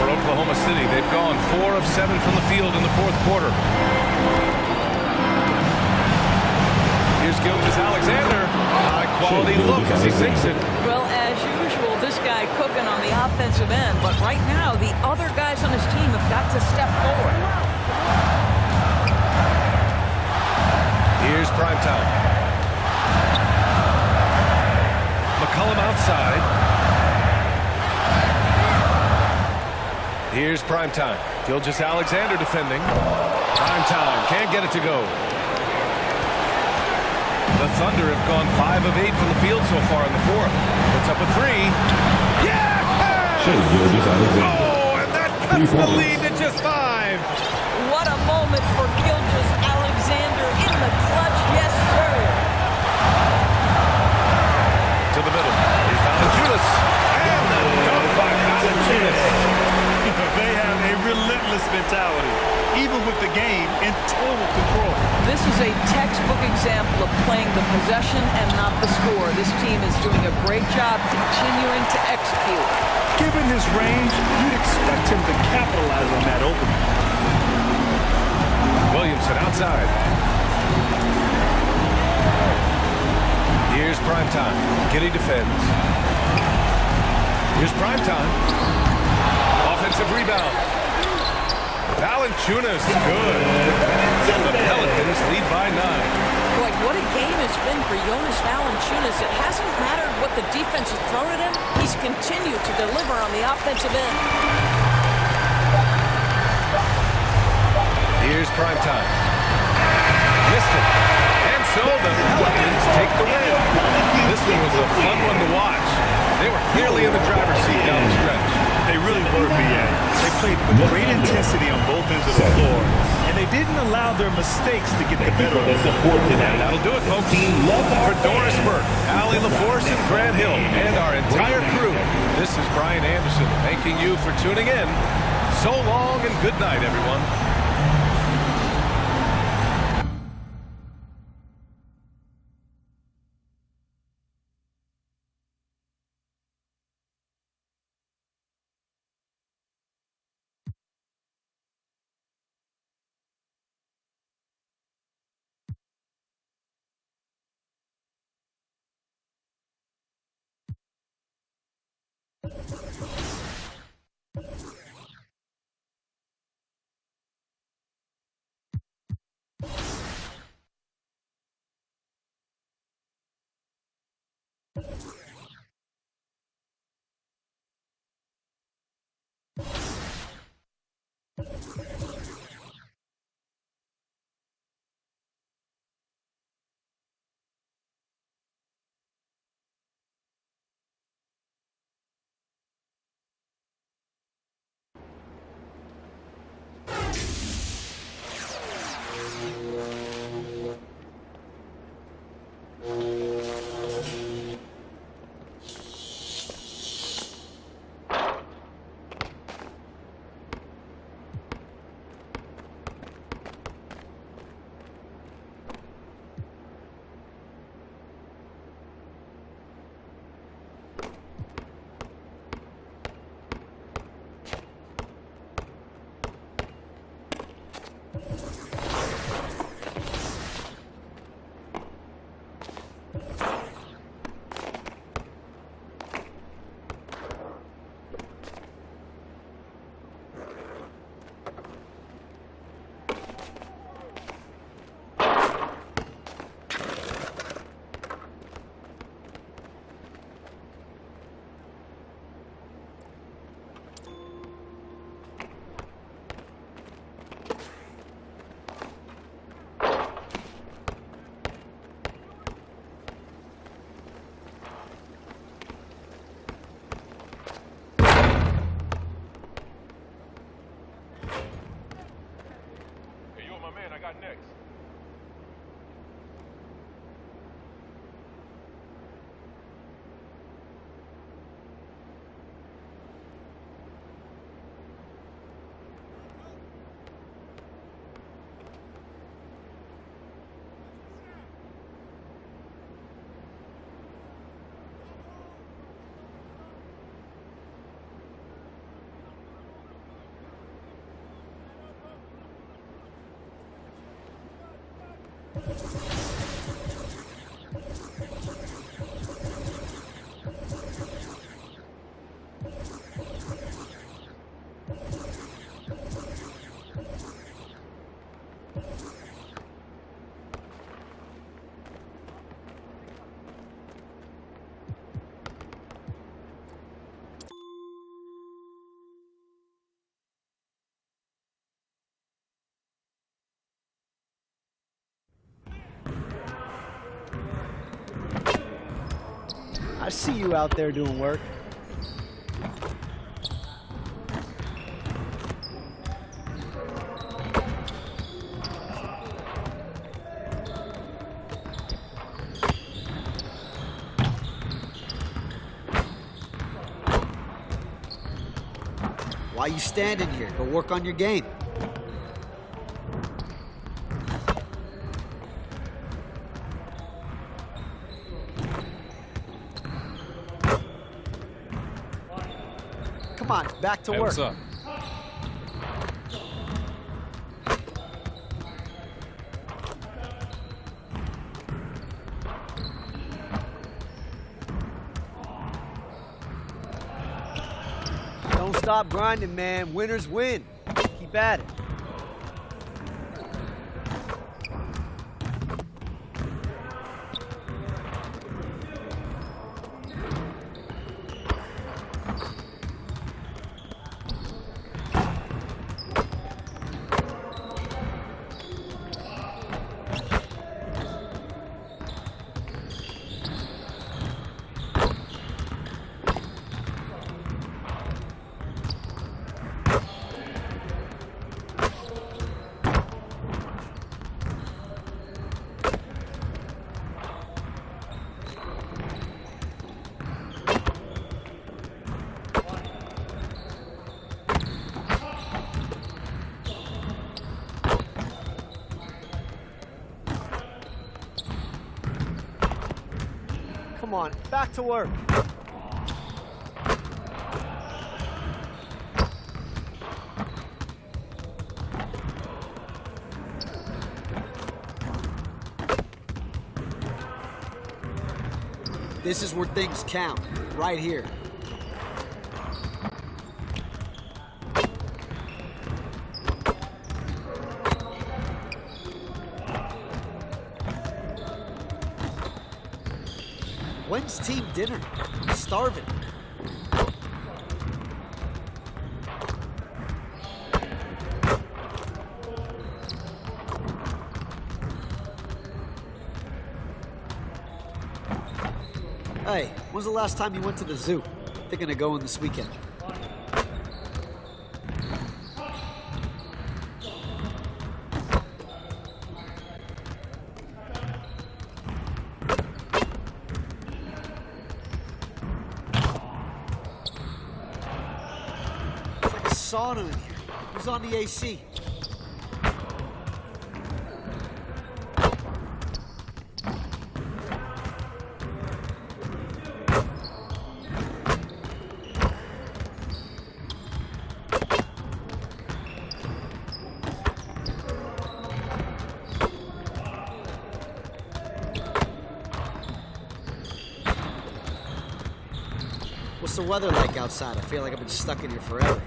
For Oklahoma City, they've gone 4 of 7 from the field in the fourth quarter. Here's Gilgeous-Alexander. High quality look as he sinks it. Well, as usual, this guy cooking on the offensive end, but right now the other guys on his team have got to step forward. Here's primetime. McCollum outside. Here's primetime. Gilgeous-Alexander defending. Primetime can't get it to go. The Thunder have gone 5 of 8 from the field so far in the fourth. Puts up a 3. Yeah! Oh, and that cuts the lead to just 5. What a moment for Gilgeous-Alexander in the clutch, yes, sir. To the middle. Here's Valanciunas. And the dunk by Valanciunas. They have a relentless mentality, even with the game in total control. This is a textbook example of playing the possession and not the score. This team is doing a great job continuing to execute. Given his range, you'd expect him to capitalize on that opening. Williamson outside. Here's primetime. Giddey defends. Here's primetime. Offensive rebound. Valanciunas good. And the Pelicans lead by 9. Boy, what a game it's been for Jonas Valanciunas. It hasn't mattered what the defense has thrown at him. He's continued to deliver on the offensive end. Here's primetime. Missed it. And so the Pelicans take the win. This one was a fun one to watch. They were clearly in the driver's seat down the stretch. They really were, BA. They played with great intensity on both ends of the floor, and they didn't allow their mistakes to get the better of them. And that'll do it, folks. For Doris Burke, Allie LaForce, and Grant Hill, and our entire crew, this is Brian Anderson thanking you for tuning in. So long and good night, everyone. got next? I see you out there doing work. Why are you standing here? Go work on your game. Come on, back to Hey, work. what's up? Don't stop grinding, man. Winners win. Keep at it. Come on, back to work. This is where things count, right here. When's team dinner? I'm starving. Hey, when's the last time you went to the zoo? Thinking of going this weekend. It's like a sauna in here. Who's on the AC? What's the weather like outside? I feel like I've been stuck in here forever.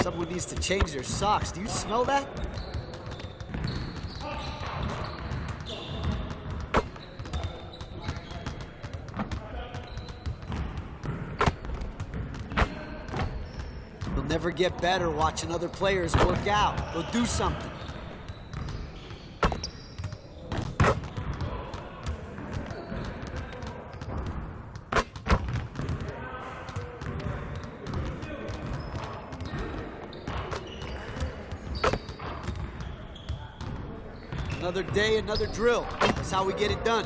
Someone needs to change their socks. Do you smell that? You'll never get better watching other players work out. Go do something. Another day, another drill. That's how we get it done.